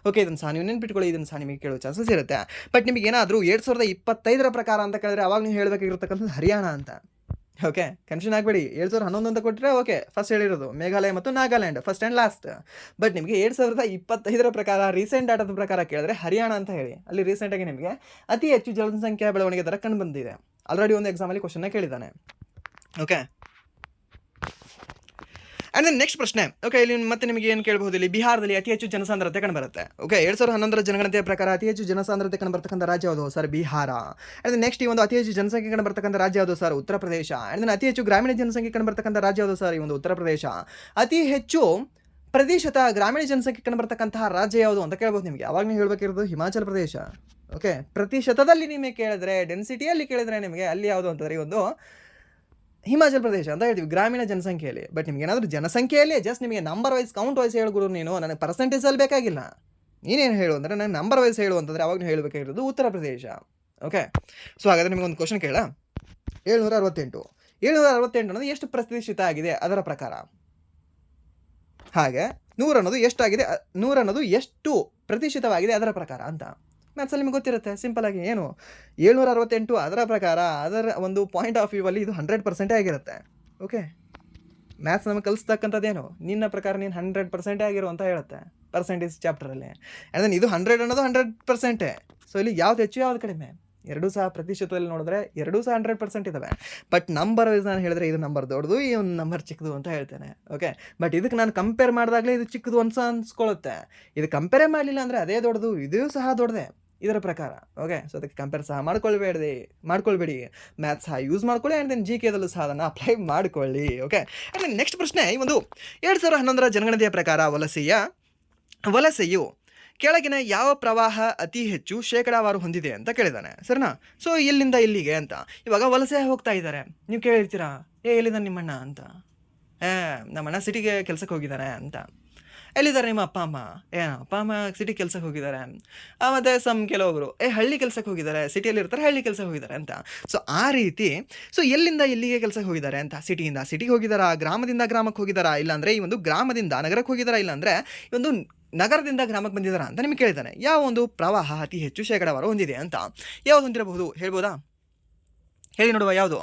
[SPEAKER 1] ಓಕೆ, ಇದನ್ನು ಸಹ ನೀವು ನೆನ್ಪಿಟ್ಕೊಳ್ಳಿ. ಇದನ್ನು ಸಹ ನಿಮಗೆ ಕೇಳೋ ಚಾನ್ಸಸ್ ಇರುತ್ತೆ. ಬಟ್ ನಿಮಗೆ ಏನಾದರೂ 2025ರ ಪ್ರಕಾರ ಅಂತ ಕೇಳಿದ್ರೆ ಅವಾಗ ನೀವು ಹೇಳಬೇಕಾಗಿರ್ತಕ್ಕಂಥದ್ದು ಹರಿಯಾಣ ಅಂತ. ಓಕೆ, ಕನ್ಫ್ಯೂಷನ್ ಆಗಬೇಡಿ. 2011 ಅಂತ ಕೊಟ್ಟರೆ ಓಕೆ, ಫಸ್ಟ್ ಹೇಳಿರೋದು ಮೇಘಾಲಯ ಮತ್ತು Nagaland, first and last. But ನಿಮಗೆ 2025ರ ಪ್ರಕಾರ ರೀಸೆಂಟ್ ಡಾಟಾದ ಪ್ರಕಾರ ಕೇಳಿದ್ರೆ ಹರಿಯಾಣ ಅಂತ ಹೇಳಿ. ಅಲ್ಲಿ ರೀಸೆಂಟಾಗಿ ನಿಮಗೆ ಅತಿ ಹೆಚ್ಚು ಜನಸಂಖ್ಯಾ ಬೆಳವಣಿಗೆ ದರ ಕಂಡು ಬಂದಿದೆ. ಆಲ್ರೆಡಿ ಒಂದು ಎಕ್ಸಾಮಲ್ಲಿ ಕ್ವಶನ್ನ ಕೇಳಿದ್ದಾನೆ. ಓಕೆ, ಆ್ಯಂಡ್ ದೆನ್ ನೆಕ್ಸ್ಟ್ ಪ್ರಶ್ನೆ. ಓಕೆ, ಇಲ್ಲಿ ಮತ್ತೆ ನಿಮಗೆ ಏನು ಕೇಳಬಹುದು, ಇಲ್ಲಿ ಬಿಹಾರದಲ್ಲಿ ಅತಿ ಹೆಚ್ಚು ಜನಸಾಂದ್ರತೆ ಕಂಡುಬರುತ್ತೆ. ಓಕೆ, 2011ರ ಜನಗಣತಿಯ ಪ್ರಕಾರ ಅತಿ ಹೆಚ್ಚು ಜನಸಾಂದ್ರತೆ ಕಂಡುಬರ್ತಕ್ಕಂಥ ರಾಜ್ಯ ಯಾವುದು ಸರ್? ಬಿಹಾರ. ಆ್ಯಂಡ್ ನೆಕ್ಸ್ಟ್ ಈ ಒಂದು ಅತಿ ಹೆಚ್ಚು ಜನಸಂಖ್ಯೆ ಕಂಡುಬರ್ತಕ್ಕಂಥ ರಾಜ್ಯ ಯಾವುದು sir? Uttar Pradesh. And then ಅತಿ ಹೆಚ್ಚು ಗ್ರಾಮೀಣ ಜನಸಂಖ್ಯೆ ಕಂಡುಬರ್ತಕ್ಕಂಥ ರಾಜ್ಯ ಯಾವುದು ಸರ್? ಈ ಒಂದು ಉತ್ತರ ಪ್ರದೇಶ. ಅತಿ ಹೆಚ್ಚು ಪ್ರತಿಶತ ಗ್ರಾಮೀಣ ಜನಸಂಖ್ಯೆ ಕಂಡುಬರ್ತಕ್ಕಂತಹ ರಾಜ್ಯ ಯಾವುದು ಅಂತ ಕೇಳ್ಬೋದು ನಿಮಗೆ. ಅವಾಗ ನೀವು ಹೇಳಬೇಕಿರೋದು ಹಿಮಾಚಲ ಪ್ರದೇಶ. ಓಕೆ, ಪ್ರತಿಶತದಲ್ಲಿ ನಿಮಗೆ ಕೇಳಿದ್ರೆ, ಡೆನ್ಸಿಟಿಯಲ್ಲಿ ಕೇಳಿದ್ರೆ ನಿಮಗೆ ಅಲ್ಲಿ ಯಾವುದು ಅಂತಂದರೆ ಈ ಒಂದು ಹಿಮಾಚಲ ಪ್ರದೇಶ ಅಂತ ಹೇಳ್ತೀವಿ ಗ್ರಾಮೀಣ ಜನಸಂಖ್ಯೆಯಲ್ಲಿ. ಬಟ್ ನಿಮ್ಗೆ ಏನಾದರೂ ಜನಸಂಖ್ಯೆಯಲ್ಲಿ ಜಸ್ಟ್ ನಿಮಗೆ ನಂಬರ್ ವೈಸ್ ಕೌಂಟ್ ವೈಸ್ ಹೇಳ್ಕೊಡು ನೀನು, ನನಗೆ ಪರ್ಸೆಂಟೇಜಲ್ಲಿ ಬೇಕಾಗಿಲ್ಲ. ನೀನೇನು ಹೇಳು ಅಂದರೆ ನನಗೆ ನಂಬರ್ ವೈಸ್ ಹೇಳು ಅಂತಂದರೆ ಅವಾಗ ನೀವು ಹೇಳಬೇಕಾಗಿರೋದು ಉತ್ತರ ಪ್ರದೇಶ. ಓಕೆ, ಸೊ ಹಾಗಾದರೆ ನಿಮಗೆ ಒಂದು ಕ್ವಶನ್ ಕೇಳ. 768 ಅನ್ನೋದು ಎಷ್ಟು ಪ್ರತಿಶತ ಆಗಿದೆ ಅದರ ಪ್ರಕಾರ? ಹಾಗೆ 100 ಅನ್ನೋದು ಎಷ್ಟಾಗಿದೆ, 100 ಅನ್ನೋದು ಎಷ್ಟು ಪ್ರತಿಶತವಾಗಿದೆ ಅದರ ಪ್ರಕಾರ ಅಂತ. ಮ್ಯಾಥ್ಸಲ್ಲಿ ನಿಮಗೆ ಗೊತ್ತಿರುತ್ತೆ ಸಿಂಪಲ್ ಆಗಿ. ಏನು 768 ಅದರ ಪ್ರಕಾರ, ಅದರ ಒಂದು ಪಾಯಿಂಟ್ ಆಫ್ ವ್ಯೂ ಅಲ್ಲಿ ಇದು 100% ಆಗಿರುತ್ತೆ. ಓಕೆ, ಮ್ಯಾಥ್ಸ್ ನಮಗೆ ಕಲಿಸ್ತಕ್ಕಂಥದ್ದೇನು, ನಿನ್ನ ಪ್ರಕಾರ ನೀನು 100% ಆಗಿರು ಅಂತ ಹೇಳುತ್ತೆ ಪರ್ಸೆಂಟೇಜ್ ಚಾಪ್ಟರಲ್ಲಿ. ಆ್ಯಂಡ್ ದೆನ್ ಇದು 100 ಅನ್ನೋದು 100%. ಸೊ ಇಲ್ಲಿ ಯಾವ್ದು ಹೆಚ್ಚು ಯಾವ್ದು ಕಡಿಮೆ, ಎರಡೂ ಸಹ ಪ್ರತಿಶತದಲ್ಲಿ ನೋಡಿದ್ರೆ ಎರಡೂ ಸಹ 100% ಇದ್ದಾವೆ. ಬಟ್ ನಂಬರ್ ವೈಸ್ ನಾನು ಹೇಳಿದ್ರೆ ಇದು ನಂಬರ್ ದೊಡ್ಡದು, ಈ ಒಂದು ನಂಬರ್ ಚಿಕ್ಕದು ಅಂತ ಹೇಳ್ತೇನೆ. ಓಕೆ, ಬಟ್ ಇದಕ್ಕೆ ನಾನು ಕಂಪೇರ್ ಮಾಡಿದಾಗಲೇ ಇದು ಚಿಕ್ಕದು ಅನ್ಸ್ಕೊಳ್ಳುತ್ತೆ. ಇದು ಕಂಪೇರೇ ಮಾಡಲಿಲ್ಲ ಅಂದರೆ ಅದೇ ದೊಡ್ಡದು, ಇದೂ ಸಹ ದೊಡ್ಡದೇ ಇದರ ಪ್ರಕಾರ. ಓಕೆ, ಸೊ ಅದಕ್ಕೆ ಕಂಪೇರ್ ಸಹ ಮಾಡ್ಕೊಳ್ಬೇಡಿ. ಮ್ಯಾಥ್ಸ್ ಸಹ ಯೂಸ್ ಮಾಡ್ಕೊಳ್ಳಿ. ಆ್ಯಂಡ್ ದೆನ್ GKದಲ್ಲೂ ಸಹ ಅದನ್ನು ಅಪ್ಲೈ ಮಾಡ್ಕೊಳ್ಳಿ. ಓಕೆ, ಆ್ಯಂಡ್ ದೆನ್ ನೆಕ್ಸ್ಟ್ ಪ್ರಶ್ನೆ. ಈ ಒಂದು 2011ರ ಜನಗಣತಿಯ ಪ್ರಕಾರ ವಲಸೆಯು ಕೆಳಗಿನ ಯಾವ ಪ್ರವಾಹ ಅತಿ ಹೆಚ್ಚು ಶೇಕಡಾವಾರು ಹೊಂದಿದೆ ಅಂತ ಕೇಳಿದ್ದಾನೆ. ಸರಿನಾ? ಸೊ ಎಲ್ಲಿಂದ ಇಲ್ಲಿಗೆ ಅಂತ. ಇವಾಗ ವಲಸೆ ಹೋಗ್ತಾ ಇದ್ದಾರೆ, ನೀವು ಕೇಳಿರ್ತೀರಾ, ಎಲ್ಲಿದ್ದ ನಿಮ್ಮಣ್ಣ ಅಂತ. ನಮ್ಮಣ್ಣ ಸಿಟಿಗೆ ಕೆಲಸಕ್ಕೆ ಹೋಗಿದ್ದಾರೆ ಅಂತ. ಎಲ್ಲಿದ್ದಾರೆ ನಿಮ್ಮ ಅಪ್ಪ ಅಮ್ಮ? ಅಪ್ಪ ಅಮ್ಮ ಸಿಟಿ ಕೆಲಸಕ್ಕೆ ಹೋಗಿದ್ದಾರೆ. ಮತ್ತು ಕೆಲವೊಬ್ಬರು ಹಳ್ಳಿ ಕೆಲಸಕ್ಕೆ ಹೋಗಿದ್ದಾರೆ, ಸಿಟಿಯಲ್ಲಿ ಇರ್ತಾರೆ, ಹಳ್ಳಿ ಕೆಲಸಕ್ಕೆ ಹೋಗಿದ್ದಾರೆ ಅಂತ. ಸೊ ಆ ರೀತಿ, ಸೊ ಎಲ್ಲಿಂದ ಇಲ್ಲಿಗೆ ಕೆಲಸಕ್ಕೆ ಹೋಗಿದ್ದಾರೆ ಅಂತ. ಸಿಟಿಯಿಂದ ಸಿಟಿಗೆ ಹೋಗಿದ್ದಾರಾ, ಗ್ರಾಮದಿಂದ ಗ್ರಾಮಕ್ಕೆ ಹೋಗಿದ್ದಾರಾ, ಇಲ್ಲಾಂದರೆ ಈ ಒಂದು ಗ್ರಾಮದಿಂದ ನಗರಕ್ಕೆ ಹೋಗಿದ್ದಾರಾ, ಇಲ್ಲಾಂದರೆ ಈ ಒಂದು ನಗರದಿಂದ ಗ್ರಾಮಕ್ಕೆ ಬಂದಿದ್ದಾರಾ ಅಂತ ನಿಮಗೆ ಕೇಳಿದ್ದಾನೆ. ಯಾವ ಒಂದು ಪ್ರವಾಹ ಅತಿ ಹೆಚ್ಚು ಶೇಕಡಾವಾರು ಹೊಂದಿದೆ ಅಂತ. ಯಾವುದು ಹೊಂದಿರಬಹುದು ಹೇಳ್ಬೋದಾ? ಹೇಳಿ ನೋಡುವ. ಯಾವುದು?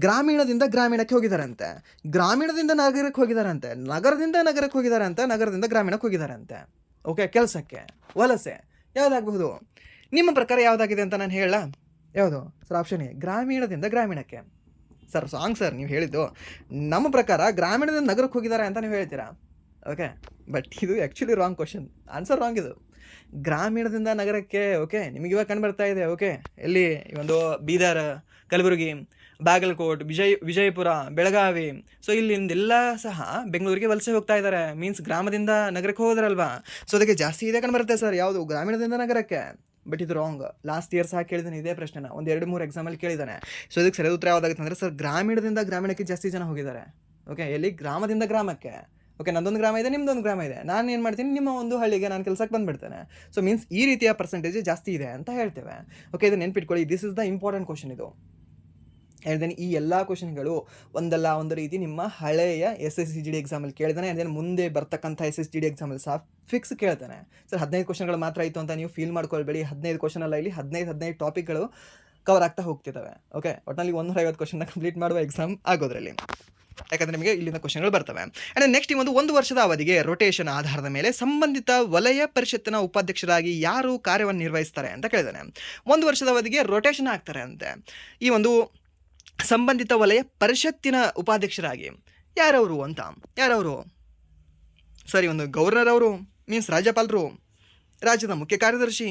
[SPEAKER 1] ಗ್ರಾಮೀಣದಿಂದ ಗ್ರಾಮೀಣಕ್ಕೆ ಹೋಗಿದ್ದಾರಂತೆ, ಗ್ರಾಮೀಣದಿಂದ ನಗರಕ್ಕೆ ಹೋಗಿದ್ದಾರಂತೆ, ನಗರದಿಂದ ನಗರಕ್ಕೆ ಹೋಗಿದ್ದಾರಂತೆ, ನಗರದಿಂದ ಗ್ರಾಮೀಣಕ್ಕೆ ಹೋಗಿದ್ದಾರಂತೆ. ಓಕೆ, ಕೆಲಸಕ್ಕೆ ವಲಸೆ ಯಾವುದಾಗಬಹುದು ನಿಮ್ಮ ಪ್ರಕಾರ ಯಾವುದಾಗಿದೆ ಅಂತ ನಾನು ಹೇಳ? ಯಾವುದು ಸರ್? ಆಪ್ಷನ್ ಎ, ಗ್ರಾಮೀಣದಿಂದ ಗ್ರಾಮೀಣಕ್ಕೆ. ಸರ್ ಸಾಂಗ್ ಸರ್ ನೀವು ಹೇಳಿದ್ದು. ನಮ್ಮ ಪ್ರಕಾರ ಗ್ರಾಮೀಣದಿಂದ ನಗರಕ್ಕೆ ಹೋಗಿದ್ದಾರೆ ಅಂತ ನೀವು ಹೇಳ್ತೀರಾ. ಓಕೆ, ಬಟ್ ಇದು actually wrong question. Answer wrong ಇದು. ಗ್ರಾಮೀಣದಿಂದ ನಗರಕ್ಕೆ, ಓಕೆ, ನಿಮಗೆ ಇವಾಗ ಕಂಡು ಬರ್ತಾ ಇದೆ. ಓಕೆ, ಎಲ್ಲಿ ಈ ಒಂದು ಬೀದರ್, ಕಲಬುರಗಿ, ಬಾಗಲಕೋಟ್, ವಿಜಯಪುರ, ಬೆಳಗಾವಿ, ಸೊ ಇಲ್ಲಿಂದೆಲ್ಲ ಸಹ ಬೆಂಗಳೂರಿಗೆ ವಲಸೆ ಹೋಗ್ತಾ ಇದ್ದಾರೆ. ಮೀನ್ಸ್ ಗ್ರಾಮದಿಂದ ನಗರಕ್ಕೆ ಹೋದ್ರಲ್ವಾ, ಸೊ ಅದಕ್ಕೆ ಜಾಸ್ತಿ ಇದೆ ಕಂಡು ಬರುತ್ತೆ ಸರ್. ಯಾವುದು? ಗ್ರಾಮೀಣದಿಂದ ನಗರಕ್ಕೆ. ಬಟ್ ಇದು ರಾಂಗ್. ಲಾಸ್ಟ್ ಇಯರ್ ಸಹ ಕೇಳಿದ್ದಾನೆ ಇದೇ ಪ್ರಶ್ನೆನ, ಒಂದು 2-3 ಎಕ್ಸಾಮಲ್ಲಿ ಕೇಳಿದ್ದಾನೆ. ಸೊ ಇದಕ್ಕೆ ಸರಿಯಾದ ಉತ್ತರ ಯಾವುದಾಗುತ್ತೆ ಅಂದರೆ ಸರ್, ಗ್ರಾಮೀಣದಿಂದ ಗ್ರಾಮೀಣಕ್ಕೆ ಜಾಸ್ತಿ ಜನ ಹೋಗಿದ್ದಾರೆ. ಓಕೆ, ಎಲ್ಲಿ? ಗ್ರಾಮದಿಂದ ಗ್ರಾಮಕ್ಕೆ. ಓಕೆ, ನಂದೊಂದು ಗ್ರಾಮ ಇದೆ, ನಿಮ್ಮದೊಂದು ಗ್ರಾಮ ಇದೆ, ನಾನು ಏನು ಮಾಡ್ತೀನಿ, ನಿಮ್ಮ ಒಂದು ಹಳ್ಳಿಗೆ ನಾನು ಕೆಲಸಕ್ಕೆ ಬಂದುಬಿಡ್ತೇನೆ. ಸೊ ಮೀನ್ಸ್ ಈ ರೀತಿಯ ಪರ್ಸೆಂಟೇಜ್ ಜಾಸ್ತಿ ಇದೆ ಅಂತ ಹೇಳ್ತೇವೆ. ಓಕೆ, ಇದು ನೆನ್ಪಿಟ್ಕೊಳ್ಳಿ. This is the important question. ಇದು ಹೇಳ್ದೇನೆ ಈ ಎಲ್ಲ ಕ್ವಶನ್ಗಳು ಒಂದಲ್ಲ ಒಂದು ರೀತಿ ನಿಮ್ಮ ಹಳೆಯ SSCGD ಎಕ್ಸಾಮಲ್ಲಿ ಕೇಳಿದಾನೆ. ಅದೇನು ಮುಂದೆ ಬರ್ತಕ್ಕಂಥ SSGD ಎಕ್ಸಾಮಲ್ಲಿ ಸಹ ಫಿಕ್ಸ್ ಕೇಳ್ತಾನೆ. ಸರ್ 15 ಕ್ವಶನ್ಗಳು ಮಾತ್ರ ಆಯಿತು ಅಂತ ನೀವು ಫೀಲ್ ಮಾಡ್ಕೊಳ್ಬೇಡಿ. 15 ಕ್ವಶನ್ ಅಲ್ಲ, ಇಲ್ಲಿ 15 ಟಾಪಿಕ್ಗಳು ಕವರ್ ಆಗ್ತಾ ಹೋಗ್ತಿದ್ದಾವೆ. ಓಕೆ, ಒಟ್ಟಿನಲ್ಲಿ 150 ಕ್ವಶನ್ನ ಕಂಪ್ಲೀಟ್ ಮಾಡುವ ಎಕ್ಸಾಮ್ ಆಗೋದ್ರಲ್ಲಿ, ಯಾಕಂದರೆ ನಿಮಗೆ ಇಲ್ಲಿಂದ ಕ್ವಶನ್ಗಳು ಬರ್ತವೆ. ಆ್ಯಂಡ್ ನೆಕ್ಸ್ಟ್ ಈ ಒಂದು ವರ್ಷದ ಅವಧಿಗೆ ರೊಟೇಷನ್ ಆಧಾರದ ಮೇಲೆ ಸಂಬಂಧಿತ ವಲಯ ಪರಿಷತ್ತಿನ ಉಪಾಧ್ಯಕ್ಷರಾಗಿ ಯಾರು ಕಾರ್ಯವನ್ನು ನಿರ್ವಹಿಸ್ತಾರೆ ಅಂತ ಕೇಳಿದಾನೆ. 1 ವರ್ಷದ ಅವಧಿಗೆ ರೊಟೇಷನ್ ಆಗ್ತಾರೆ ಅಂತೆ. ಈ ಒಂದು ಸಂಬಂಧಿತ ವಲಯ ಪರಿಷತ್ತಿನ ಉಪಾಧ್ಯಕ್ಷರಾಗಿ ಯಾರವರು ಅಂತ? ಯಾರವರು? ಸರಿ, ಒಂದು ಗವರ್ನರ್ ಅವರು, ಮೀನ್ಸ್ ರಾಜ್ಯಪಾಲರು, ರಾಜ್ಯದ ಮುಖ್ಯ ಕಾರ್ಯದರ್ಶಿ,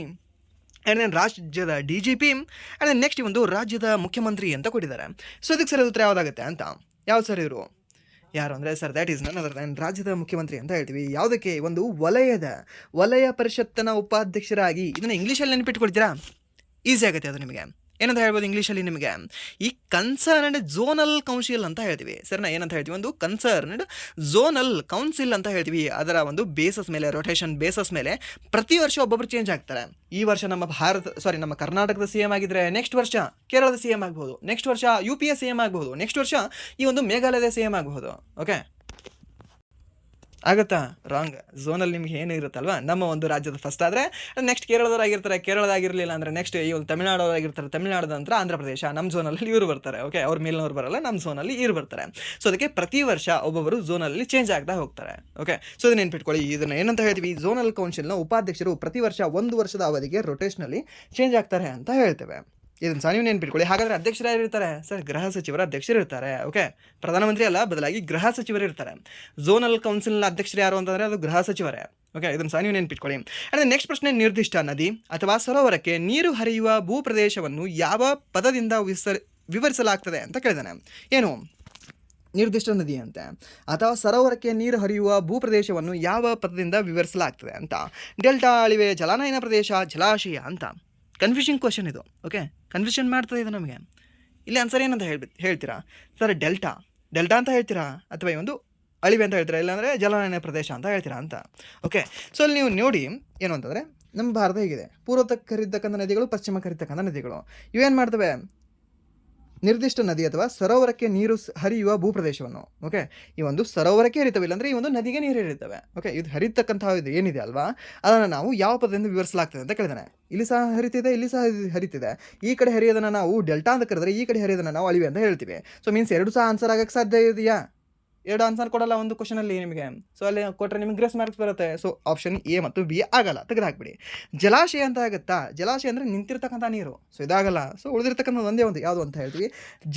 [SPEAKER 1] ಆ್ಯಂಡ್ ದೆನ್ ರಾಜ್ಯದ DGP, ಆ್ಯಂಡ್ ದೆನ್ ನೆಕ್ಸ್ಟ್ ಒಂದು ರಾಜ್ಯದ ಮುಖ್ಯಮಂತ್ರಿ ಅಂತ ಕೊಟ್ಟಿದ್ದಾರೆ. ಸೊ ಇದಕ್ಕೆ ಸರಿಯಾದ ಉತ್ತರ ಯಾವುದಾಗುತ್ತೆ ಅಂತ? ಯಾವ್ದು ಸರ್ ಇವರು? ಯಾರು ಅಂದರೆ sir, that is none other than ರಾಜ್ಯದ ಮುಖ್ಯಮಂತ್ರಿ ಅಂತ ಹೇಳ್ತೀವಿ. ಯಾವುದಕ್ಕೆ? ಒಂದು ವಲಯ ಪರಿಷತ್ತಿನ ಉಪಾಧ್ಯಕ್ಷರಾಗಿ. ಇದನ್ನು ಇಂಗ್ಲೀಷಲ್ಲಿ ನೆನಪಿಟ್ಕೊಳ್ತೀರಾ? ಈಸಿ ಆಗುತ್ತೆ ಅದು ನಿಮಗೆ. ಏನಂತ ಹೇಳ್ಬೋದು ಇಂಗ್ಲೀಷಲ್ಲಿ ನಿಮಗೆ? ಈ ಕನ್ಸರ್ನ್ಡ್ ಝೋನಲ್ ಕೌನ್ಸಿಲ್ ಅಂತ ಹೇಳ್ತೀವಿ. ಸರಿನಾ? ಏನಂತ ಹೇಳ್ತೀವಿ? ಒಂದು ಕನ್ಸರ್ನ್ಡ್ ಝೋನಲ್ ಕೌನ್ಸಿಲ್ ಅಂತ ಹೇಳ್ತೀವಿ. ಅದರ ಒಂದು ಬೇಸಸ್ ಮೇಲೆ, ರೊಟೇಷನ್ ಬೇಸಸ್ ಮೇಲೆ ಪ್ರತಿ ವರ್ಷ ಒಬ್ಬೊಬ್ಬರು ಚೇಂಜ್ ಆಗ್ತಾರೆ. ಈ ವರ್ಷ ನಮ್ಮ ಕರ್ನಾಟಕದ CM ಆಗಿದ್ದರೆ ನೆಕ್ಸ್ಟ್ ವರ್ಷ ಕೇರಳದ CM ಆಗ್ಬೋದು, ನೆಕ್ಸ್ಟ್ ವರ್ಷ UP CM ಆಗ್ಬೋದು, ನೆಕ್ಸ್ಟ್ ವರ್ಷ ಈ ಒಂದು ಮೇಘಾಲಯದ CM ಆಗ್ಬೋದು. ಓಕೆ, ಆಗುತ್ತಾ? ರಾಂಗ್. ಝೋನಲ್ಲಿ ನಿಮ್ಗೆ ಏನು ಇರುತ್ತಲ್ವ, ನಮ್ಮ ಒಂದು ರಾಜ್ಯದ ಫಸ್ಟ್ ಆದರೆ ನೆಕ್ಸ್ಟ್ ಕೇರಳದವರಾಗಿರ್ತಾರೆ, ಕೇರಳದಾಗಿರಲಿಲ್ಲ ಅಂದರೆ ನೆಕ್ಸ್ಟ್ ಈ ಒಂದು ತಮಿಳ್ನಾಡವರಾಗಿರ್ತಾರೆ, ತಮಿಳ್ನಾಡು ನಂತರ ಆಂಧ್ರ ಪ್ರದೇಶ, ನಮ್ಮ ಝೋನಲ್ಲಿ ಇವರು ಬರ್ತಾರೆ. ಓಕೆ, ಅವ್ರ ಮೇಲಿನವ್ರು ಬರಲ್ಲ, ನಮ್ಮ ಝೋನಲ್ಲಿ ಇವ್ರು ಬರ್ತಾರೆ. ಸೊ ಅದಕ್ಕೆ ಪ್ರತಿ ವರ್ಷ ಒಬ್ಬೊಬ್ಬರು ಝೋನಲ್ಲಿ ಚೇಂಜ್ ಆಗ್ತಾ ಹೋಗ್ತಾರೆ. ಓಕೆ, ಸೊ ಇದನ್ನ ನೆನ್ಪಿಟ್ಕೊಳ್ಳಿ. ಇದನ್ನು ಏನಂತ ಹೇಳ್ತೀವಿ? ಝೋನಲ್ ಕೌನ್ಸಿಲ್ನ ಉಪಾಧ್ಯಕ್ಷರು ಪ್ರತಿ ವರ್ಷ 1 ವರ್ಷದ ಅವಧಿಗೆ ರೊಟೇಷನಲ್ಲಿ ಚೇಂಜ್ ಆಗ್ತಾರೆ ಅಂತ ಹೇಳ್ತೇವೆ. ಇದನ್ನು ಸಹ ನೀವು ನೆನ್ಪಿಟ್ಕೊಳ್ಳಿ. ಹಾಗಾದರೆ ಅಧ್ಯಕ್ಷರು ಯಾರಿರ್ತಾರೆ ಸರ್? ಗೃಹ ಸಚಿವರ ಅಧ್ಯಕ್ಷರು ಇರ್ತಾರೆ. ಓಕೆ, ಪ್ರಧಾನಮಂತ್ರಿ ಅಲ್ಲ, ಬದಲಾಗಿ ಗೃಹ ಸಚಿವರು ಇರ್ತಾರೆ. ಝೋನಲ್ ಕೌನ್ಸಿಲ್ನ ಅಧ್ಯಕ್ಷರು ಯಾರು ಅಂತಂದರೆ ಅದು ಗೃಹ ಸಚಿವರೇ. ಓಕೆ, ಇದನ್ನು ಸಹ ನೀವು ನೆನ್ಪಿಟ್ಕೊಳ್ಳಿ. ಆ್ಯಂಡ್ ನೆಕ್ಸ್ಟ್ ಪ್ರಶ್ನೆ, ನಿರ್ದಿಷ್ಟ ನದಿ ಅಥವಾ ಸರೋವರಕ್ಕೆ ನೀರು ಹರಿಯುವ ಭೂಪ್ರದೇಶವನ್ನು ಯಾವ ಪದದಿಂದ ವಿವರಿಸಲಾಗ್ತದೆ ಅಂತ ಕೇಳಿದಾನೆ. ಏನು? ನಿರ್ದಿಷ್ಟ ನದಿ ಅಂತೆ ಅಥವಾ ಸರೋವರಕ್ಕೆ ನೀರು ಹರಿಯುವ ಭೂಪ್ರದೇಶವನ್ನು ಯಾವ ಪದದಿಂದ ವಿವರಿಸಲಾಗ್ತದೆ ಅಂತ. ಡೆಲ್ಟಾ, ಅಳಿವೆ, ಜಲಾನಯನ ಪ್ರದೇಶ, ಜಲಾಶಯ ಅಂತ. ಕನ್ಫ್ಯೂಷನ್ ಕ್ವಶನ್ ಇದು. ಓಕೆ, ಕನ್ಫ್ಯೂಷನ್ ಮಾಡ್ತದೆ ಇದು ನಮಗೆ. ಇಲ್ಲಿ ಆನ್ಸರ್ ಏನಂತ ಹೇಳ್ತೀರಾ ಸರ್? ಡೆಲ್ಟಾ ಅಂತ ಹೇಳ್ತೀರಾ, ಅಥವಾ ಈ ಒಂದು ಅಳಿವೆ ಅಂತ ಹೇಳ್ತೀರಾ, ಇಲ್ಲಾಂದರೆ ಜಲಾನಯನ ಪ್ರದೇಶ ಅಂತ ಹೇಳ್ತೀರಾ ಅಂತ. ಓಕೆ, ಸೊ ಅಲ್ಲಿ ನೀವು ನೋಡಿ ಏನು ಅಂತಂದರೆ, ನಮ್ಮ ಭಾರತ ಹೇಗಿದೆ, ಪೂರ್ವಕ್ಕೆ ಹರಿತಕ್ಕಂಥ ನದಿಗಳು, ಪಶ್ಚಿಮಕ್ಕೆ ಹರಿತಕ್ಕಂಥ ನದಿಗಳು. ಇವೇನು ಮಾಡ್ತವೆ? ನಿರ್ದಿಷ್ಟ ನದಿ ಅಥವಾ ಸರೋವರಕ್ಕೆ ನೀರು ಹರಿಯುವ ಭೂಪ್ರದೇಶವನ್ನು. ಓಕೆ, ಈ ಒಂದು ಸರೋವರಕ್ಕೆ ಹರಿತವೆ, ಇಲ್ಲಾಂದರೆ ಈ ಒಂದು ನದಿಗೆ ನೀರು ಹರಿತವೆ. ಓಕೆ, ಇದು ಹರಿತಕ್ಕಂಥ ಇದು ಏನಿದೆ ಅಲ್ವಾ, ಅದನ್ನು ನಾವು ಯಾವ ಪದದಿಂದ ವಿವರಿಸಲಾಗ್ತದೆ ಅಂತ ಕೇಳಿದಾನೆ. ಇಲ್ಲಿ ಸಹ ಹರಿತಿದೆ, ಇಲ್ಲಿ ಸಹ ಹರಿತಿದೆ. ಈ ಕಡೆ ಹರಿಯೋದನ್ನು ನಾವು ಡೆಲ್ಟಾ ಅಂತ ಕರೆದ್ರೆ, ಈ ಕಡೆ ಹರಿಯೋದನ್ನು ನಾವು ಅಳಿವೆ ಅಂತ ಹೇಳ್ತೀವಿ. ಸೊ ಮೀನ್ಸ್ ಎರಡು ಸಹ ಆನ್ಸರ್ ಆಗಕ್ಕೆ ಸಾಧ್ಯ ಇದೆಯಾ? 2 ಆನ್ಸರ್ ಕೊಡಲ್ಲ ಒಂದು ಕ್ವಶನಲ್ಲಿ ನಿಮಗೆ. ಸೊ ಅಲ್ಲಿ ಕೊಟ್ಟರೆ ನಿಮಗೆ ಗ್ರೇಸ್ ಮಾರ್ಕ್ಸ್ ಬರುತ್ತೆ. ಸೊ ಆಪ್ಷನ್ A ಮತ್ತು B ಆಗಲ್ಲ, ತೆಗೆದುಹಾಕ್ಬಿಡಿ. ಜಲಾಶಯ ಅಂತ ಆಗುತ್ತಾ? ಜಲಾಶಯ ಅಂದರೆ ನಿಂತಿರ್ತಕ್ಕಂಥ ನೀರು. ಸೊ ಇದಾಗಲ್ಲ. ಸೊ ಉಳಿದಿರ್ತಕ್ಕಂಥ ಒಂದೇ ಒಂದು ಯಾವುದು ಅಂತ ಹೇಳ್ತೀವಿ?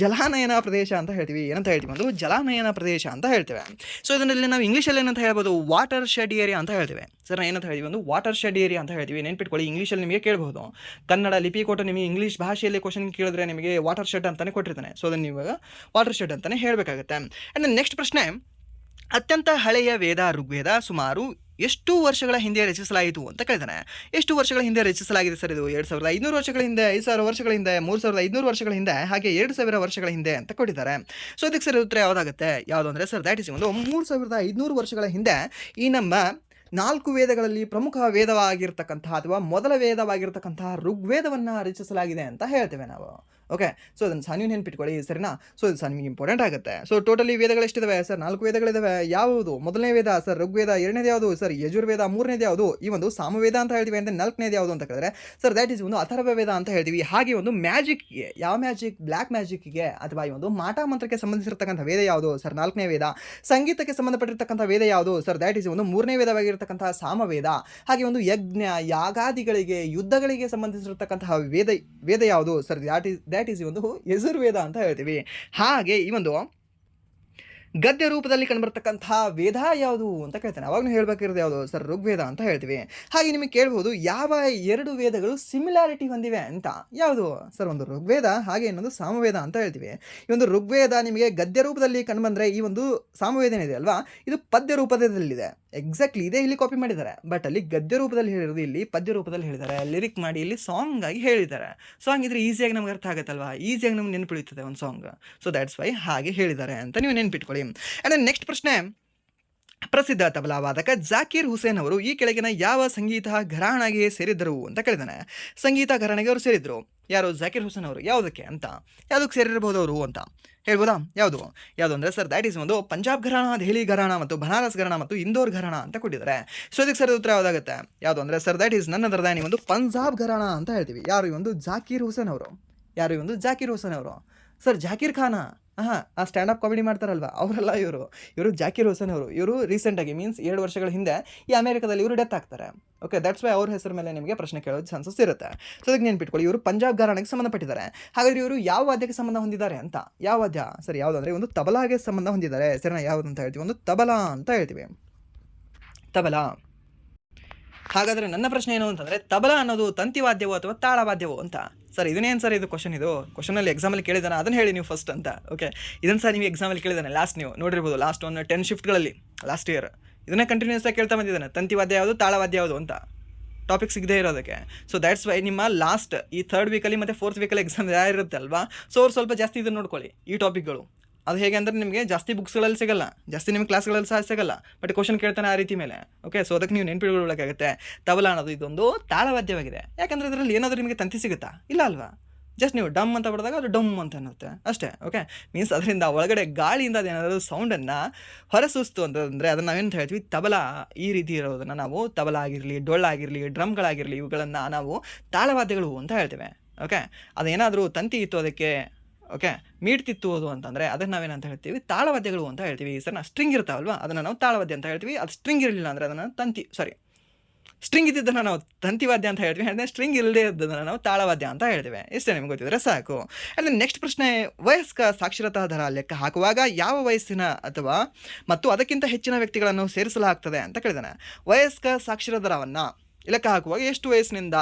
[SPEAKER 1] ಜಲಾನಯನ ಪ್ರದೇಶ ಅಂತ ಹೇಳ್ತೀವಿ. ಏನಂತ ಹೇಳ್ತೀವಿ? ಒಂದು ಜಲಾನಯನ ಪ್ರದೇಶ ಅಂತ ಹೇಳ್ತೇವೆ. ಸೊ ಇದರಲ್ಲಿ ನಾವು ಇಂಗ್ಲೀಷಲ್ಲಿ ಏನಂತ ಹೇಳ್ಬೋದು? ವಾಟರ್ ಶೆಡ್ ಏರಿಯಾ ಅಂತ ಹೇಳ್ತೇವೆ. ಸರ್ ಏನಂತ ಹೇಳ್ತೀವಿ? ಒಂದು ವಾಟರ್ ಶೆಡ್ ಏರಿಯಾ ಅಂತ ಹೇಳ್ತೀವಿ. ನೆನ್ಪಿಟ್ಕೊಳ್ಳಿ, ಇಂಗ್ಲೀಷಲ್ಲಿ ನಿಮಗೆ ಕೇಳಬಹುದು. ಕನ್ನಡ ಲಿಪಿ ಕೊಟ್ಟು ನಿಮಗೆ ಇಂಗ್ಲೀಷ್ ಭಾಷೆಯಲ್ಲಿ ಕ್ವಶನ್ ಕೇಳಿದ್ರೆ ನಿಮಗೆ ವಾಟರ್ ಶೆಡ್ ಅಂತಲೇ ಕೊಟ್ಟಿರ್ತಾನೆ. ಸೊ ಅದನ್ನು ಇವಾಗ ವಾಟರ್ ಶೆಡ್ ಅಂತಲೇ ಹೇಳಬೇಕಾಗುತ್ತೆ. ಆ್ಯಂಡ್ ನೆಕ್ಸ್ಟ್ ಪ್ರಶ್ನೆ, ಅತ್ಯಂತ ಹಳೆಯ ವೇದ ಋಗ್ವೇದ ಸುಮಾರು ಎಷ್ಟು ವರ್ಷಗಳ ಹಿಂದೆ ರಚಿಸಲಾಯಿತು ಅಂತ ಕೇಳಿದಾನೆ. ಎಷ್ಟು ವರ್ಷಗಳ ಹಿಂದೆ ರಚಿಸಲಾಗಿದೆ ಸರ್? ಇದು 2500 ವರ್ಷಗಳ ಹಿಂದೆ, 5000 ವರ್ಷಗಳ ಹಿಂದೆ, 3500 ವರ್ಷಗಳ ಹಿಂದೆ, ಹಾಗೆ 2000 ವರ್ಷಗಳ ಹಿಂದೆ ಅಂತ ಕೊಟ್ಟಿದ್ದಾರೆ. ಸೊ ಇದಕ್ಕೆ ಸರ್ ಉತ್ತರ ಯಾವುದಾಗುತ್ತೆ? ಯಾವುದು ಅಂದರೆ ಸರ್ ದ್ಯಾಟ್ ಇಸ್ ಒಂದು 3500 ವರ್ಷಗಳ ಹಿಂದೆ ಈ ನಮ್ಮ 4 ವೇದಗಳಲ್ಲಿ ಪ್ರಮುಖ ವೇದವಾಗಿರ್ತಕ್ಕಂತಹ ಅಥವಾ ಮೊದಲ ವೇದವಾಗಿರ್ತಕ್ಕಂತಹ ಋಗ್ವೇದವನ್ನು ರಚಿಸಲಾಗಿದೆ ಅಂತ ಹೇಳ್ತೇವೆ ನಾವು. ಓಕೆ, ಸೊ ಅದನ್ನು ಸಹ ನೀವು ನೆನ್ಪಿಟ್ಕೊಳ್ಳಿ, ಸರಿನಾ? ಸೊ ಇದು ಸಹ ನಿಮಗೆ ಇಂಪಾರ್ಟೆಂಟ್ ಆಗುತ್ತೆ. ಸೊ ಟೋಟಲಿ ವೇದಗಳು ಎಷ್ಟಿದಾವೆ ಸರ್? 4 ವೇದಗಳಿದ್ದಾವೆ. ಯಾವುದು? ಮೊದಲನೇ ವೇದ ಸರ್ ಋಗ್ವೇದ, ಎರಡನೇದು ಯಾವುದು ಸರ್? ಯಜುರ್ವೇದ, ಮೂರನೇದು ಯಾವುದು? ಈ ಒಂದು ಸಾಮವೇದ ಅಂತ ಹೇಳ್ತೀವಿ. ಅಂದರೆ 4ನೇದು ಯಾವುದು ಅಂತ ಕೇಳಿದ್ರೆ ಸರ್ ದ್ಯಾಟ್ ಈಸ್ ಒಂದು ಅಥರ್ವ ವೇದ ಅಂತ ಹೇಳ್ತೀವಿ. ಹಾಗೆ ಒಂದು ಮ್ಯಾಜಿಕ್ಗೆ, ಯಾವ ಮ್ಯಾಜಿಕ್? ಬ್ಲ್ಯಾಕ್ ಮ್ಯಾಜಿಕ್ಗೆ ಅಥವಾ ಈ ಒಂದು ಮಾಟ ಮಂತ್ರಕ್ಕೆ ಸಂಬಂಧಿಸಿರ್ತಕ್ಕಂಥ ವೇದ ಯಾವುದು ಸರ್? 4ನೇ ವೇದ. ಸಂಗೀತಕ್ಕೆ ಸಂಬಂಧಪಟ್ಟಿರ್ತಕ್ಕಂಥ ವೇದ ಯಾವುದು ಸರ್? ದ್ಯಾಟ್ ಈಸ್ ಒಂದು 3ನೇ ವೇದವಾಗಿರ್ತಕ್ಕಂಥ ಸಂಬಂಧಪಟ್ಟಿರ್ತಕ್ಕಂತಹ ಸಾಮವೇದ, ಹಾಗೆ ಒಂದು ಯಜ್ಞ ಯಾಗಾದಿಗಳಿಗೆ ಯುದ್ಧಗಳಿಗೆ ಸಂಬಂಧಿಸಿರ್ತಕ್ಕಂತಹ ವೇದ ಯಾವುದು ಸರ್? ದ್ಯಾಟ್ ಈಸ್ ಈ ಒಂದು ಯಜುರ್ವೇದ ಅಂತ ಹೇಳ್ತೀವಿ. ಹಾಗೆ ಈ ಒಂದು ಗದ್ಯ ರೂಪದಲ್ಲಿ ಕಂಡುಬರ್ತಕ್ಕಂತಹ ವೇದ ಯಾವುದು ಅಂತ ಕೇಳ್ತಾನೆ. ಅವಾಗಲೂ ಹೇಳಬೇಕಿರೋದು ಯಾವುದು ಸರ್? ಋಗ್ವೇದ ಅಂತ ಹೇಳ್ತೀವಿ. ಹಾಗೆ ನಿಮಗೆ ಕೇಳ್ಬೋದು, ಯಾವ 2 ವೇದಗಳು ಸಿಮಿಲಾರಿಟಿ ಹೊಂದಿವೆ ಅಂತ? ಯಾವುದು ಸರ್? ಒಂದು ಋಗ್ವೇದ, ಹಾಗೆ ಇನ್ನೊಂದು ಸಾಮವೇದ ಅಂತ ಹೇಳ್ತೀವಿ. ಈ ಒಂದು ಋಗ್ವೇದ ನಿಮಗೆ ಗದ್ಯ ರೂಪದಲ್ಲಿ ಕಂಡುಬಂದರೆ, ಈ ಒಂದು ಸಾಮವೇದ ಏನಿದೆ ಅಲ್ವಾ, ಇದು ಪದ್ಯ ರೂಪದಲ್ಲಿದೆ. ಎಕ್ಸಾಕ್ಟ್ಲಿ ಇದೇ ಇಲ್ಲಿ ಕಾಪಿ ಮಾಡಿದ್ದಾರೆ, ಬಟ್ ಅಲ್ಲಿ ಗದ್ಯ ರೂಪದಲ್ಲಿ ಹೇಳಿರೋದು ಇಲ್ಲಿ ಪದ್ಯ ರೂಪದಲ್ಲಿ ಹೇಳಿದ್ದಾರೆ. ಲಿರಿಕ್ ಮಾಡಿ ಇಲ್ಲಿ ಸಾಂಗ್ ಆಗಿ ಹೇಳಿದ್ದಾರೆ. ಸಾಂಗ್ ಇದ್ರೆ ಈಸಿಯಾಗಿ ನಮ್ಗೆ ಅರ್ಥ ಆಗುತ್ತಲ್ವಾ, ಈಸಿಯಾಗಿ ನಮ್ಗೆ ನೆನಪಿಳಿಯುತ್ತದೆ ಒಂದು ಸಾಂಗ್. ಸೊ ದ್ಯಾಟ್ಸ್ ವೈ ಹಾಗೆ ಹೇಳಿದ್ದಾರೆ ಅಂತ ನೀವು ನೆನ್ಪಿಟ್ಕೊಳ್ಳಿ. ಆ್ಯಂಡ್ ನೆಕ್ಸ್ಟ್ ಪ್ರಶ್ನೆ, ಪ್ರಸಿದ್ಧ ತಬಲಾ ವಾದಕ ಜಾಕೀರ್ ಹುಸೇನ್ ಅವರು ಈ ಕೆಳಗಿನ ಯಾವ ಸಂಗೀತ ಘರಾಣೆಗೆ ಸೇರಿದ್ದರು ಅಂತ ಕೇಳಿದಾನೆ. ಸಂಗೀತ ಘರಾಣೆಗೆ ಅವರು ಸೇರಿದ್ರು. ಯಾರು? ಜಾಕೀರ್ ಹುಸೇನ್ ಅವರು. ಯಾವುದಕ್ಕೆ ಅಂತ? ಯಾವುದಕ್ಕೆ ಸೇರಿರಬಹುದು ಅವರು ಅಂತ ಹೇಳ್ಬೋದಾ? ಯಾವುದು ಅಂದರೆ ಸರ್ ದ್ಯಾಟ್ ಈಸ್ ಒಂದು ಪಂಜಾಬ್ ಘರಾಣ, ದೆಹಲಿ ಘರಾಣ ಮತ್ತು ಬನಾರಸ್ ಘರಾಣ ಮತ್ತು ಇಂದೋರ್ ಘರಾಣ ಅಂತ ಕೊಟ್ಟಿದ್ದಾರೆ. ಸೊ ಇದಕ್ಕೆ ಸರಿ ಉತ್ತರ ಯಾವುದಾಗುತ್ತೆ? ಯಾವುದು ಅಂದರೆ ಸರ್ ದ್ಯಾಟ್ ಈಸ್ ನನ್ನ ದರ್ದಾನಿ ಒಂದು ಪಂಜಾಬ್ ಘರಾಣ ಅಂತ ಹೇಳ್ತೀವಿ. ಯಾರು? ಈ ಒಂದು ಜಾಕೀರ್ ಹುಸೇನ್ ಅವರು. ಯಾರು? ಈ ಒಂದು ಜಾಕೀರ್ ಹುಸೇನ್ ಅವರು. ಸರ್ ಜಾಕೀರ್ ಖಾನ, ಆ ಸ್ಟ್ಯಾಂಡಪ್ ಕಾಮಿಡಿ ಮಾಡ್ತಾರಲ್ವ, ಅವರೆಲ್ಲ ಇವರು ಜಾಕೀರ್ ಹುಸೇನ್ ಅವರು. ಇವರು ರೀಸೆಂಟಾಗಿ ಮೀನ್ಸ್ 2 ವರ್ಷಗಳ ಹಿಂದೆ ಈ ಅಮೆರಿಕದಲ್ಲಿ ಇವರು ಡೆತ್ ಆಗ್ತಾರೆ. ಓಕೆ, ದಟ್ಸ್ ವೈ ಅವ್ರ ಹೆಸರು ಮೇಲೆ ನಿಮಗೆ ಪ್ರಶ್ನೆ ಕೇಳೋದು ಚಾನ್ಸಸ್ ಇರುತ್ತೆ. ಸೊ ಅದಕ್ಕೆ ನೆನ್ಪಿಟ್ಕೊಳ್ಳಿ, ಇವರು ಪಂಜಾಬ್ ಘರಾಣೆಗೆ ಸಂಬಂಧಪಟ್ಟಿದ್ದಾರೆ. ಹಾಗಾದರೆ ಇವರು ಯಾವ ವಾದ್ಯಕ್ಕೆ ಸಂಬಂಧ ಹೊಂದಿದ್ದಾರೆ ಅಂತ? ಯಾವ ವಾದ್ಯ ಸರ್? ಯಾವುದಂದರೆ ಒಂದು ತಬಲಾಗೆ ಸಂಬಂಧ ಹೊಂದಿದ್ದಾರೆ. ಸರಿನಾ? ಯಾವುದು ಅಂತ ಹೇಳ್ತೀವಿ? ಒಂದು ತಬಲಾ ಅಂತ ಹೇಳ್ತೀವಿ. ತಬಲಾ. ಹಾಗಾದರೆ ನನ್ನ ಪ್ರಶ್ನೆ ಏನು ಅಂತಂದರೆ, ತಬಲಾ ಅನ್ನೋದು ತಂತಿವಾದ್ಯವೋ ಅಥವಾ ತಾಳವಾದ್ಯವೋ ಅಂತ? ಸರ್ ಇದನ್ನೇನು ಸರ್ ಇದು ಕ್ವಶನಲ್ಲಿ ಎಕ್ಸಾಮಲ್ಲಿ ಕೇಳಿದಾನೆ, ಅದನ್ನು ಹೇಳಿ ನೀವು ಫಸ್ಟ್ ಅಂತ. ಓಕೆ, ಇದನ್ನು ಸರ್ ನೀವು ಎಕ್ಸಾಮಲ್ಲಿ ಕೇಳಿದಾನೆ. ಲಾಸ್ಟ್ ನೀವು ನೋಡಿರ್ಬೋದು, ಲಾಸ್ಟ್ ಒಂದು 10 ಶಿಫ್ಟ್ಗಳಲ್ಲಿ ಲಾಸ್ಟ್ ಇಯರ್ ಇದನ್ನೇ ಕಂಟಿನ್ಯೂಸ್ ಆಗಿ ಕೇಳ್ತಾ ಬಂದಿದ್ದಾನೆ. ತಂತಿವಾದ್ಯ ಯಾವುದು, ತಾಳವಾದ್ಯ ಯಾವುದು ಅಂತ ಟಾಪಿಕ್ ಸಿಗದೇ ಇರೋದಕ್ಕೆ. ಸೊ ದ್ಯಾಟ್ಸ್ ವೈ ನಿಮ್ಮ ಲಾಸ್ಟ್ ಈ 3rd ವೀಕಲ್ಲಿ ಮತ್ತು 4th ವೀಕಲ್ಲಿ ಎಕ್ಸಾಮ್ ಯಾರಿರುತ್ತೆ ಅಲ್ವಾ, ಸೊ ಅವ್ರು ಸ್ವಲ್ಪ ಜಾಸ್ತಿ ಇದನ್ನು ನೋಡ್ಕೊಳ್ಳಿ, ಈ ಟಾಪಿಕ್ಗಳು. ಅದು ಹೇಗೆ ಅಂದರೆ ನಿಮಗೆ ಜಾಸ್ತಿ ಬುಕ್ಸ್ಗಳಲ್ಲಿ ಸಿಗಲ್ಲ, ಜಾಸ್ತಿ ನಿಮಗೆ ಕ್ಲಾಸ್ಗಳಲ್ಲಿ ಸಹ ಸಿಗಲ್ಲ, ಬಟ್ ಕ್ವಶನ್ ಕೇಳ್ತಾನೆ ಆ ರೀತಿ ಮೇಲೆ. ಓಕೆ, ಸೊ ಅದಕ್ಕೆ ನೀವು ನೆನಪಿಟ್ಕೊಳ್ಳಬೇಕಾಗುತ್ತೆ. ತಬಲಾ ಅನ್ನೋದು ಇದೊಂದು ತಾಳವಾದ್ಯವಾಗಿದೆ. ಯಾಕಂದರೆ ಇದರಲ್ಲಿ ಏನಾದರೂ ನಿಮಗೆ ತಂತಿ ಸಿಗುತ್ತಾ? ಇಲ್ಲ ಅಲ್ವಾ. ಜಸ್ಟ್ ನೀವು ಡಮ್ ಅಂತ ಬರೆದಾಗ ಅದು ಡಮ್ ಅಂತ ಅನ್ನುತ್ತೆ ಅಷ್ಟೇ. ಓಕೆ, ಮೀನ್ಸ್ ಅದರಿಂದ ಒಳಗಡೆ ಗಾಳಿಯಿಂದ ಅದೇನಾದರೂ ಸೌಂಡನ್ನು ಹೊರಸೂಸ್ತು ಅಂತಂದರೆ ಅದನ್ನು ನಾವೇನು ಹೇಳ್ತೀವಿ? ತಬಲಾ. ಈ ರೀತಿ ಇರೋದನ್ನು ನಾವು ತಬಲಾ ಆಗಿರಲಿ, ಡೊಳ್ಳಾಗಿರಲಿ, ಡ್ರಮ್ಗಳಾಗಿರಲಿ, ಇವುಗಳನ್ನು ನಾವು ತಾಳವಾದ್ಯಗಳು ಅಂತ ಹೇಳ್ತೇವೆ. ಓಕೆ, ಅದೇನಾದರೂ ತಂತಿ ಇತ್ತು ಅದಕ್ಕೆ, ಓಕೆ, ಮೀಡ್ತಿತ್ತು ಅದು ಅಂತಂದರೆ ಅದನ್ನು ನಾವೇನಂತ ಹೇಳ್ತೀವಿ? ತಾಳವಾದ್ಯಗಳು ಅಂತ ಹೇಳ್ತೀವಿ. ಸರ್ ಸ್ಟ್ರಿಂಗ್ ಇರ್ತಾವಲ್ವ, ಅದನ್ನು ನಾವು ತಾಳವಾದ್ಯ ಅಂತ ಹೇಳ್ತೀವಿ. ಅದು ಸ್ಟ್ರಿಂಗ್ ಇರಲಿಲ್ಲ ಅಂದರೆ ಅದನ್ನು ಸ್ಟ್ರಿಂಗ್ ಇದ್ದಿದ್ದನ್ನು ನಾವು ತಂತಿವಾದ್ಯ ಅಂತ ಹೇಳ್ತೀವಿ. ಅಂದರೆ ಸ್ಟ್ರಿಂಗ್ ಇಲ್ಲದೆ ಇದ್ದದನ್ನು ನಾವು ತಾಳವಾದ್ಯ ಅಂತ ಹೇಳ್ತೀವಿ. ಇಷ್ಟೇ ನಿಮ್ಗೆ ಗೊತ್ತಿದ್ರೆ ಸಾಕು. ಅಂದರೆ ನೆಕ್ಸ್ಟ್ ಪ್ರಶ್ನೆ, ವಯಸ್ಕ ಸಾಕ್ಷರತಾ ದರ ಲೆಕ್ಕ ಹಾಕುವಾಗ ಯಾವ ವಯಸ್ಸಿನ ಮತ್ತು ಅದಕ್ಕಿಂತ ಹೆಚ್ಚಿನ ವ್ಯಕ್ತಿಗಳನ್ನು ಸೇರಿಸಲಾಗ್ತದೆ ಅಂತ ಕೇಳಿದಾನೆ. ವಯಸ್ಕ ಸಾಕ್ಷರ ದರವನ್ನು ಲೆಕ್ಕ ಹಾಕುವಾಗ ಎಷ್ಟು ವಯಸ್ಸಿನಿಂದ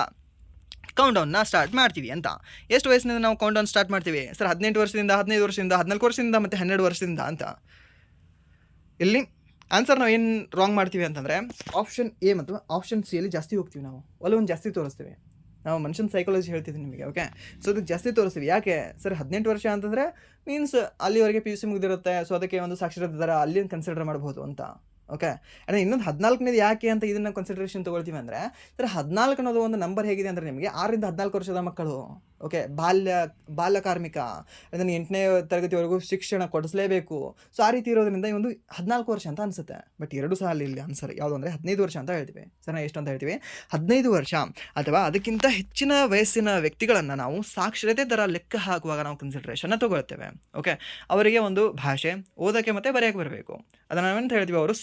[SPEAKER 1] ಕೌಂಟೌನ್ನ ಸ್ಟಾರ್ಟ್ ಮಾಡ್ತೀವಿ ಅಂತ? ಎಷ್ಟು ವಯಸ್ಸಿನಿಂದ ನಾವು ಕೌಂಟೌನ್ ಸ್ಟಾರ್ಟ್ ಮಾಡ್ತೀವಿ ಸರ್? 18 ವರ್ಷದಿಂದ, 15 ವರ್ಷದಿಂದ, 14 ವರ್ಷದಿಂದ ಮತ್ತು 12 ವರ್ಷದಿಂದ ಅಂತ. ಇಲ್ಲಿ ಆನ್ಸರ್ ನಾವು ಏನು ರಾಂಗ್ ಮಾಡ್ತೀವಿ ಅಂತಂದರೆ, ಆಪ್ಷನ್ ಎ ಮತ್ತು ಆಪ್ಷನ್ ಸಿ ಅಲ್ಲಿ ಜಾಸ್ತಿ ಹೋಗ್ತೀವಿ. ನಾವು ಒಲವನ್ನು ಜಾಸ್ತಿ ತೋರಿಸ್ತೀವಿ. ನಾವು ಮನುಷ್ಯನ ಸೈಕಾಲಜಿ ಹೇಳ್ತಿದ್ದೀನಿ ನಿಮಗೆ. ಓಕೆ, ಸೊ ಅದಕ್ಕೆ ಜಾಸ್ತಿ ತೋರಿಸ್ತೀವಿ. ಯಾಕೆ ಸರ್? 18 ವರ್ಷ ಅಂತಂದರೆ ಮೀನ್ಸ್ ಅಲ್ಲಿವರೆಗೆ PUC ಮುಗಿದಿರುತ್ತೆ. ಸೊ ಅದಕ್ಕೆ ಒಂದು ಸಾಕ್ಷರತೆ ದರ ಅಲ್ಲಿ ಕನ್ಸಿಡರ್ ಮಾಡ್ಬೋದು ಅಂತ. ಓಕೆ, ಅಂದರೆ ಇನ್ನೊಂದು 14ನೇದು ಯಾಕೆ ಅಂತ ಇದನ್ನು ಕನ್ಸಿಡರೇಷನ್ ತೊಗೊಳ್ತೀವಿ ಅಂದರೆ, ಸರ್ 14 ಅನ್ನೋದು ಒಂದು ನಂಬರ್ ಹೇಗಿದೆ ಅಂದರೆ ನಿಮಗೆ 6 ರಿಂದ 14 ವರ್ಷದ ಮಕ್ಕಳು. ಓಕೆ, ಬಾಲ್ಯ ಕಾರ್ಮಿಕ, ಅದನ್ನು 8ನೇ ತರಗತಿವರೆಗೂ ಶಿಕ್ಷಣ ಕೊಡಿಸಲೇಬೇಕು. ಸೊ ಆ ರೀತಿ ಇರೋದ್ರಿಂದ ಈ ಒಂದು 14 ವರ್ಷ ಅಂತ ಅನಿಸುತ್ತೆ. ಬಟ್ ಎರಡು ಸಹ ಅಲ್ಲಿ ಆನ್ಸರ್ ಯಾವುದು ಅಂದರೆ 15 ವರ್ಷ ಅಂತ ಹೇಳ್ತೀವಿ. ಸರ್ ಎಷ್ಟು ಅಂತ ಹೇಳ್ತೀವಿ? 15 ವರ್ಷ ಅಥವಾ ಅದಕ್ಕಿಂತ ಹೆಚ್ಚಿನ ವಯಸ್ಸಿನ ವ್ಯಕ್ತಿಗಳನ್ನು ನಾವು ಸಾಕ್ಷರತೆ ದರ ಲೆಕ್ಕ ಹಾಕುವಾಗ ನಾವು ಕನ್ಸಿಡರೇಷನ್ನ ತೊಗೊಳ್ತೇವೆ. ಓಕೆ, ಅವರಿಗೆ ಒಂದು ಭಾಷೆ ಓದೋಕ್ಕೆ ಮತ್ತು ಬರೆಯೋಕ್ಕೆ ಬರಬೇಕು. ಅದನ್ನು ನಾವೇಂತ ಹೇಳ್ತೀವಿ? ಅವರು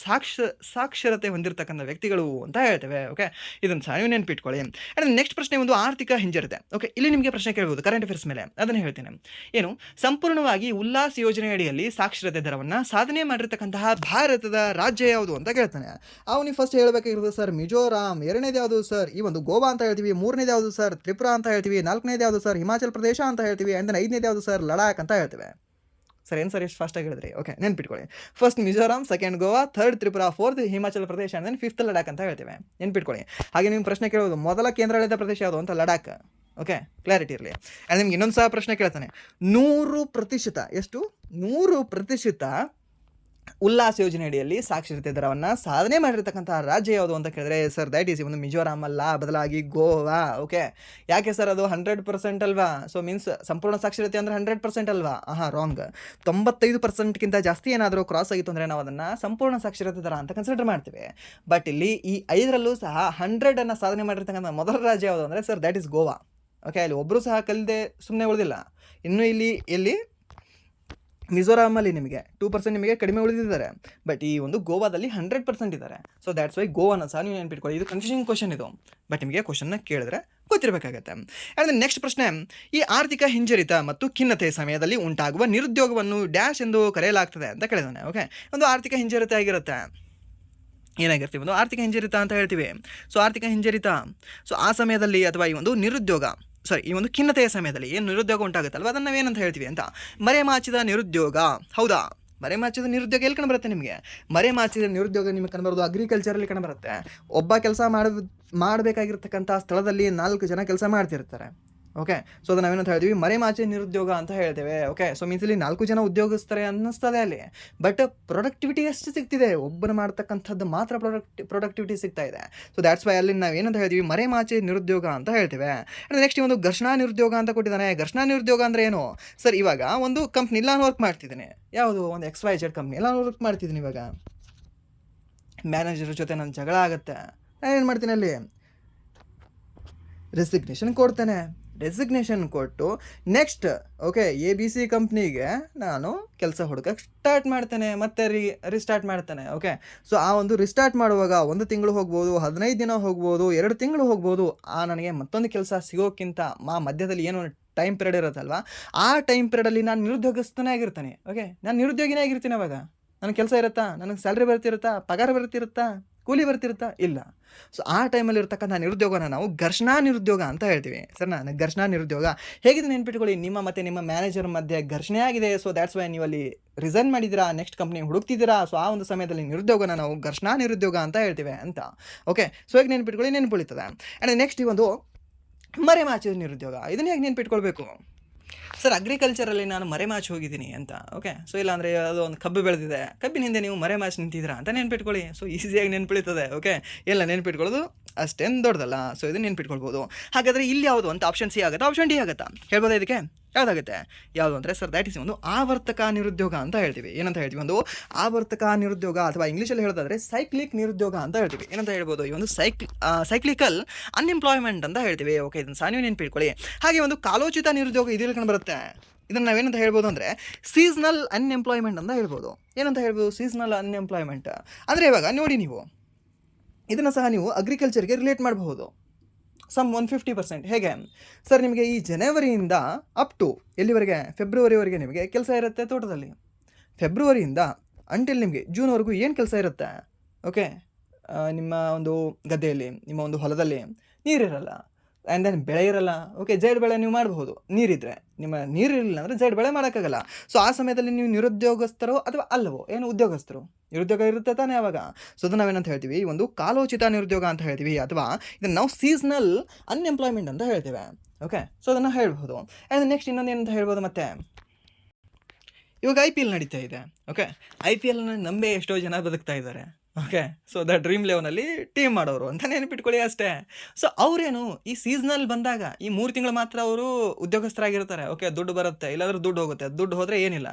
[SPEAKER 1] ಸಾಕ್ಷರತೆ ಹೊಂದಿರತಕ್ಕಂಥ ವ್ಯಕ್ತಿಗಳು ಅಂತ ಹೇಳ್ತೇವೆ. ಓಕೆ, ಇದನ್ನು ಸಹ ನೀವು ನೆನ್ಪಿಟ್ಕೊಳ್ಳಿ. ಆ್ಯಂಡ್ ನೆಕ್ಸ್ಟ್ ಪ್ರಶ್ನೆ ಒಂದು ಆರ್ಥಿಕ ಹಿಂಜರಿತೆ. ಓಕೆ, ಇಲ್ಲಿ ನಿಮಗೆ ಪ್ರಶ್ನೆ ಕೇಳ್ಬೋದು ಕರೆಂಟ್ ಅಫೇರ್ಸ್ ಮೇಲೆ, ಅದನ್ನು ಹೇಳ್ತೇನೆ. ಏನು? ಸಂಪೂರ್ಣವಾಗಿ ಉಲ್ಲಾಸ್ ಯೋಜನೆ ಅಡಿಯಲ್ಲಿ ಸಾಕ್ಷರತೆ ದರವನ್ನು ಸಾಧನೆ ಮಾಡಿರ್ತಕ್ಕಂತಹ ಭಾರತದ ರಾಜ್ಯ ಯಾವುದು ಅಂತ ಕೇಳ್ತಾನೆ. ನೀವು ಫಸ್ಟ್ ಹೇಳಬೇಕಾಗಿರೋದು ಸರ್ ಮಿಜೋರಾಂ, 2ನೇದು ಯಾವುದು ಸರ್? ಈ ಒಂದು ಗೋವಾ ಅಂತ ಹೇಳ್ತೀವಿ. 3ನೇದು ಯಾವುದು ಸರ್? ತ್ರಿಪುರಾ ಅಂತ ಹೇಳ್ತೀವಿ. 4ನೇದು ಯಾವುದು ಸರ್? ಹಿಮಾಚಲ್ ಪ್ರದೇಶ ಅಂತ ಹೇಳ್ತೀವಿ. ಆ್ಯಂಡ್ 5ನೇದು ಯಾವುದು ಸರ್? ಲಡಾಖ್ ಅಂತ ಹೇಳ್ತೇವೆ. ಸರ್ ಏನು ಸರ್ ಎಷ್ಟು ಫಾಸ್ಟಾಗಿ ಹೇಳಿದ್ರಿ? ಓಕೆ, ನೆನ್ಪಿಟ್ಕೊಳ್ಳಿ. First Mizoram, second Goa, 3rd Tripura, 4th Himachal Pradesh, and then 5th Ladakh ಅಂತ ಹೇಳ್ತೇವೆ. ನೆನ್ಪಿಟ್ಕೊಳ್ಳಿ. ಹಾಗೆ ನಿಮ್ಮ ಪ್ರಶ್ನೆ ಕೇಳೋದು ಮೊದಲ ಕೇಂದ್ರಾಡಳಿತ ಪ್ರದೇಶ ಯಾವುದು ಅಂತ? ಲಡಾಖ್. ಓಕೆ, ಕ್ಲಾರಿಟಿ ಇರಲಿ. ಆ್ಯಂಡ್ ನಿಮ್ಗೆ ಇನ್ನೊಂದು ಸಹ ಪ್ರಶ್ನೆ ಕೇಳ್ತಾನೆ. 100% ಎಷ್ಟು? 100% ಉಲ್ಲಾಸ್ ಯೋಜನೆ ಅಡಿಯಲ್ಲಿ ಸಾಕ್ಷರತೆ ದರವನ್ನು ಸಾಧನೆ ಮಾಡಿರ್ತಕ್ಕಂಥ ರಾಜ್ಯ ಯಾವುದು ಅಂತ ಕೇಳಿದ್ರೆ, ಸರ್ ದ್ಯಾಟ್ ಈಸ್ ಒಂದು ಮಿಜೋರಾಂ ಅಲ್ಲ, ಬದಲಾಗಿ ಗೋವಾ. ಓಕೆ, ಯಾಕೆ ಸರ್? ಅದು 100% ಅಲ್ವಾ? ಸೊ ಮೀನ್ಸ್ ಸಂಪೂರ್ಣ ಸಾಕ್ಷರತೆ ಅಂದರೆ 100% ಅಲ್ವಾ? ರಾಂಗ್. 95%ಗಿಂತ ಜಾಸ್ತಿ ಏನಾದರೂ ಕ್ರಾಸ್ ಆಗಿತ್ತು ಅಂದರೆ ನಾವು ಅದನ್ನು ಸಂಪೂರ್ಣ ಸಾಕ್ಷರತೆ ದರ ಅಂತ ಕನ್ಸಿಡರ್ ಮಾಡ್ತೀವಿ. ಬಟ್ ಇಲ್ಲಿ ಈ 5ರಲ್ಲೂ ಸಹ 100 ಸಾಧನೆ ಮಾಡಿರ್ತಕ್ಕಂಥ ಮೊದಲ ರಾಜ್ಯ ಯಾವುದು ಅಂದರೆ sir that is Goa. Okay, ಅಲ್ಲಿ ಒಬ್ಬರು ಸಹ ಕಲಿದೆ ಸುಮ್ಮನೆ ಉಳಿದಿಲ್ಲ. ಇನ್ನು ಇಲ್ಲಿ ಮಿಜೋರಾಮಲ್ಲಿ ನಿಮಗೆ 2% ನಿಮಗೆ ಕಡಿಮೆ ಉಳಿದಿದ್ದಾರೆ. ಬಟ್ ಈ ಒಂದು ಗೋವಾದಲ್ಲಿ 100% ಇದ್ದಾರೆ. ಸೊ ದ್ಯಾಟ್ಸ್ ವೈ ಗೋವಾನ ಸಹ ನೀವು ನೆನ್ಪಿಟ್ಕೊಳ್ಳಿ. ಇದು ಕನ್ಫ್ಯೂಸಿಂಗ್ ಕ್ವಶನ್ ಇದು, ಬಟ್ ನಿಮಗೆ ಕ್ವಶನ್ನ ಕೇಳಿದ್ರೆ ಗೊತ್ತಿರಬೇಕಾಗತ್ತೆ. ಆ್ಯಂಡ್ ನೆಕ್ಸ್ಟ್ ಪ್ರಶ್ನೆ, ಈ ಆರ್ಥಿಕ ಹಿಂಜರಿತ ಮತ್ತು ಖಿನ್ನತೆ ಸಮಯದಲ್ಲಿ ಉಂಟಾಗುವ ನಿರುದ್ಯೋಗವನ್ನು ಡ್ಯಾಶ್ ಎಂದು ಕರೆಯಲಾಗ್ತದೆ ಅಂತ ಕೇಳಿದಾನೆ. ಓಕೆ, ಒಂದು ಆರ್ಥಿಕ ಹಿಂಜರಿತ ಆಗಿರುತ್ತೆ. ಏನಾಗಿರ್ತೀವಿ, ಒಂದು ಆರ್ಥಿಕ ಹಿಂಜರಿತ ಅಂತ ಹೇಳ್ತೀವಿ. ಸೊ ಆರ್ಥಿಕ ಹಿಂಜರಿತ, ಸೊ ಆ ಸಮಯದಲ್ಲಿ ಅಥವಾ ಈ ಒಂದು ನಿರುದ್ಯೋಗ ಈ ಒಂದು ಖಿನ್ನತೆಯ ಸಮಯದಲ್ಲಿ ಏನು ನಿರುದ್ಯೋಗ ಉಂಟಾಗುತ್ತಲ್ವ, ಅದನ್ನು ನಾವೇನಂತ ಹೇಳ್ತೀವಿ ಅಂತ, ಮರೆಮಾಚಿದ ನಿರುದ್ಯೋಗ. ಹೌದಾ, ಮರೆಮಾಚಿದ ನಿರುದ್ಯೋಗ ಎಲ್ಲಿ ಕಂಡುಬರುತ್ತೆ ನಿಮಗೆ? ಮರೆಮಾಚಿದ ನಿರುದ್ಯೋಗ ನಿಮಗೆ ಕಂಡುಬರೋದು ಅಗ್ರಿಕಲ್ಚರಲ್ಲಿ ಕಂಡುಬರುತ್ತೆ. ಒಬ್ಬ ಕೆಲಸ ಮಾಡಬೇಕಾಗಿರ್ತಕ್ಕಂಥ ಸ್ಥಳದಲ್ಲಿ 4 ಜನ ಕೆಲಸ ಮಾಡ್ತಿರ್ತಾರೆ. ಓಕೆ, ಸೊ ಅದನ್ನು ನಾವೇನಂತ ಹೇಳ್ತೀವಿ, ಮರೆಮಾಚಿದ ನಿರುದ್ಯೋಗ ಅಂತ ಹೇಳ್ತೇವೆ. ಓಕೆ, ಸೊ ಮೀನ್ಸ್ ಇಲ್ಲಿ 4 ಜನ ಉದ್ಯೋಗಸ್ಥರೇ ಅನ್ನಿಸ್ತದೆ ಅಲ್ಲಿ, ಬಟ್ ಪ್ರೊಡಕ್ಟಿವಿಟಿ ಎಷ್ಟು ಸಿಗ್ತಿದೆ, ಒಬ್ಬರು ಮಾಡ್ತಕ್ಕಂಥದ್ದು ಮಾತ್ರ ಪ್ರೊಡಕ್ಟಿವಿಟಿ ಸಿಗ್ತಾ ಇದೆ. ಸೊ ದ್ಯಾಟ್ಸ್ ವೈ ಅಲ್ಲಿ ನಾವು ಏನಂತ ಹೇಳ್ತೀವಿ, ಮರೆಮಾಚಿದ ನಿರುದ್ಯೋಗ ಅಂತ ಹೇಳ್ತೇವೆ. ಆ್ಯಂಡ್ ನೆಕ್ಸ್ಟ್ ಒಂದು ಘರ್ಷಣಾ ನಿರುದ್ಯೋಗ ಅಂತ ಕೊಟ್ಟಿದ್ದಾನೆ. ಘರ್ಷಣಾ ನಿರುದ್ಯೋಗ ಅಂದರೆ ಏನು ಸರ್? ಇವಾಗ ಒಂದು ಕಂಪ್ನಿಲಿ ನಾನು ವರ್ಕ್ ಮಾಡ್ತಿದ್ದೀನಿ, ಯಾವುದು ಒಂದು XYZ ಕಂಪ್ನಿ ನಾನು ವರ್ಕ್ ಮಾಡ್ತಿದ್ದೀನಿ. ಇವಾಗ ಮ್ಯಾನೇಜರ್ ಜೊತೆ ನನ್ನ ಜಗಳ ಆಗುತ್ತೆ, ನಾನು ಏನು ಮಾಡ್ತೀನಿ, ಅಲ್ಲಿ ರೆಸಿಗ್ನೇಷನ್ ಕೊಡ್ತೇನೆ. ರೆಸಿಗ್ನೇಷನ್ ಕೊಟ್ಟು ನೆಕ್ಸ್ಟ್ ABC ಕಂಪ್ನಿಗೆ ನಾನು ಕೆಲಸ ಹುಡುಕಕ್ಕೆ ಸ್ಟಾರ್ಟ್ ಮಾಡ್ತೇನೆ, ಮತ್ತೆ ರಿಸ್ಟಾರ್ಟ್ ಮಾಡ್ತೇನೆ. ಓಕೆ, ಸೊ ಆ ಒಂದು ರಿಸ್ಟಾರ್ಟ್ ಮಾಡುವಾಗ 1 ತಿಂಗಳು ಹೋಗ್ಬೋದು, 15 ದಿನ ಹೋಗ್ಬೋದು, 2 ತಿಂಗಳು ಹೋಗ್ಬೋದು. ನನಗೆ ಮತ್ತೊಂದು ಕೆಲಸ ಸಿಗೋಕ್ಕಿಂತ ಮಧ್ಯದಲ್ಲಿ ಏನು ಟೈಮ್ ಪೀರಿಯಡ್ ಇರುತ್ತಲ್ವ, ಆ ಟೈಮ್ ಪೀರಿಯಡಲ್ಲಿ ನಾನು ನಿರುದ್ಯೋಗಸ್ಥನೇ ಆಗಿರ್ತಾನೆ. ಓಕೆ, ನಾನು ನಿರುದ್ಯೋಗಿನೇ ಆಗಿರ್ತೀನಿ. ಅವಾಗ ನನಗೆ ಕೆಲಸ ಇರುತ್ತಾ, ನನಗೆ ಸ್ಯಾಲ್ರಿ ಬರ್ತಿರುತ್ತಾ, ಪಗಾರ ಬರ್ತಿರುತ್ತಾ, ಕೂಲಿ ಬರ್ತಿರುತ್ತಾ? ಇಲ್ಲ. ಸೊ ಆ ಟೈಮಲ್ಲಿ ಇರ್ತಕ್ಕಂಥ ನಿರುದ್ಯೋಗನ ನಾವು ಘರ್ಷಣಾ ನಿರುದ್ಯೋಗ ಅಂತ ಹೇಳ್ತೀವಿ. ಸರಿನಾ? ಘರ್ಷಣಾ ನಿರುದ್ಯೋಗ ಹೇಗಿದೆ ನೆನ್ಪಿಟ್ಕೊಳ್ಳಿ, ನಿಮ್ಮ ಮತ್ತು ನಿಮ್ಮ ಮ್ಯಾನೇಜರ್ ಮಧ್ಯೆ ಘರ್ಷಣೆ ಆಗಿದೆ. ಸೊ ದ್ಯಾಟ್ಸ್ ವೈ ನೀವು ಅಲ್ಲಿ ರಿಸೈನ್ ಮಾಡಿದ್ದೀರಾ, ನೆಕ್ಸ್ಟ್ ಕಂಪ್ನಿ ಹುಡುಕ್ತಿದ್ದೀರಾ. ಸೊ ಆ ಒಂದು ಸಮಯದಲ್ಲಿ ನಿರುದ್ಯೋಗನ ನಾವು ಘರ್ಷಣಾ ನಿರುದ್ಯೋಗ ಅಂತ ಹೇಳ್ತೀವಿ ಅಂತ. ಓಕೆ, ಸೊ ಹೇಗೆ ನೆನ್ಪಿಟ್ಕೊಳ್ಳಿ, ನೆನ್ಪುಳಿತದೆ. ಆ್ಯಂಡ್ ನೆಕ್ಸ್ಟ್ ಈ ಒಂದು ಮರೆಮಾಚಿದ ನಿರುದ್ಯೋಗ, ಇದನ್ನ ಹೇಗೆ ನೆನ್ಪಿಟ್ಕೊಳ್ಬೇಕು ಸರ್? ಅಗ್ರಿಕಲ್ಚರಲ್ಲಿ ನಾನು ಮರೆಮಾಚಿ ಹೋಗಿದ್ದೀನಿ ಅಂತ. ಓಕೆ, ಸೊ ಇಲ್ಲಾಂದರೆ ಅದು ಒಂದು ಕಬ್ಬು ಬೆಳೆದಿದೆ, ಕಬ್ಬಿನ ಹಿಂದೆ ನೀವು ಮರೆಮಾಚಿ ನಿಂತಿದ್ದೀರಾ ಅಂತ ನೆನ್ಪಿಟ್ಕೊಳ್ಳಿ. ಸೊ ಈಸಿಯಾಗಿ ನೆನ್ಪಿಳಿತದೆ. ಓಕೆ, ಎಲ್ಲ ನೆನ್ಪಿಟ್ಕೊಳ್ಳೋದು ಅಷ್ಟೇನು ದೊಡ್ಡದಲ್ಲ. ಸೊ ಇದನ್ನು ನೆನ್ಪಿಟ್ಕೊಳ್ಬೋದು. ಹಾಗಾದರೆ ಇಲ್ಲಿ ಯಾವುದು ಅಂತ ಆಪ್ಷನ್ ಸಿ ಆಗುತ್ತಾ, ಆಪ್ಷನ್ ಡಿ ಆಗುತ್ತಾ? ಹೇಳ್ಬೋದಾ ಇದಕ್ಕೆ? ಯಾವುದಾಗುತ್ತೆ? ಯಾವುದು ಅಂದರೆ ಸರ್, ದ್ಯಾಟ್ ಇಸ್ ಒಂದು ಆವರ್ತಕ ನಿರುದ್ಯೋಗ ಅಂತ ಹೇಳ್ತೀವಿ. ಏನಂತ ಹೇಳ್ತೀವಿ, ಒಂದು ಆವರ್ತಕ ನಿರುದ್ಯೋಗ, ಅಥವಾ ಇಂಗ್ಲೀಷಲ್ಲಿ ಹೇಳೋದಾದರೆ ಸೈಕ್ಲಿಕ್ ನಿರುದ್ಯೋಗ ಅಂತ ಹೇಳ್ತೀವಿ. ಏನಂತ ಹೇಳ್ಬೋದು, ಈ ಒಂದು ಸೈಕ್ಲಿಕಲ್ ಅನ್ಎಂಪ್ಲಾಯ್ಮೆಂಟ್ ಅಂತ ಹೇಳ್ತೀವಿ. ಓಕೆ, ಇದನ್ನು ಸಹ ನೀವು ನೆನ್ಪಿಟ್ಕೊಳ್ಳಿ. ಹಾಗೆ ಒಂದು ಕಾಲೋಚಿತ ನಿರುದ್ಯೋಗ ಇದರಲ್ಲಿ ಕಂಡು ಬರುತ್ತೆ. ಇದನ್ನು ನಾವೇನಂತ ಹೇಳ್ಬೋದು ಅಂದರೆ ಸೀಸ್ನಲ್ ಅನ್ಎಂಪ್ಲಾಯ್ಮೆಂಟ್ ಅಂತ ಹೇಳ್ಬೋದು. ಏನಂತ ಹೇಳ್ಬೋದು, ಸೀಸ್ನಲ್ ಅನ್ಎಂಪ್ಲಾಯ್ಮೆಂಟ್ ಅಂದರೆ ಇವಾಗ ನೋಡಿ, ನೀವು ಇದನ್ನು ಸಹ ನೀವು ಅಗ್ರಿಕಲ್ಚರ್ಗೆ ರಿಲೇಟ್ ಮಾಡಬಹುದು. ಸಮ್ 150%. ಹೇಗೆ ಸರ್, ನಿಮಗೆ ಈ ಜನವರಿಯಿಂದ ಅಪ್ ಟು ಎಲ್ಲಿವರೆಗೆ, ಫೆಬ್ರವರಿವರೆಗೆ ನಿಮಗೆ ಕೆಲಸ ಇರುತ್ತೆ ತೋಟದಲ್ಲಿ. ಫೆಬ್ರವರಿಯಿಂದ ಅಂಟಿಲ್ ನಿಮಗೆ ಜೂನ್ವರೆಗೂ ಏನು ಕೆಲಸ ಇರುತ್ತೆ? ಓಕೆ, ನಿಮ್ಮ ಒಂದು ಗದ್ದೆಯಲ್ಲಿ, ನಿಮ್ಮ ಒಂದು ಹೊಲದಲ್ಲಿ ನೀರಿರಲ್ಲ, ಆ್ಯಂಡ್ ದೆನ್ ಬೆಳೆ ಇರಲ್ಲ. ಓಕೆ, ಜೈಡ್ ಬೆಳೆ ನೀವು ಮಾಡಬಹುದು ನೀರಿದ್ದರೆ. ನಿಮ್ಮ ನೀರಿರಲಿಲ್ಲ ಅಂದರೆ ಜೈಡ್ ಬೆಳೆ ಮಾಡೋಕ್ಕಾಗಲ್ಲ. ಸೊ ಆ ಸಮಯದಲ್ಲಿ ನೀವು ನಿರುದ್ಯೋಗಸ್ಥರೋ ಅಥವಾ ಅಲ್ಲವೋ, ಏನು ಉದ್ಯೋಗಸ್ಥರು, ನಿರುದ್ಯೋಗ ಇರುತ್ತೆ ತಾನೇ ಆವಾಗ. ಸೊ ಅದನ್ನು ನಾವೇನಂತ ಹೇಳ್ತೀವಿ, ಈ ಒಂದು ಕಾಲೋಚಿತ ನಿರುದ್ಯೋಗ ಅಂತ ಹೇಳ್ತೀವಿ, ಅಥವಾ ಇದನ್ನು ನಾವು ಸೀಸ್ನಲ್ ಅನ್ಎಂಪ್ಲಾಯ್ಮೆಂಟ್ ಅಂತ ಹೇಳ್ತೇವೆ. ಓಕೆ, ಸೊ ಅದನ್ನು ಹೇಳ್ಬೋದು. ಆ್ಯಂಡ್ ನೆಕ್ಸ್ಟ್ ಇನ್ನೊಂದು ಏನಂತ ಹೇಳ್ಬೋದು, ಮತ್ತೆ ಇವಾಗ IPL ನಡೀತಾ ಇದೆ. ಓಕೆ, IPLನ ನಂಬಿ ಎಷ್ಟೋ ಜನ ಬದುಕ್ತಾ ಇದ್ದಾರೆ. ಓಕೆ, ಸೊ ಡ್ರೀಮ್ ಲೆವೆನಲ್ಲಿ ಟೀಮ್ ಮಾಡೋರು ಅಂತ ನೆನಪಿಟ್ಕೊಳ್ಳಿ ಅಷ್ಟೇ. ಸೊ ಅವರೇನು ಈ ಸೀಸನಲ್ ಬಂದಾಗ ಈ 3 ತಿಂಗಳು ಮಾತ್ರ ಅವರು ಉದ್ಯೋಗಸ್ಥರಾಗಿರ್ತಾರೆ. ಓಕೆ, ದುಡ್ಡು ಬರುತ್ತೆ, ಇಲ್ಲಾಂದ್ರೆ ದುಡ್ಡು ಹೋಗುತ್ತೆ. ದುಡ್ಡು ಹೋದರೆ ಏನಿಲ್ಲ,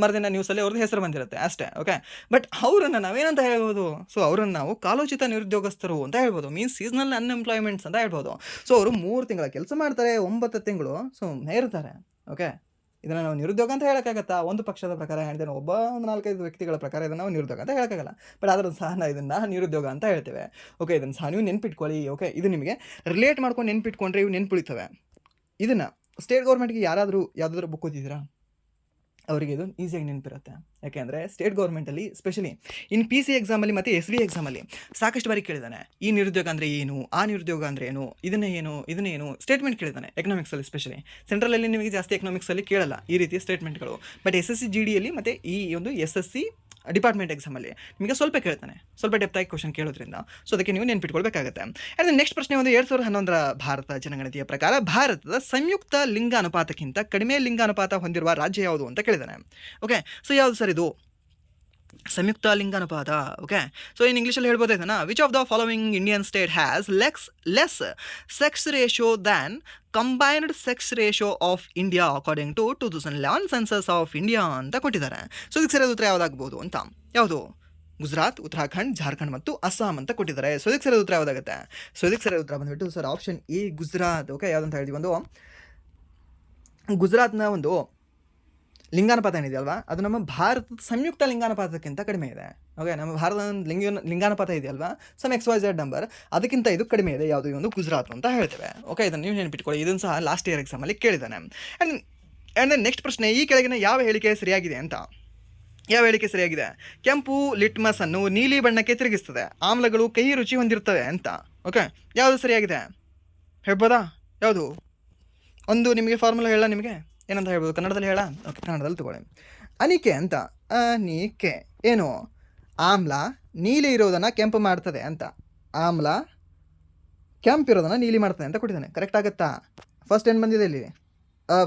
[SPEAKER 1] ಮರುದಿನ ನ್ಯೂಸಲ್ಲಿ ಅವ್ರದ್ದು ಹೆಸರು ಬಂದಿರುತ್ತೆ ಅಷ್ಟೇ. ಓಕೆ, ಬಟ್ ಅವರನ್ನು ನಾವೇನಂತ ಹೇಳ್ಬೋದು, ಸೊ ಅವರನ್ನು ನಾವು ಕಾಲೋಚಿತ ನಿರುದ್ಯೋಗಸ್ಥರು ಅಂತ ಹೇಳ್ಬೋದು. ಮೀನ್ಸ್ ಸೀಸನಲ್ ಅನ್ಎಂಪ್ಲಾಯ್ಮೆಂಟ್ಸ್ ಅಂತ ಹೇಳ್ಬೋದು. ಸೊ ಅವರು 3 ತಿಂಗಳ ಕೆಲಸ ಮಾಡ್ತಾರೆ, 9 ತಿಂಗಳು ಸೊ ಇರ್ತಾರೆ. ಓಕೆ, ಇದನ್ನು ನಾವು ನಿರುದ್ಯೋಗ ಅಂತ ಹೇಳೋಕ್ಕಾಗತ್ತಾ? ಒಂದು ಪಕ್ಷದ ಪ್ರಕಾರ ಹೇಳಿದ್ರೆ, ಒಂದು 4-5 ವ್ಯಕ್ತಿಗಳ ಪ್ರಕಾರ ಇದನ್ನು ನಾವು ನಿರುದ್ಯೋಗ ಅಂತ ಹೇಳೋಕ್ಕಾಗಲ್ಲ. ಬಟ್ ಆದರೂ ಸಹ ನಾವು ಇದನ್ನು ನಿರುದ್ಯೋಗ ಅಂತ ಹೇಳ್ತೇವೆ. ಓಕೆ, ಇದನ್ನು ಸಹ ನೀವು ನೆನ್ಪಿಟ್ಕೊಳ್ಳಿ. ಓಕೆ, ಇದು ನಿಮಗೆ ರಿಲೇಟ್ ಮಾಡ್ಕೊಂಡು ನೆನ್ಪಿಟ್ಕೊಂಡ್ರೆ ಇವು ನೆನ್ಪುಳಿತವೆ. ಇದನ್ನು ಸ್ಟೇಟ್ ಗೌರ್ಮೆಂಟ್ಗೆ ಯಾವುದಾದ್ರೂ ಬುಕ್ ಓದಿದ್ದೀರಾ? ಅವರಿಗೆ ಇದು ಈಸಿಯಾಗಿ ನೆನಪಿರುತ್ತೆ. ಯಾಕೆಂದರೆ ಸ್ಟೇಟ್ ಗೌರ್ಮೆಂಟಲ್ಲಿ ಸ್ಪೆಷಲಿ ಇನ್ PC ಎಕ್ಸಾಮಲ್ಲಿ ಮತ್ತು SB ಎಕ್ಸಾಮಲ್ಲಿ ಸಾಕಷ್ಟು ಬಾರಿ ಕೇಳಿದ್ದಾನೆ, ಈ ನಿರುದ್ಯೋಗ ಅಂದರೆ ಏನು, ಆ ನಿರುದ್ಯೋಗ ಅಂದರೆ ಏನು, ಇದನ್ನೇನು ಸ್ಟೇಟ್ಮೆಂಟ್ ಕೇಳಿದ್ದಾನೆ. ಎಕನಾಮಿಕ್ಸಲ್ಲಿ ಸ್ಪೆಷಲಿ, ಸೆಂಟ್ರಲಲ್ಲಿ ನಿಮಗೆ ಜಾಸ್ತಿ ಎಕನಾಮಿಕ್ಸಲ್ಲಿ ಕೇಳಲ್ಲ ಈ ರೀತಿಯ ಸ್ಟೇಟ್ಮೆಂಟ್ಗಳು. ಬಟ್ SSC GDಯಲ್ಲಿ ಮತ್ತು ಈ ಒಂದು SSC ಡಿಪಾರ್ಟ್ಮೆಂಟ್ ಎಕ್ಸಾಮಲ್ಲಿ ನಿಮಗೆ ಸ್ವಲ್ಪ ಕೇಳ್ತಾನೆ, ಸ್ವಲ್ಪ ಡೆಪ್ತಾಗಿ ಕ್ವಶನ್ ಕೇಳೋದ್ರಿಂದ. ಸೊ ಅದಕ್ಕೆ ನೀವು ನೆನ್ಪಿಟ್ಕೊಳ್ಬೇಕಾಗುತ್ತೆ. ಆ್ಯಂಡ್ ನೆಕ್ಸ್ಟ್ ಪ್ರಶ್ನೆ ಒಂದು 2011ರ ಭಾರತ ಜನಗಣತಿಯ ಪ್ರಕಾರ ಭಾರತದ ಸಂಯುಕ್ತ ಲಿಂಗ ಅನುಪಾತಕ್ಕಿಂತ ಕಡಿಮೆ ಲಿಂಗ ಅನುಪಾತ ಹೊಂದಿರುವ ರಾಜ್ಯ ಯಾವುದು ಅಂತ ಕೇಳಿದ್ದಾನೆ. ಓಕೆ, ಸೊ ಯಾವುದು ಸರ್ ಇದು? ಸಂಯುಕ್ತ ಲಿಂಗಾನುಪಾತ. ಓಕೆ, ಸೊ ಇನ್ ಇಂಗ್ಲೀಷಲ್ಲಿ ಹೇಳ್ಬೋದು ಇದನ್ನು, which of the following Indian state has less sex ratio than combined sex ratio of India according to 2011 census of India ಅಂತ ಕೊಟ್ಟಿದ್ದಾರೆ. ಸೊ ಇದಕ್ಕೆ ಸರಿಯಾದ ಉತ್ತರ ಯಾವುದಾಗ್ಬೋದು ಅಂತ? ಯಾವುದು? ಗುಜರಾತ್, ಉತ್ತರಾಖಂಡ್, ಜಾರ್ಖಂಡ್ ಮತ್ತು ಅಸ್ಸಾಂ ಅಂತ ಕೊಟ್ಟಿದ್ದಾರೆ. ಸೊ ಇದಕ್ಕೆ ಸರಿಯಾದ ಉತ್ತರ ಯಾವುದಾಗುತ್ತೆ? ಸೊ ಇದಕ್ಕೆ ಸರಿಯಾದ ಉತ್ತರ ಬಂದುಬಿಟ್ಟು sir option A, Gujarat. Okay, ಯಾವುದಂತ ಹೇಳ್ತೀವಿ, ಒಂದು ಗುಜರಾತ್ನ ಒಂದು ಲಿಂಗಾನುಪಾತ ಏನಿದೆಯಲ್ವಾ ಅದು ನಮ್ಮ ಭಾರತದ ಸಂಯುಕ್ತ ಲಿಂಗಾನುಪಾತಕ್ಕಿಂತ ಕಡಿಮೆ ಇದೆ. ಓಕೆ, ನಮ್ಮ ಭಾರತದ ಲಿಂಗಾನುಪಾತ ಇದೆಯಲ್ವಾ ಸಮ್ XYZ ನಂಬರ್, ಅದಕ್ಕಿಂತ ಇದು ಕಡಿಮೆ ಇದೆ. ಯಾವುದು ಈ ಒಂದು ಗುಜರಾತ್ ಅಂತ ಹೇಳ್ತೇವೆ. ಓಕೆ, ಇದನ್ನು ನೀವು ನೆನಪಿಟ್ಕೊಳ್ಳಿ. ಇದನ್ನು ಸಹ ಲಾಸ್ಟ್ ಇಯರ್ ಎಕ್ಸಾಮಲ್ಲಿ ಕೇಳಿದ್ದಾನೆ. ಆ್ಯಂಡ್ ನೆಕ್ಸ್ಟ್ ಪ್ರಶ್ನೆ, ಈ ಕೆಳಗಿನ ಯಾವ ಹೇಳಿಕೆ ಸರಿಯಾಗಿದೆ ಅಂತ. ಯಾವ ಹೇಳಿಕೆ ಸರಿಯಾಗಿದೆ? ಕೆಂಪು ಲಿಟ್ಮಸ್ ಅನ್ನು ನೀಲಿ ಬಣ್ಣಕ್ಕೆ ತಿರುಗಿಸ್ತದೆ, ಆಮ್ಲಗಳು ಕಹಿ ರುಚಿ ಹೊಂದಿರ್ತವೆ ಅಂತ. ಓಕೆ, ಯಾವುದು ಸರಿಯಾಗಿದೆ ಹೇಳ್ಬೋದಾ? ಯಾವುದು? ಒಂದು ನಿಮಗೆ ಫಾರ್ಮುಲಾ ಹೇಳ, ನಿಮಗೆ ಏನಂತ ಹೇಳ್ಬೋದು? ಕನ್ನಡದಲ್ಲಿ ಹೇಳ? ಓಕೆ, ಕನ್ನಡದಲ್ಲಿ ತಗೊಳ್ಳಿ. ಅನಿಕೆ ಅಂತ. ಅನಿಕೆ ಏನು? ಆಮ್ಲ ನೀಲಿ ಇರೋದನ್ನು ಕೆಂಪು ಮಾಡ್ತದೆ ಅಂತ. ಆಮ್ಲ ಕೆಂಪು ಇರೋದನ್ನು ನೀಲಿ ಮಾಡ್ತದೆ ಅಂತ ಕೊಟ್ಟಿದ್ದಾನೆ. ಕರೆಕ್ಟ್ ಆಗುತ್ತಾ? ಫಸ್ಟ್ ಏನು ಬಂದಿದೆ ಇಲ್ಲಿ?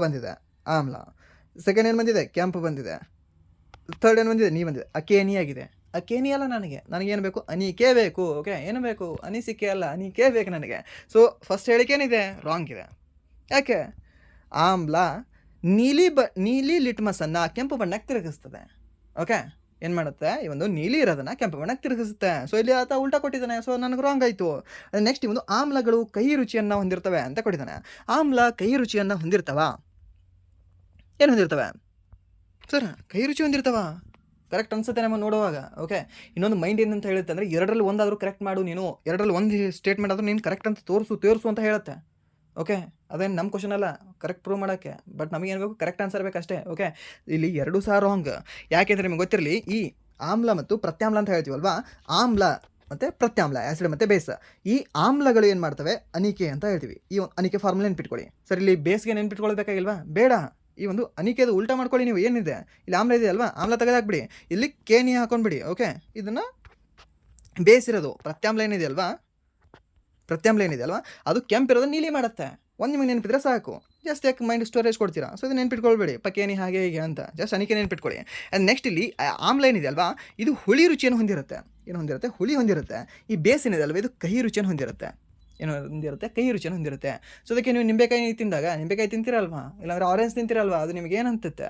[SPEAKER 1] ಬಂದಿದೆ ಆಮ್ಲ. ಸೆಕೆಂಡ್ ಏನು ಬಂದಿದೆ? ಕೆಂಪು ಬಂದಿದೆ. ಥರ್ಡ್ ಏನು ಬಂದಿದೆ? ನೀ ಬಂದಿದೆ. ಅಕೇನಿ ಆಗಿದೆ. ಅಕೇನಿ ಅಲ್ಲ, ನನಗೇನು ಬೇಕು? ಅನಿಕೆ ಬೇಕು. ಓಕೆ, ಏನು ಬೇಕು? ಅನಿಸಿಕೆ ಅಲ್ಲ, ಅನಿಕೆ ಬೇಕು ನನಗೆ. ಸೊ ಫಸ್ಟ್ ಹೇಳಿಕೆ ಏನಿದೆ? ರಾಂಗ್ ಇದೆ. ಯಾಕೆ? ಆಮ್ಲ ನೀಲಿ ಲಿಟ್ಮಸನ್ನು ಕೆಂಪು ಬಣ್ಣಕ್ಕೆ ತಿರುಗಿಸ್ತದೆ. ಓಕೆ, ಏನು ಮಾಡುತ್ತೆ? ಈ ಒಂದು ನೀಲಿ ಇರೋದನ್ನು ಕೆಂಪು ಬಣ್ಣಕ್ಕೆ ತಿರುಗಿಸುತ್ತೆ. ಸೊ ಇಲ್ಲಿ ಆತ ಉಲ್ಟಾ ಕೊಟ್ಟಿದ್ದಾನೆ. ಸೊ ನನಗೆ ರಾಂಗ್ ಆಯಿತು. ನೆಕ್ಸ್ಟ್ ಈ ಒಂದು ಆಮ್ಲಗಳು ಕಹಿ ರುಚಿಯನ್ನು ಹೊಂದಿರ್ತವೆ ಅಂತ ಕೊಟ್ಟಿದ್ದಾನೆ. ಆಮ್ಲ ಕಹಿ ರುಚಿಯನ್ನು ಹೊಂದಿರ್ತವ? ಏನು ಹೊಂದಿರ್ತವೆ ಸರ್? ಕಹಿ ರುಚಿ ಹೊಂದಿರ್ತವ? ಕರೆಕ್ಟ್ ಅನ್ಸುತ್ತೆ ನಮ್ಮ ನೋಡುವಾಗ. ಓಕೆ, ಇನ್ನೊಂದು ಮೈಂಡ್ ಏನಂತ ಹೇಳುತ್ತೆ ಅಂದರೆ, ಎರಡರಲ್ಲಿ ಒಂದಾದರೂ ಕರೆಕ್ಟ್ ಮಾಡು ನೀನು, ಎರಡರಲ್ಲಿ ಒಂದು ಸ್ಟೇಟ್ಮೆಂಟ್ ಆದರೂ ನೀನು ಕರೆಕ್ಟ್ ಅಂತ ತೋರಿಸು ಅಂತ ಹೇಳುತ್ತೆ. ಓಕೆ, ಅದೇನು ನಮ್ಮ ಕ್ವಶನ್ ಅಲ್ಲ ಕರೆಕ್ಟ್ ಪ್ರೂವ್ ಮಾಡೋಕ್ಕೆ, ಬಟ್ ನಮಗೇನು ಬೇಕು? Correct answer ಬೇಕಷ್ಟೇ. ಓಕೆ, ಇಲ್ಲಿ ಎರಡೂ ಸಹ ರಾಂಗ್. ಯಾಕೆಂದರೆ ನಿಮಗೆ ಗೊತ್ತಿರಲಿ, ಈ ಆಮ್ಲ ಮತ್ತು ಪ್ರತ್ಯಾಮ್ಲ ಅಂತ ಹೇಳ್ತೀವಲ್ವಾ, ಆಮ್ಲ ಮತ್ತು ಪ್ರತ್ಯಾಮ್ಲ, ಆ್ಯಸಿಡ್ ಮತ್ತು ಬೇಸ್, ಈ ಆಮ್ಲಗಳು ಏನು ಮಾಡ್ತವೆ? ಅನಿಕೆ ಅಂತ ಹೇಳ್ತೀವಿ. ಈ ಅನಿಕೆ ಫಾರ್ಮುಲಾ ನೆನ್ಪಿಟ್ಕೊಳ್ಳಿ. ಸರ್, ಇಲ್ಲಿ ಬೇಸ್ಗೆ ನೆನ್ಪಿಟ್ಕೊಳ್ಬೇಕಾಗಿಲ್ವಾ? ಬೇಡ, ಈ ಒಂದು ಅನಿಕೆದು ಉಲ್ಟಾ ಮಾಡ್ಕೊಳ್ಳಿ ನೀವು. ಏನಿದೆ ಇಲ್ಲಿ? ಆಮ್ಲ ಇದೆ ಅಲ್ವಾ, ಆಮ್ಲ ತೆಗೆದಾಕ್ಬಿಡಿ, ಇಲ್ಲಿ ಕೇನಿ ಹಾಕೊಂಡ್ಬಿಡಿ. ಓಕೆ, ಇದನ್ನು ಬೇಯಿಸಿರೋದು ಪ್ರತ್ಯಾಮ್ಲ ಏನಿದೆ ಅಲ್ವಾ, ಅದು ಕೆಂಪಿರೋದು ನೀಲಿ ಮಾಡುತ್ತೆ. ಒಂದು ನಿಮಗೆ ನೆನಪಿದ್ರೆ ಸಾಕು. ಜಸ್ಟ್ ಯಾಕೆ ಮೈಂಡ್ ಸ್ಟೋರೇಜ್ ಕೊಡ್ತೀರಾ? ಸೊ ಇದು ನೆನ್ಪಿಟ್ಕೊಳ್ಬೇಡಿ, ಪಕ್ಕೇನಿ ಹಾಗೆ ಹೀಗೆ ಅಂತ. ಜಸ್ಟ್ ಅನಿಕೆ ನೆನ್ಪಿಟ್ಕೊಳ್ಳಿ. ಆ್ಯಂಡ್ ನೆಕ್ಸ್ಟ್ ಇಲ್ಲಿ ಆಮ್ಲ ಏನಿದೆ ಅಲ್ವಾ, ಇದು ಹುಳಿ ರುಚಿಯನ್ನು ಹೊಂದಿರುತ್ತೆ. ಏನು ಹೊಂದಿರುತ್ತೆ? ಹುಳಿ ಹೊಂದಿರುತ್ತೆ. ಈ ಬೇಸ್ ಏನಿದೆ ಅಲ್ವಾ, ಇದು ಕಹಿ ರುಚಿಯನ್ನು ಹೊಂದಿರುತ್ತೆ. ಏನು ಹೊಂದಿರುತ್ತೆ? ಕಹಿ ರುಚಿಯನ್ನು ಹೊಂದಿರುತ್ತೆ. ಸೊ ಅದಕ್ಕೆ ನೀವು ನಿಂಬೆಕಾಯಿ ತಿಂದಾಗ, ನಿಂಬೆಕಾಯಿ ತಿಂತೀರಲ್ವಾ, ಇಲ್ಲಾಂದರೆ ಆರೆಂಜ್ ತಿಂತೀರಲ್ವಾ, ಅದು ನಿಮಗೆ ಏನು ಹತ್ತುತ್ತೆ?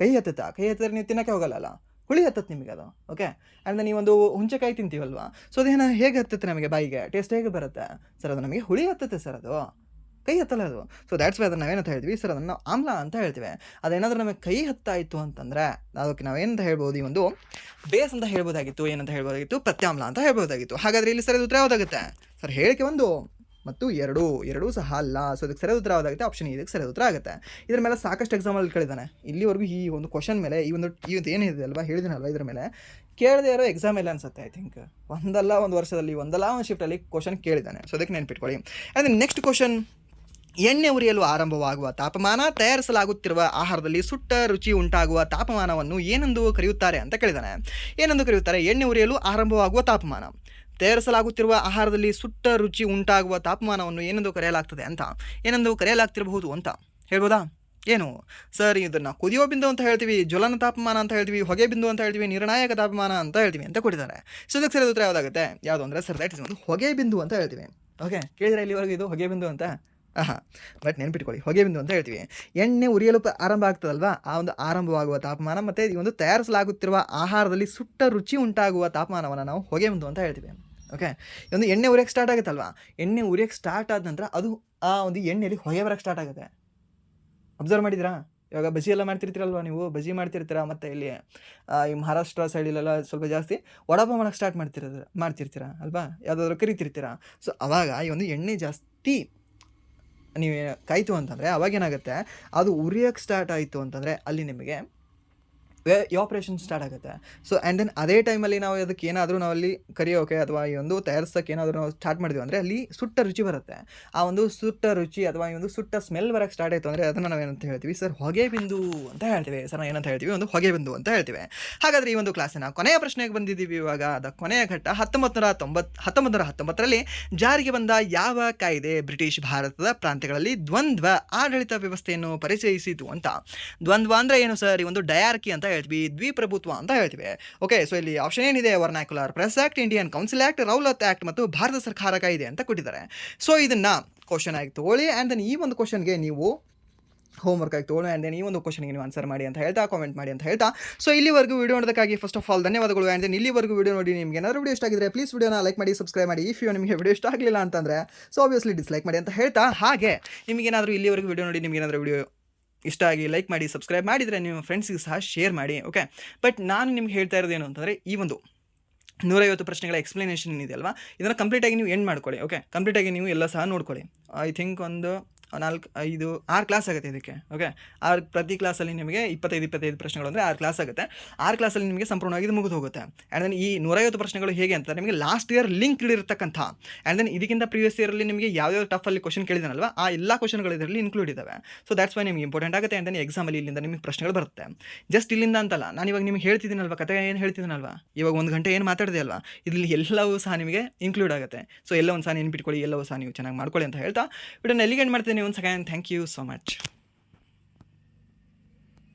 [SPEAKER 1] ಕಹಿ ಹತ್ತುತ್ತಾ? ಕಹಿ ಹತ್ತಿದ್ರೆ ನೀವು ತಿನ್ನೋಕ್ಕೆ ಹೋಗಲ್ಲ, ಹುಳಿ ಹತ್ತತ್ತೆ ನಿಮಗೆ ಅದು. ಓಕೆ, ಆ್ಯಂಡ್ ನೀವೊಂದು ಹುಂಚೆಕಾಯಿ ತಿಂತೀವಲ್ವಾ, ಸೊ ಅದೇನು ಹೇಗೆ ಹತ್ತುತ್ತೆ ನಮಗೆ ಬಾಯಿಗೆ? ಟೇಸ್ಟ್ ಹೇಗೆ ಬರುತ್ತೆ ಸರ್? ಅದು ನಮಗೆ ಹುಳಿ ಹತ್ತುತ್ತೆ ಸರ್, ಅದು ಕೈ ಹತ್ತಲ್ಲ ಅದು. ಸೊ ದ್ಯಾಟ್ಸ್ ವೈ ಅದನ್ನು ನಾವೇನಂತ ಹೇಳ್ತೀವಿ ಸರ್? ಅದನ್ನು ನಾವು ಆಮ್ಲ ಅಂತ ಹೇಳ್ತೀವಿ. ಅದೇನಾದರೂ ನಮಗೆ ಕೈ ಹತ್ತಾಯಿತು ಅಂತಂದರೆ ಅದಕ್ಕೆ ನಾವೇನಂತ ಹೇಳ್ಬೋದು? ಈ ಒಂದು ಬೇಸ್ ಅಂತ ಹೇಳ್ಬೋದಾಗಿತ್ತು. ಏನಂತ ಹೇಳ್ಬೋದಾಗಿತ್ತು? ಪ್ರತ್ಯಾಮ್ಲ ಅಂತ ಹೇಳ್ಬೋದಾಗಿತ್ತು. ಹಾಗಾದರೆ ಇಲ್ಲಿ ಸರಿಯಾದ ಉತ್ತರ ಯಾವುದಾಗುತ್ತೆ ಸರ್? ಹೇಳಿಕೆ 1 ಮತ್ತು 2 ಸಹ ಅಲ್ಲ. ಸೊ ಇದಕ್ಕೆ ಸರಿಯಾದ ಉತ್ತರ ಯಾವುದಾಗುತ್ತೆ? ಆಪ್ಷನ್ ಇದಕ್ಕೆ ಸರಿಯಾದ ಉತ್ತರ ಆಗುತ್ತೆ. ಇದರ ಮೇಲೆ ಸಾಕಷ್ಟು ಎಕ್ಸಾಮಲ್ಲಿ ಕೇಳಿದ್ದಾನೆ. ಇಲ್ಲಿವರೆಗೂ ಈ ಒಂದು ಕ್ವಶನ್ ಮೇಲೆ ಈ ಒಂದು ಏನಿದೆ ಅಲ್ವಾ, ಹೇಳಿದನಲ್ವ, ಇದರ ಮೇಲೆ ಕೇಳದೇ ಇರೋ ಎಕ್ಸಾಮ್ ಇಲ್ಲ ಅನ್ಸುತ್ತೆ. ಐ ಥಿಂಕ್ ಒಂದಲ್ಲ ಒಂದು ವರ್ಷದಲ್ಲಿ, ಒಂದಲ್ಲ ಒಂದು ಶಿಫ್ಟಲ್ಲಿ ಕ್ವಶನ್ ಕೇಳಿದ್ದಾನೆ. ಸೊ ಅದಕ್ಕೆ ನೆನ್ಪಿಟ್ಕೊಳ್ಳಿ. ಆ್ಯಂಡ್ ನೆಕ್ಸ್ಟ್ ಕ್ವಶನ್, ಎಣ್ಣೆ ಉರಿಯಲು ಆರಂಭವಾಗುವ ತಾಪಮಾನ, ತಯಾರಿಸಲಾಗುತ್ತಿರುವ ಆಹಾರದಲ್ಲಿ ಸುಟ್ಟ ರುಚಿ ಉಂಟಾಗುವ ತಾಪಮಾನವನ್ನು ಏನೆಂದು ಕರೆಯುತ್ತಾರೆ ಅಂತ ಕೇಳಿದ್ದಾನೆ. ಏನೆಂದು ಕರೆಯುತ್ತಾರೆ? ಎಣ್ಣೆ ಉರಿಯಲು ಆರಂಭವಾಗುವ ತಾಪಮಾನ, ತಯಾರಿಸಲಾಗುತ್ತಿರುವ ಆಹಾರದಲ್ಲಿ ಸುಟ್ಟ ರುಚಿ ಉಂಟಾಗುವ ತಾಪಮಾನವನ್ನು ಏನೆಂದು ಕರೆಯಲಾಗ್ತದೆ ಅಂತ, ಏನೆಂದು ಕರೆಯಲಾಗ್ತಿರಬಹುದು ಅಂತ ಹೇಳ್ಬೋದಾ? ಏನು ಸರ್? ಇದನ್ನು ಕುದಿಯೋ ಬಿಂದು ಅಂತ ಹೇಳ್ತೀವಿ, ಜ್ವಲನ ತಾಪಮಾನ ಅಂತ ಹೇಳ್ತೀವಿ, ಹೊಗೆ ಬಿಂದು ಅಂತ ಹೇಳ್ತೀವಿ, ನಿರ್ಣಾಯಕ ತಾಪಮಾನ ಅಂತ ಹೇಳ್ತೀವಿ ಅಂತ ಕೊಟ್ಟಿದ್ದಾರೆ. ಸೊ ಇದಕ್ಕೆ ಸರಿಯಾದ ಉತ್ತರ ಯಾವುದಾಗುತ್ತೆ? ಯಾವುದು ಅಂದರೆ ಸರ್, ದಟ್ ಇಸ್ ಒಂದು ಹೊಗೆ ಬಿಂದು ಅಂತ ಹೇಳ್ತೀವಿ. ಓಕೆ, ಕೇಳಿದರೆ ಇಲ್ಲಿವರೆಗೂ ಇದು ಹೊಗೆ ಬಿಂದು ಅಂತ? ಬಟ್ ನೆನ್ಪಿಟ್ಕೊಳ್ಳಿ, ಹೊಗೆ ಬಿಂದು ಅಂತ ಹೇಳ್ತೀವಿ. ಎಣ್ಣೆ ಉರಿಯಲು ಆರಂಭ ಆಗ್ತದಲ್ವಾ, ಆ ಒಂದು ಆರಂಭವಾಗುವ ತಾಪಮಾನ ಮತ್ತು ಈ ಒಂದು ತಯಾರಿಸಲಾಗುತ್ತಿರುವ ಆಹಾರದಲ್ಲಿ ಸುಟ್ಟ ರುಚಿ ಉಂಟಾಗುವ ತಾಪಮಾನವನ್ನು ನಾವು ಹೊಗೆ ಬಿಂದು ಅಂತ ಹೇಳ್ತೀವಿ. ಓಕೆ, ಈ ಒಂದು ಎಣ್ಣೆ ಉರಿಯೋಕ್ಕೆ ಸ್ಟಾರ್ಟ್ ಆಗುತ್ತಲ್ವಾ, ಎಣ್ಣೆ ಉರಿಯೋಕ್ಕೆ ಸ್ಟಾರ್ಟ್ ಆದ ನಂತರ ಅದು ಆ ಒಂದು ಎಣ್ಣೆಯಲ್ಲಿ ಹೊಗೆ ಬರೋಕ್ಕೆ ಸ್ಟಾರ್ಟ್ ಆಗುತ್ತೆ. ಅಬ್ಸರ್ವ್ ಮಾಡಿದ್ರಾ? ಇವಾಗ ಬಜ್ಜಿ ಎಲ್ಲ ಮಾಡ್ತಿರ್ತೀರಲ್ವ, ನೀವು ಬಜ್ಜಿ ಮಾಡ್ತಿರ್ತೀರ, ಮತ್ತು ಇಲ್ಲಿ ಈ ಮಹಾರಾಷ್ಟ್ರ ಸೈಡಲ್ಲೆಲ್ಲ ಸ್ವಲ್ಪ ಜಾಸ್ತಿ ವಡಾಪಾವ್ ಮಾಡೋಕ್ಕೆ ಸ್ಟಾರ್ಟ್ ಮಾಡ್ತಿರ್ತೀರ ಅಲ್ವಾ, ಯಾವುದಾದ್ರೂ ಕರಿತಿರ್ತೀರ. ಸೊ ಅವಾಗ ಈ ಒಂದು ಎಣ್ಣೆ ಜಾಸ್ತಿ ನೀವು ಕಾಯ್ತು ಅಂತಂದರೆ ಅವಾಗೇನಾಗುತ್ತೆ, ಅದು ಉರಿಯೋಕ್ಕೆ ಸ್ಟಾರ್ಟ್ ಆಯಿತು ಅಂತಂದರೆ ಅಲ್ಲಿ ನಿಮಗೆ ಆಪ್ರೇಷನ್ ಸ್ಟಾರ್ಟ್ ಆಗುತ್ತೆ. ಸೊ ಆ್ಯಂಡ್ ದೆನ್ ಅದೇ ಟೈಮಲ್ಲಿ ನಾವು ಅದಕ್ಕೆ ಏನಾದರೂ ನಾವಲ್ಲಿ ಕರಿಯೋಕೆ ಅಥವಾ ಈ ಒಂದು ತಯಾರಿಸೋಕ್ಕೆ ಏನಾದರೂ ನಾವು ಸ್ಟಾರ್ಟ್ ಮಾಡಿದ್ವಿ ಅಂದರೆ ಅಲ್ಲಿ ಸುಟ್ಟ ರುಚಿ ಬರುತ್ತೆ. ಆ ಒಂದು ಸುಟ್ಟ ರುಚಿ ಅಥವಾ ಈ ಒಂದು ಸುಟ್ಟ ಸ್ಮೆಲ್ ಬರೋಕ್ಕೆ ಸ್ಟಾರ್ಟ್ ಆಯಿತು ಅಂದರೆ ಅದನ್ನು ನಾವೇನಂತ ಹೇಳ್ತೀವಿ ಸರ್? ಹೊಗೆ ಬಿಂದು ಅಂತ ಹೇಳ್ತೀವಿ ಸರ್. ನಾವು ಏನಂತ ಹೇಳ್ತೀವಿ? ಒಂದು ಹೊಗೆ ಬಿಂದು ಅಂತ ಹೇಳ್ತೀವಿ. ಹಾಗಾದರೆ ಈ ಒಂದು ಕ್ಲಾಸಿನ ಕೊನೆಯ ಪ್ರಶ್ನೆಗೆ ಬಂದಿದ್ದೀವಿ. ಇವಾಗ ಅದ ಕೊನೆಯ ಘಟ್ಟ, 1919ರಲ್ಲಿ ಜಾರಿಗೆ ಬಂದ ಯಾವ ಕಾಯ್ದೆ ಬ್ರಿಟಿಷ್ ಭಾರತದ ಪ್ರಾಂತ್ಯಗಳಲ್ಲಿ ದ್ವಂದ್ವ ಆಡಳಿತ ವ್ಯವಸ್ಥೆಯನ್ನು ಪರಿಚಯಿಸಿತು ಅಂತ? ದ್ವಂದ್ವ ಅಂದರೆ ಏನು ಸರ್? ಈ ಒಂದು ಡಯಾರ್ಕಿ ಅಂತ ಹೇಳ್ತೀವಿ, ದ್ವಿಪ್ರಭುತ್ವ ಅಂತ ಹೇಳ್ತೀವಿ. ಓಕೆ, ಸೊ ಇಲ್ಲಿ ಆಪ್ಷನ್ ಏನಿದೆ? Vernacular press act, Indian council act, Rowlatt act ಮತ್ತು ಭಾರತ ಸರ್ಕಾರ ಕಾಯ್ದೆ ಅಂತ ಕೊಟ್ಟಿದ್ದಾರೆ. ಸೊ ಇದನ್ನು ಕ್ವಶನ್ ಆಗಿ ತಗೊಳ್ಳಿ. ಆ್ಯಂಡ್ ದೆನ್ ಈ ಒಂದು ಕ್ವಶನ್ಗೆ ನೀವು ಹೋಮ್ವರ್ಕ್ ಆಗಿ ತೊಗೊಳ್ಳಿ. ಆ್ಯಂಡ್ ದೆನ್ ಈ ಒಂದು ಕ್ವಶನ್ಗೆ ನೀವು ಆನ್ಸರ್ ಮಾಡಿ ಅಂತ ಹೇಳ್ತಾ, ಕಾಮೆಂಟ್ ಮಾಡಿ ಅಂತ ಹೇಳ್ತಾ, ಸೊ ಇಲ್ಲಿವರೆಗೂ ವಿಡಿಯೋ ನೋಡೋದಕ್ಕಾಗಿ ಫಸ್ಟ್ ಆಫ್ ಆಲ್ ಧನ್ಯವಾದಗಳು. ಆ್ಯಂಡ್ ದೆನ್ ಇಲ್ಲಿವರೆಗೂ ವಿಡಿಯೋ ನೋಡಿ ನಿಮಗೆ ಏನಾದರೂ ವಿಡಿಯೋ ಇಷ್ಟ ಆಗಿದ್ರೆ ಪ್ಲೀಸ್ ವಿಡಿಯೋನ ಲೈಕ್ ಮಾಡಿ, ಸಬ್ಸ್ಕ್ರೈಬ್ ಮಾಡಿ. ಇಫ್ ನಿಮಗೆ ವಿಡಿಯೋ ಇಷ್ಟ ಆಗಲಿಲ್ಲ ಅಂತಂದರೆ ಸೊ ಆಬ್ವಿಯಸ್ಲಿ ಡಿಸ್ಲೈಕ್ ಮಾಡಿ ಅಂತ ಹೇಳ್ತಾ, ಹಾಗೆ ನಿಮಗೇನಾದರೂ ಇಲ್ಲಿವರೆಗೂ ವಿಡಿಯೋ ನೋಡಿ ನಿಮಗೇನಾದರೂ ವಿಡಿಯೋ ಇಷ್ಟ ಆಗಿ ಲೈಕ್ ಮಾಡಿ, ಸಬ್ಸ್ಕ್ರೈಬ್ ಮಾಡಿದರೆ ನಿಮ್ಮ ಫ್ರೆಂಡ್ಸಿಗೆ ಸಹ ಶೇರ್ ಮಾಡಿ. ಓಕೆ, ಬಟ್ ನಾನು ನಿಮ್ಗೆ ಹೇಳ್ತಾ ಇರೋದು ಏನು ಅಂತಂದರೆ, ಈ ಒಂದು 150 ಪ್ರಶ್ನೆಗಳ ಎಕ್ಸ್ಪ್ಲನೇಷನ್ ಏನಿದೆಯಲ್ವಾ, ಇದನ್ನು ಕಂಪ್ಲೀಟಾಗಿ ನೀವು ಎಂಡ್ ಮಾಡ್ಕೊಳ್ಳಿ. ಓಕೆ, ಕಂಪ್ಲೀಟಾಗಿ ನೀವು ಎಲ್ಲ ಸಹ ನೋಡ್ಕೊಳ್ಳಿ. ಐ ಥಿಂಕ್ ಒಂದು 4, 5, 6 ಕ್ಲಾಸ್ ಆಗುತ್ತೆ ಇದಕ್ಕೆ. ಓಕೆ, ಪ್ರತಿ ಕ್ಲಾಸಲ್ಲಿ ನಿಮಗೆ 25 ಪ್ರಶ್ನೆಗಳು ಅಂದರೆ 6 ಕ್ಲಾಸ್ ಆಗುತ್ತೆ. 6 ಕ್ಲಾಸಲ್ಲಿ ನಿಮಗೆ ಸಂಪೂರ್ಣವಾಗಿ ಇದು ಮುಗಿದು ಹೋಗುತ್ತೆ. ಆ್ಯಂಡ್ ದೆನ್ ಈ 150 ಪ್ರಶ್ನೆಗಳು ಹೇಗೆ ಅಂತ ನಿಮಗೆ ಲಾಸ್ಟ್ ಇಯರ್ ಲಿಂಕ್ ಇರತಕ್ಕಂಥ, ಆ್ಯಂಡ್ ದೆನ್ ಇದಕ್ಕಿಂತ ಪ್ರೀವಿಯಸ್ ಇಯರಲ್ಲಿ ನಿಮಗೆ ಯಾವ್ಯಾವ ಟಫಲ್ಲಿ ಕ್ವಶನ್ ಕೇಳಿದಾನಲ್ವ, ಆ ಎಲ್ಲ ಕ್ವಶನ್ಗಳು ಇದರಲ್ಲಿ ಇನ್ಕ್ಲೂಡ್ ಇದ್ದಾವೆ. ಸೊ ದ್ಯಾಟ್ಸ್ ವೈ ನಿಮಗೆ ಇಂಪಾರ್ಟೆಂಟ್ ಆಗುತ್ತೆ. ಆ್ಯಂಡ್ ದೆನ್ ಎಕ್ಸಾಮಲ್ಲಿ ಇಲ್ಲಿಂದ ನಿಮಗೆ ಪ್ರಶ್ನೆಗಳು ಬರುತ್ತೆ. ಜಸ್ಟ್ ಇಲ್ಲಿಂದ ಅಂತಲ್ಲ, ನಾನು ಇವಾಗ ನಿಮಗೆ ಹೇಳ್ತಿದ್ದೀನಲ್ವ, ಕತೆ ಏನು ಹೇಳ್ತಿದ್ದೀನಲ್ವ, ಇವಾಗ 1 ಗಂಟೆ ಏನು ಮಾತಾಡಿದೆ ಅಲ್ವಾ, ಇಲ್ಲಿ ಎಲ್ಲವೂ ಸಹ ನಿಮಗೆ ಇನ್ಕ್ಲೂಡ್ ಆಗುತ್ತೆ. ಸೊ ಎಲ್ಲವೂ ಸಹ ನೆನ್ಪಿಟ್ಕೊಳ್ಳಿ, ಎಲ್ಲವೂ ಸಹ ನೀವು ಚೆನ್ನಾಗಿ ಮಾಡ್ಕೊಳ್ಳಿ ಅಂತ ಹೇಳ್ತಾ ವಿಡಿಯೋನ ಎಲ್ಲಿಗೆ ಎಂಡ್ ಮಾಡ್ತೀನಿ. ಒಂದು second, thank you so much.